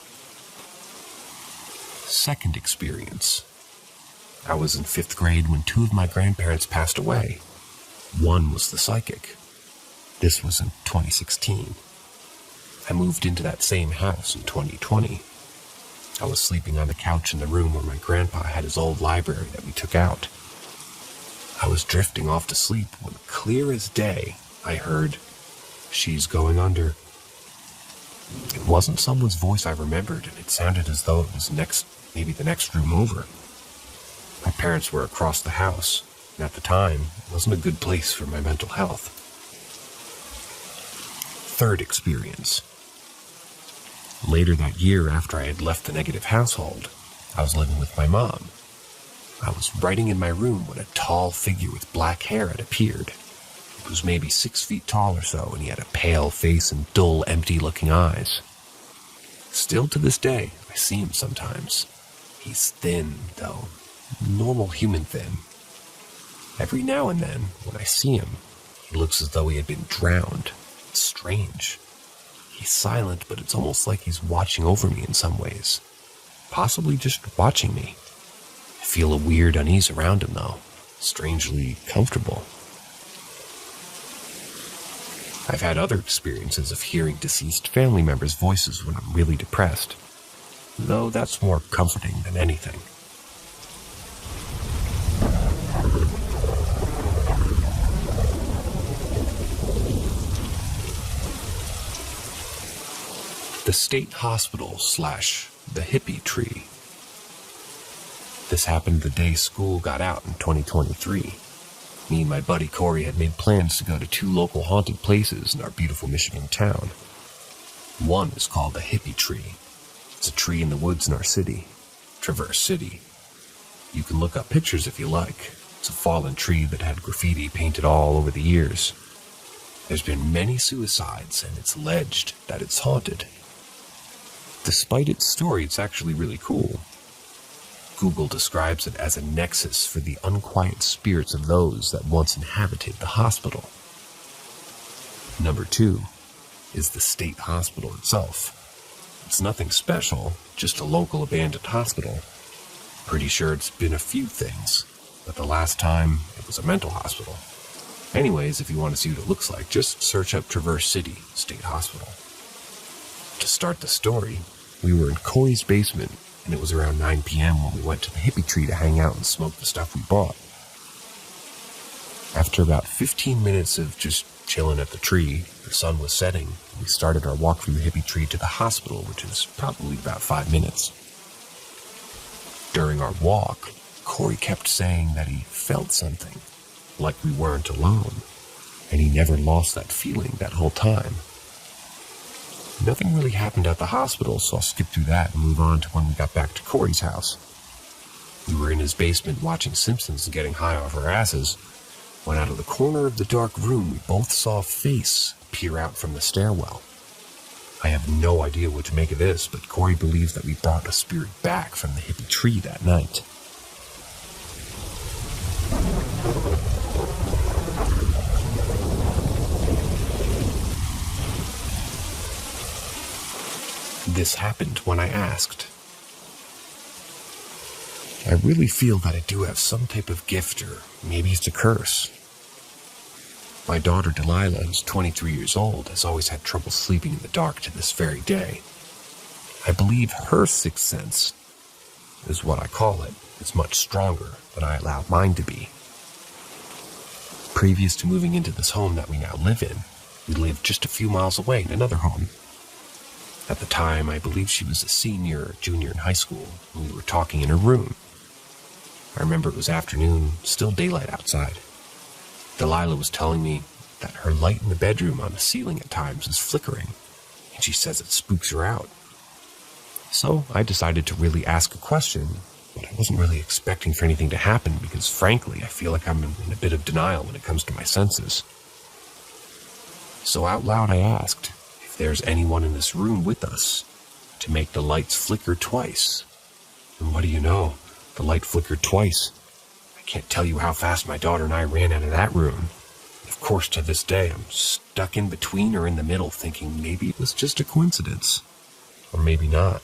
[SPEAKER 2] Second experience. I was in 5th grade when 2 of my grandparents passed away. One was the psychic. This was in 2016. I moved into that same house in 2020. I was sleeping on the couch in the room where my grandpa had his old library that we took out. I was drifting off to sleep when, clear as day, I heard, "She's going under." It wasn't someone's voice I remembered, and it sounded as though it was maybe the next room over. My parents were across the house, and at the time, it wasn't a good place for my mental health. Third experience. Later that year, after I had left the negative household, I was living with my mom. I was writing in my room when a tall figure with black hair had appeared. He was maybe 6 feet tall or so, and he had a pale face and dull, empty-looking eyes. Still to this day, I see him sometimes. He's thin, though. Normal human thin. Every now and then, when I see him, he looks as though he had been drowned. It's strange. He's silent, but it's almost like he's watching over me in some ways. Possibly just watching me. I feel a weird unease around him, though. Strangely comfortable. I've had other experiences of hearing deceased family members' voices when I'm really depressed, though that's more comforting than anything. The state hospital / the hippie tree. This happened the day school got out in 2023. Me and my buddy Corey had made plans to go to 2 local haunted places in our beautiful Michigan town. One is called the hippie tree. It's a tree in the woods in our city, Traverse City. You can look up pictures if you like. It's a fallen tree that had graffiti painted all over the years. There's been many suicides, and it's alleged that it's haunted. Despite its story, it's actually really cool. Google describes it as a nexus for the unquiet spirits of those that once inhabited the hospital. Number 2 is the state hospital itself. It's nothing special, just a local abandoned hospital. Pretty sure it's been a few things, but the last time it was a mental hospital. Anyways, if you want to see what it looks like, just search up Traverse City State Hospital. To start the story, we were in Corey's basement, and it was around 9 p.m. when we went to the hippie tree to hang out and smoke the stuff we bought. After about 15 minutes of just chilling at the tree, the sun was setting, and we started our walk from the hippie tree to the hospital, which is probably about 5 minutes. During our walk, Corey kept saying that he felt something, like we weren't alone, and he never lost that feeling that whole time. Nothing really happened at the hospital, so I'll skip through that and move on to when we got back to Corey's house. We were in his basement watching Simpsons and getting high off our asses, when out of the corner of the dark room we both saw a face peer out from the stairwell. I have no idea what to make of this, but Corey believes that we brought a spirit back from the hippie tree that night. This happened when I asked. I really feel that I do have some type of gift, or maybe it's a curse. My daughter Delilah, who's 23 years old, has always had trouble sleeping in the dark to this very day. I believe her sixth sense, is what I call it, is much stronger than I allow mine to be. Previous to moving into this home that we now live in, we lived just a few miles away in another home. At the time, I believe she was a senior or junior in high school, and we were talking in her room. I remember it was afternoon, still daylight outside. Delilah was telling me that her light in the bedroom on the ceiling at times is flickering, and she says it spooks her out. So I decided to really ask a question, but I wasn't really expecting for anything to happen because, frankly, I feel like I'm in a bit of denial when it comes to my senses. So out loud I asked if there's anyone in this room with us to make the lights flicker twice. And what do you know? The light flickered twice. I can't tell you how fast my daughter and I ran out of that room. Of course, to this day, I'm stuck in between or in the middle thinking maybe it was just a coincidence. Or maybe not.